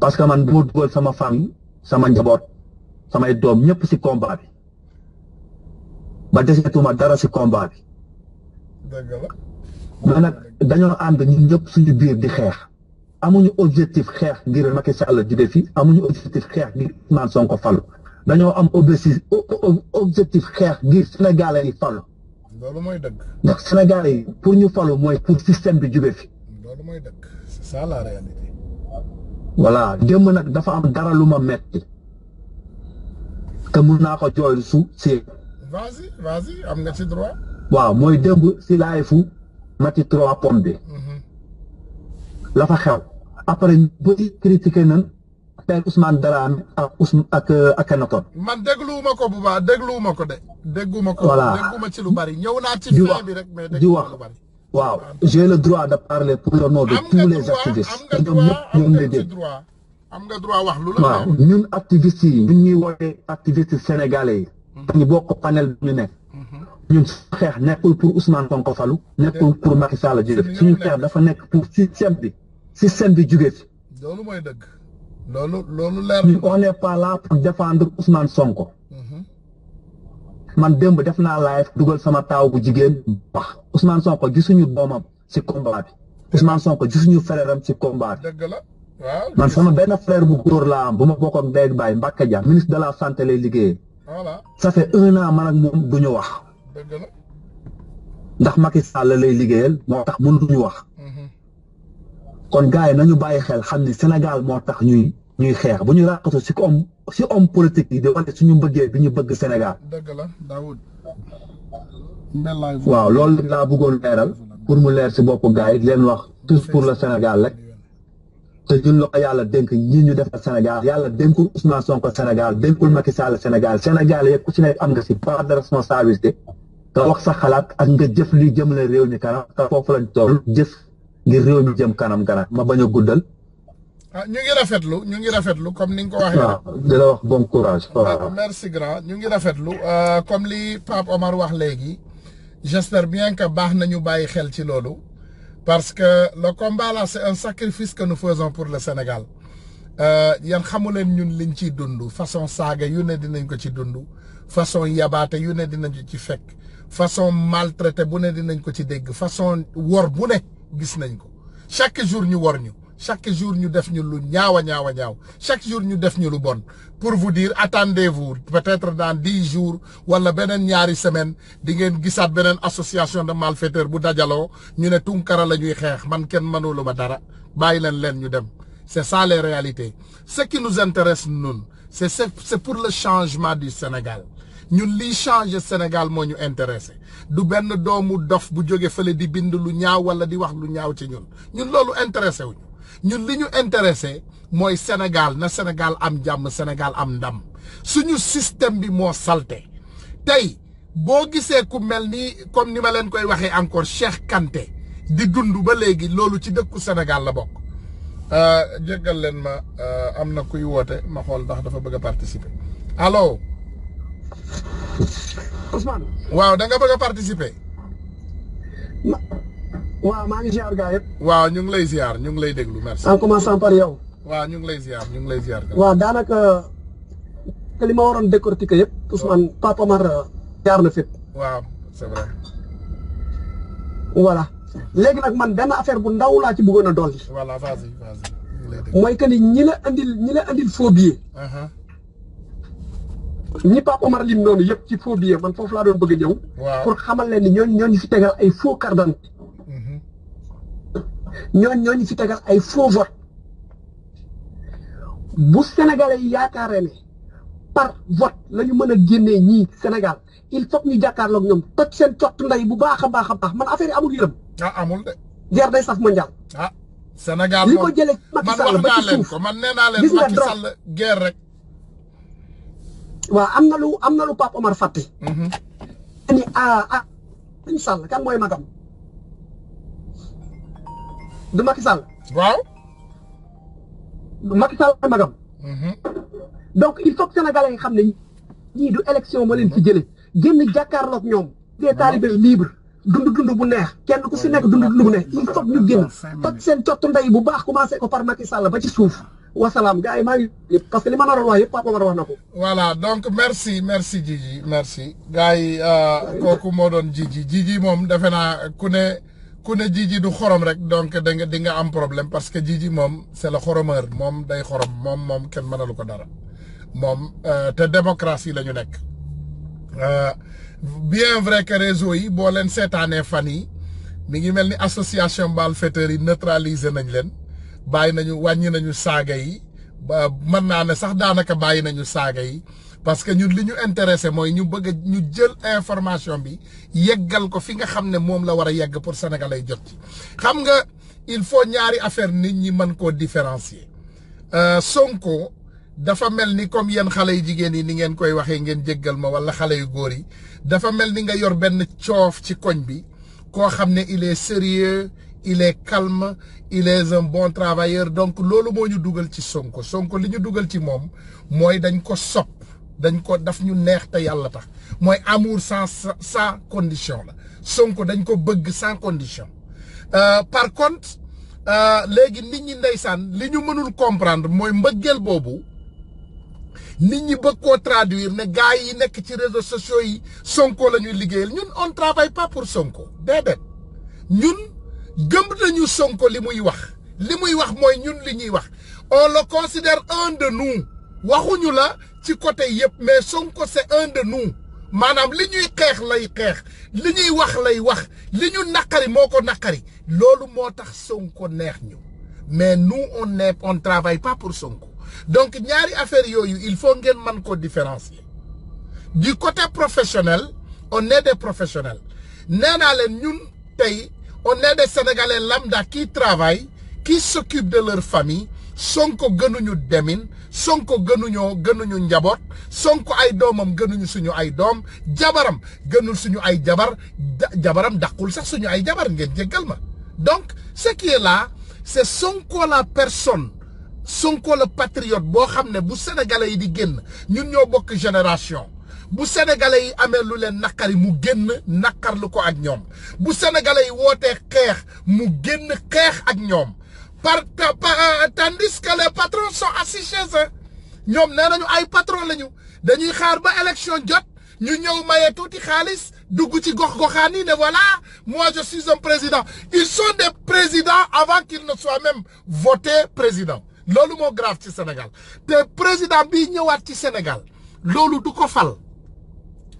parce que man bu ma dugal sama famille sama njaboot samay doom ñëpp si combat bi ba desetuma dara si combat bi mais nag dañoo ànd ñun ñëpp suñu biir di xeex amuñu objectif xeex ngir Macky Sall jóge fi amuñu objectif xeex ngir Ousmane Sonko falu dañoo am objectif xeex ngir Sénégalais yi falu loolu mooy dëgg ndax Sénégalais yi pour ñu falu mooy pour système bi jóge fi loolu mooy dëgg c'est ça la réalité voilà démb nag dafa am dara lu ma metti te mun naa ko jooylu si vas-y am nga ci droit waaw mooy démb si laay fu Mati 3 Pommes bi la fa xew après ñu bëri critiqué nañ Père Ousmane Darame ak Akhenaton man dégluwuma ko bu baax dégluwuma ko de dégguma ko dégguma ci lu bari ñëw naa ci fin bi rek mais di wax waaw j'ai le droit de parler pour le nom de tous les activistes te ñoom ñëpp ñoom lay dégg am nga droit wax lu la waaw ñun activistes yi ñun ñuy woowee activistes sénégalais yi dañu bokk panel bi ñu nekk ñun xeex nekkul pour Ousmane Sonko falu nekkul pour Macky Sall jóge fi suñu xeex dafa nekk pour système bi jóge fi loolu mooy dëgg loolu leer ñun on n'est pas là pour défendre Ousmane Sonko man démb def naa live dugal sama taaw bu jigéen wax Ousmane Sonko gisuñu doomam ci combat bi Ousmane Sonko gisuñu frère am ci combat bi dëgg la waaw man sama benn frère bu góor laa am bu ma bokk ak ndey ak baay Mbacke Dia ministre de la santé lay liggéeyee voilà ça fait 1 an man ak moom duñu wax dëgg la ndax Macky Sall lay liggéeyal moo tax mënuñu wax kon gars yi nañu bàyyi xel xam ni Sénégal moo tax ñuy xeex bu ñu ràqatu si homme politique yi di wane suñu mbëggee bi ñu bëgg Sénégal. dëgg la Daoud. waaw loolu laa bëggoon leeral pour mu leer si boppu gars yi leen wax tous pour le Sénégal rek te ñun la ko yàlla dénk ñi ñu defal Sénégal yàlla dénkul Ousmane Sonko Sénégal dénkul Macky Sall Sénégal Sénégal yëpp ku ci nekk am nga si part de responsabilité te wax sa xalaat ak nga jëf li jëmale réew mi kanam te foofu lañ toll jëf ngir réew mi jëm kanam ma bañ a guddal. ñu ngi rafetlu comme ni nga ko waxee. waaw di la wax bon courage. waaw merci grand ñu ngi rafetlu comme li Pape Omar wax léegi j'espère bien que baax nañu bàyyi xel ci loolu parce que le combat là c'est un sacrifice que nous faisons pour le Sénégal yan xamu leen ñun liñ ciy dund façon saaga yu ne dinañ ko ci dund façon yabaate yu ne dinañ ko ci fekk façon maltraité bu ne dinañ ko ci dégg façon wor bu ne gis nañ ko chaque jour ñu wor ñu. chaque jour ñu def ñu lu ñaaw chaque jour ñu def ñu lu bon pour vous dire attendez-vous peut-être dans 10 jours wala beneen ñaari semaine di ngeen gisaat beneen association de malfaiteurs bu dajaloo ñu ne Tunkara la ñuy xeex man kenn mënulu ma dara bàyyi leen ñu dem c'est ça les réalités ce qui nous intéresse ñun c'est pour le changement du Sénégal ñun liy changer Sénégal moo ñu intéressé du benn doomu dof bu jóge fële di bind lu ñaaw wala di wax lu ñaaw ci ñun loolu intéressé wuñu ñun li ñu intéressé mooy Sénégal na Sénégal am jàmm Sénégal am ndam suñu système bi moo salte tey boo gisee ku mel ni comme ni ma leen koy waxee encore Cheikh Kanté di dund ba léegi loolu ci dëkku Sénégal la bokk jéggal leen ma am na kuy woote ma xool ndax dafa bëgg a participer allo Ousmane. waaw da nga bëgg a participer. waaw maa ngi ziar gaa yëpp. waaw ñu ngi lay ziar ñu ngi lay déglu merci. en commençant par yow. waaw ñu ngi lay ziar. waaw daanaka li ma waroon décortiquer yëpp Ousmane Pape Omar jaar na fépp. waaw c'est vrai. voilà léegi nag man benn affaire bu ndaw laa ci bëggoon a dolli. voilà vas-y. mooy que ni ñi la andil faux billet. ñi Pape Omar lim noonu yëpp ci faux billet man foofu laa doon bëgg a ñëw. pour xamal leen ni ñooñu fi tegal ay faux carte d'identité. ñooñu fi tegal ay faux vote. bu Sénégalais yi yaakaaree ne par vote la ñu mën a génnee ñii Sénégal il faut que ñu jàkkaarloog ñoom toj seen cott ndey bu baax a baax man affaire yi amul yërëm. amul de. guerre day saf mondial. Sénégal li ko jëlee Macky Sall ba ci suuf man nee naa leen Macky Sall guerre rek. waaw am na lu Pape Omar fàtte. ni Macky Sall kan mooy magam du Macky Sall. waaw. Macky Sall mooy magam. donc il faut que sénégalais yi xam ne ñii du élection moo leen fi jëlee génn jàkkaarloog ñoom. des talibés libres dund bu neex kenn ku si nekk dund bu neex il faut ñu génn toj seen cottu ndey bu baax commencé ko par Macky Sall ba ci suuf. wasalaam gars yi maa ngi parce que li ma naroon wax yëpp Papa Omar wax na ko. voilà donc merci Djidji merci gars yi kooku moo doon Djidji moom defe naa ku ne Djidji du xorom rek donc di nga am problème parce que Djidji moom c'est le xoromeur moom day xorom moom kenn mënalu ko dara moom te démocratie la ñu nekk bien vrai que réseau yi boo leen seetaanee fan yi mi ngi mel ni association malfaiteurs yi neutraliser nañ leen. bàyyi nañu wàññi nañu saaga yi ba mën naa ne sax daanaka bàyyi nañu saaga yi parce que ñun li ñu intéressé mooy ñu bëgg ñu jël information bi yeggal ko fi nga xam ne moom la war a yegg pour sénégalais jot ci xam nga il faut ñaari affaire nit ñi mën koo différencier Sonko dafa mel ni comme yéen xale yu jigéen yi ni ngeen koy waxee ngeen jéggal ma wala xale yu góor yi dafa mel ni nga yor benn coof ci koñ bi koo xam ne il est sérieux il est calme il est un bon travailleur donc loolu moo ñu dugal ci Sonko li ñu dugal ci moom mooy dañ ko sopp daf ñu neex te yàlla tax mooy amour sans condition la Sonko dañ ko bëgg sans condition par contre léegi nit ñi ndeysaan li ñu mënul comprendre mooy mbëggeel boobu nit ñi bëgg koo traduire ne gars yi nekk ci réseaux sociaux yi Sonko la ñuy liggéeyal ñun on travaille pas pour Sonko déedéet ñun gëm nañu Sonko li muy wax mooy ñun li ñuy wax on le considère un de nous waxuñu la ci côté yëpp mais Sonko c'est un de nous maanaam li ñuy xeex lay xeex li ñuy wax lay wax li ñu naqari moo ko naqari loolu moo tax Sonko neex ñu mais nous on travaille pas pour Sonko donc ñaari affaire yooyu il faut ngeen mën ko différencier du côté professionnel on est des professionnels nee naa leen ñun tey on est des Sénégalais lambda qui travaillent qui s'occupent de leur famille Sonko gënuñu demin Sonko gënuñu njaboot Sonko ay doomam gënuñu suñu ay doom jabaram gënul suñu ay jabaram dàqul sax suñu ay jabar ngeen jéggal ma donc ce qui est là c'est Sonko la personne Sonko le patriote boo xam ne bu Sénégalais yi di génn ñun ñoo bokk génération bu Sénégalais yi amee lu leen naqari mu génn naqarlu ko ak ñoom bu Sénégalais yi wootee xeex mu génn xeex ak ñoom tandis que les patrons sont assis chez eux ñoom nee nañu ay patron lañu dañuy xaar ba élection jot ñu ñëw maye tuuti xaalis dugg ci gox-goxaan yi ne voilà moi je suis un président ils sont des présidents avant qu'ils ne soient même votés président loolu moo grave ci Sénégal te président bii ñëwaat ci Sénégal loolu du ko fal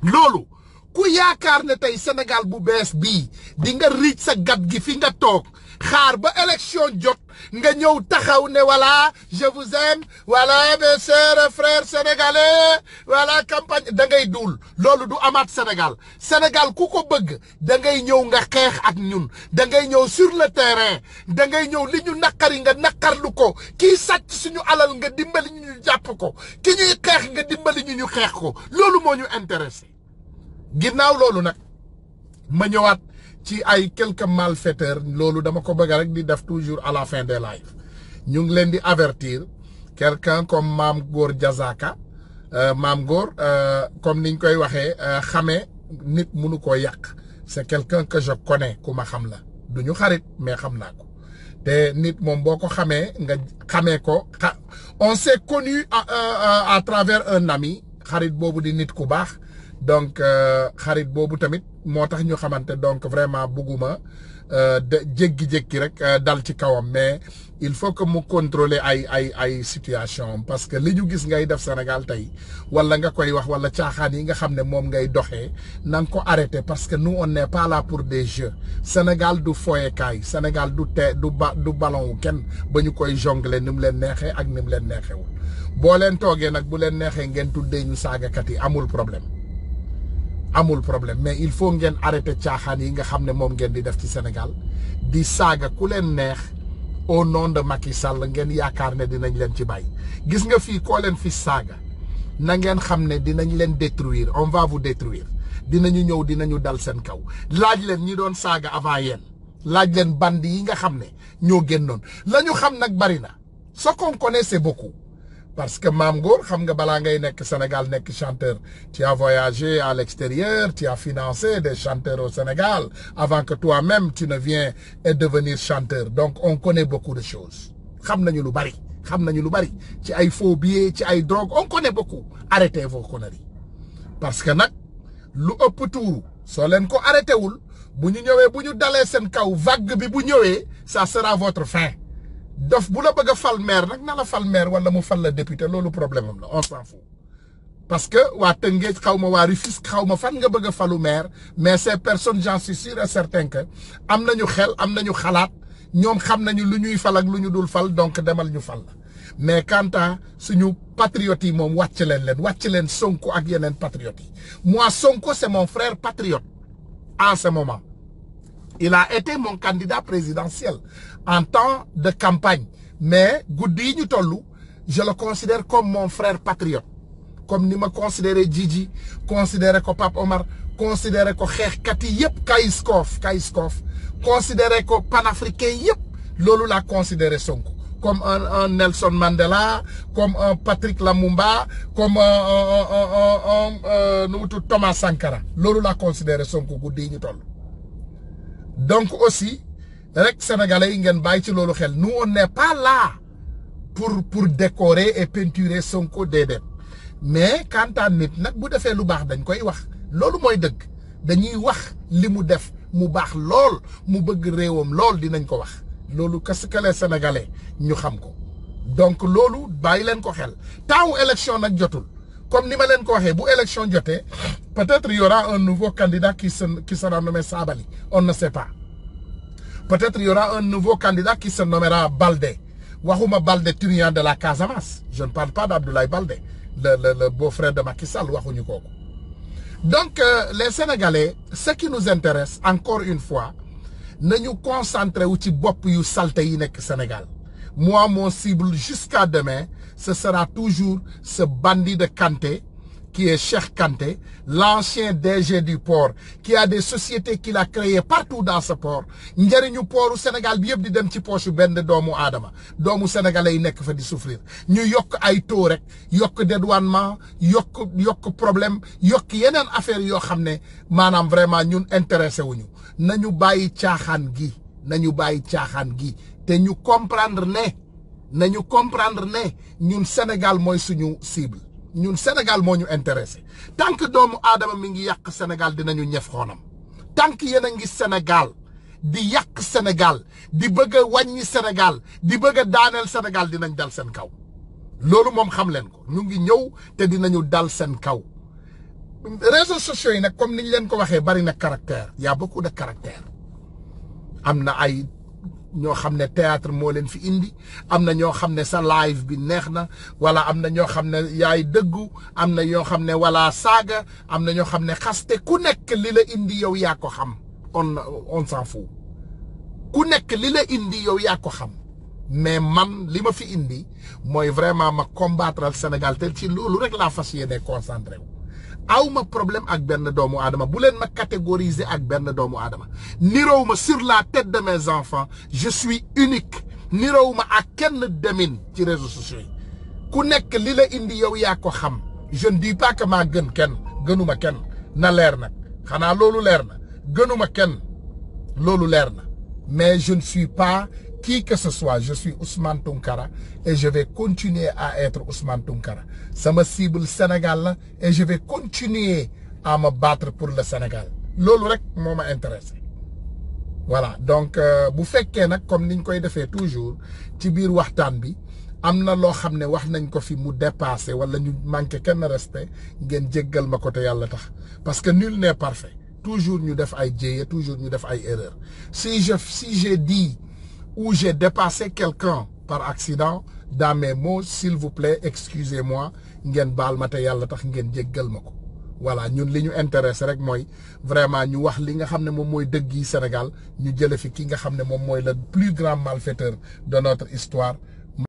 loolu ku yaakaar ne tey Sénégal bu bees bii di nga riij sa gat gi fi nga toog xaar ba élection jot nga ñëw taxaw ne voilà je vous aime voilà mes sœurs frères sénégalais voilà campagne da ngay duul loolu du amaat Sénégal ku ko bëgg da ngay ñëw nga xeex ak ñun da ngay ñëw sur le terrain da ngay ñëw li ñu naqari nga naqarlu ko kii sàcc suñu alal nga dimbali ñu jàpp ko ki ñuy xeex nga dimbali ñu xeex ko loolu moo ñu intéressé ginnaaw loolu nag ma ñëwaat ci ay quelques malfaiteurs loolu dama ko bëgg rek di def toujours à la fin des lives ñu ngi leen di avertir quelqu'un comme Maam Góor Diazaka Maam Góor comme niñ koy waxee xamee nit mënu koo yàq c'est quelqu'un que je connais ku ma xam la du ñu xarit mais xam naa ko te nit moom boo ko xamee nga xamee ko on s'est connu à travers un ami xarit boobu di nit ku baax donc xarit boobu tamit moo tax ñu xamante donc vraiment bugguma jéggi-jéggi rek dal ci kawam mais il faut que mu contrôler ay situation parce que li ñu gis ngay def Sénégal tey wala nga koy wax wala caaxaan yi nga xam ne moom ngay doxee na nga ko arrêter parce que nous on n'est pas là pour des jeux Sénégal du foyekaay Sénégal du ballon wu kenn ba ñu koy jongler ni mu leen neexee ak ni mu leen neexewul boo leen toogee nag bu leen neexee ngeen tuddee ñu saagakat yi amul problème mais il faut ngeen arrêter caaxaan yi nga xam ne moom ngeen di def ci Sénégal di saaga ku leen neex au nom de Macky Sall ngeen yaakaar ne dinañ leen ci bàyyi gis nga fii koo leen fi saaga na ngeen xam ne dinañ leen détruire on va vous détruire dinañu ñëw dinañu dal seen kaw laaj leen ñi doon saaga avant yéen laaj leen bandi yi nga xam ne ñoo génnoon la ñu xam nag bari na ce qu'on connaît c'est beaucoup parce que Mame Ngor xam nga balaa ngay nekk Sénégal nekk chanteur tu as voyagé à l'extérieur tu as financé des chanteurs au Sénégal avant que toi-même tu ne viennes et devenir chanteur donc on connaît beaucoup de choses xam nañu lu bari ci ay faux billets ci ay drogue on connaît beaucoup arrêtez vos conneries parce que nag lu ëpp tuuru soo leen ko arrêté wul bu ñu ñëwee bu ñu dalee seen kaw vague bi bu ñëwee ça sera votre fin dof bu la bëgg a fal maire nag na la fal maire wala mu fal la député loolu problème am la on s'en fout parce que waa Tëngéej xaw ma waa Rufisque xaw ma fan nga bëgg a falu maire mais ces personnes j'en suis sûr et certain que am nañu xel am nañu xalaat ñoom xam nañu lu ñuy fal ak lu ñu dul fal donc demal ñu fal la mais quant à suñu patriotes yi moom wàcc leen Sonko ak yeneen patriotes yi moi Sonko c'est mon frère patriote en ce moment il a été mon candidat présidentiel en temps de campagne mais guddi yi ñu tollu je le considère comme mon frère patriote comme ni ma considéré Djidji considéré ko Pape Omar considéré ko xeexkat yi yëpp Kayz Kof considéré ko panafricain yëpp loolu laa considéré Sonko comme un Nelson Mandela comme un Patrick Lumumba comme nu mu tudd Thomas Sankara loolu laa considéré Sonko guddi yi ñu toll donc aussi rek sénégalais yi ngeen bàyyi ci loolu xel nous on n'est pas là pour décorer et peinturer Sonko déedéet mais quant à nit nag bu defee lu baax dañ koy wax loolu mooy dëgg dañuy wax li mu def mu baax lool mu bëgg réewam lool dinañ ko wax loolu qu'est-ce que les sénégalais ñu xam ko donc loolu bàyyi leen ko xel taawu élection nag jotul comme ni ma leen ko waxee bu élection jotee peut-être y aura un nouveau candidat qui sera nommé Sabali on ne sait pas peut-être y aura un nouveau candidat qui se nommera Baldé waxuma Baldé Turian de la Casamance je ne parle pas d'Abdoulaye Baldé le beau-frère de Macky Sall waxuñu kooku donc les Sénégalais ce qui nous intéresse encore une fois nañu concentré wu ci bopp yu salte yi nekk Sénégal moi mon cible jusqu'à demain ce sera toujours ce bandit de Kanté qui est Cheikh Kanté l'ancien DG du port qui a des sociétés qu'il a créées partout dans ce port njëriñu portu Sénégal bi yëpp di dem ci poche benn doomu aadama doomu sénégalais yi nekk fa di souffrir ñu yokk ay taux rek yokk dédouanement yokk problème yokk yeneen affaire yoo xam ne maanaam vraiment ñun intéressé wuñu nañu bàyyi caaxaan gi te ñu comprendre ne ñun Sénégal mooy suñu cible ñun Sénégal moo ñu intéressé tant que doomu aadama mi ngi yàq Sénégal dinañu ñef xoonam tant que yéen a ngi Sénégal di yàq Sénégal di bëgg a wàññi Sénégal di bëgg a daaneel Sénégal dinañ dal seen kaw loolu moom xam leen ko ñu ngi ñëw te dinañu dal seen kaw réseaux sociaux yi nag comme niñ leen ko waxee bari na caractère y a beaucoup de caractère am na ay ñoo xam ne théâtre moo leen fi indi am na ñoo xam ne sa live bi neex na wala am na ñoo xam ne yaay dëggu am na ñoo xam ne wala saaga am na ñoo xam ne xaste ku nekk li la indi yow yaa ko xam on s'en fout ku nekk li la indi yow yaa ko xam mais man li ma fi indi mooy vraiment ma combattre Sénégal te ci loolu rek laa fas yéene concentré wu aw ma problème ak benn doomu aadama bu leen ma catégoriser ak benn doomu aadama niroow ma sur la tête de mes enfants je suis unique niroow ma ak kenn demin ci réseaux sociaux yi ku nekk li la indi yow yaa ko xam je ne dis pas que maa gën kenn gënuma kenn na leer nag xanaa loolu leer na gënuma kenn loolu leer na mais je ne suis pas qui que ce soit je suis Ousmane Tounkara et je vais continuer à être Ousmane Tounkara sama cible Sénégal la et je vais continuer à me battre pour le Sénégal loolu rek moo ma intéressé voilà donc bu fekkee nag comme niñ koy defee toujours ci biir waxtaan bi am na loo xam ne wax nañ ko fi mu dépassé wala ñu manqué kenn respect ngeen jéggal ma ko te yàlla tax parce que nul n'est parfait toujours ñu def ay jéye toujours ñu def ay erreur si j'ai dit ou j'ai dépassé quelqu'un par accident dans mes mots s'il vous plaît excusez-moi ngeen baal ma te yàlla tax ngeen jéggal ma ko voilà ñun li ñu intéressé rek mooy vraiment ñu wax li nga xam ne moom mooy dëgg yi Sénégal ñu jële fi ki nga xam ne moom mooy le plus grand malfaiteur de notre histoire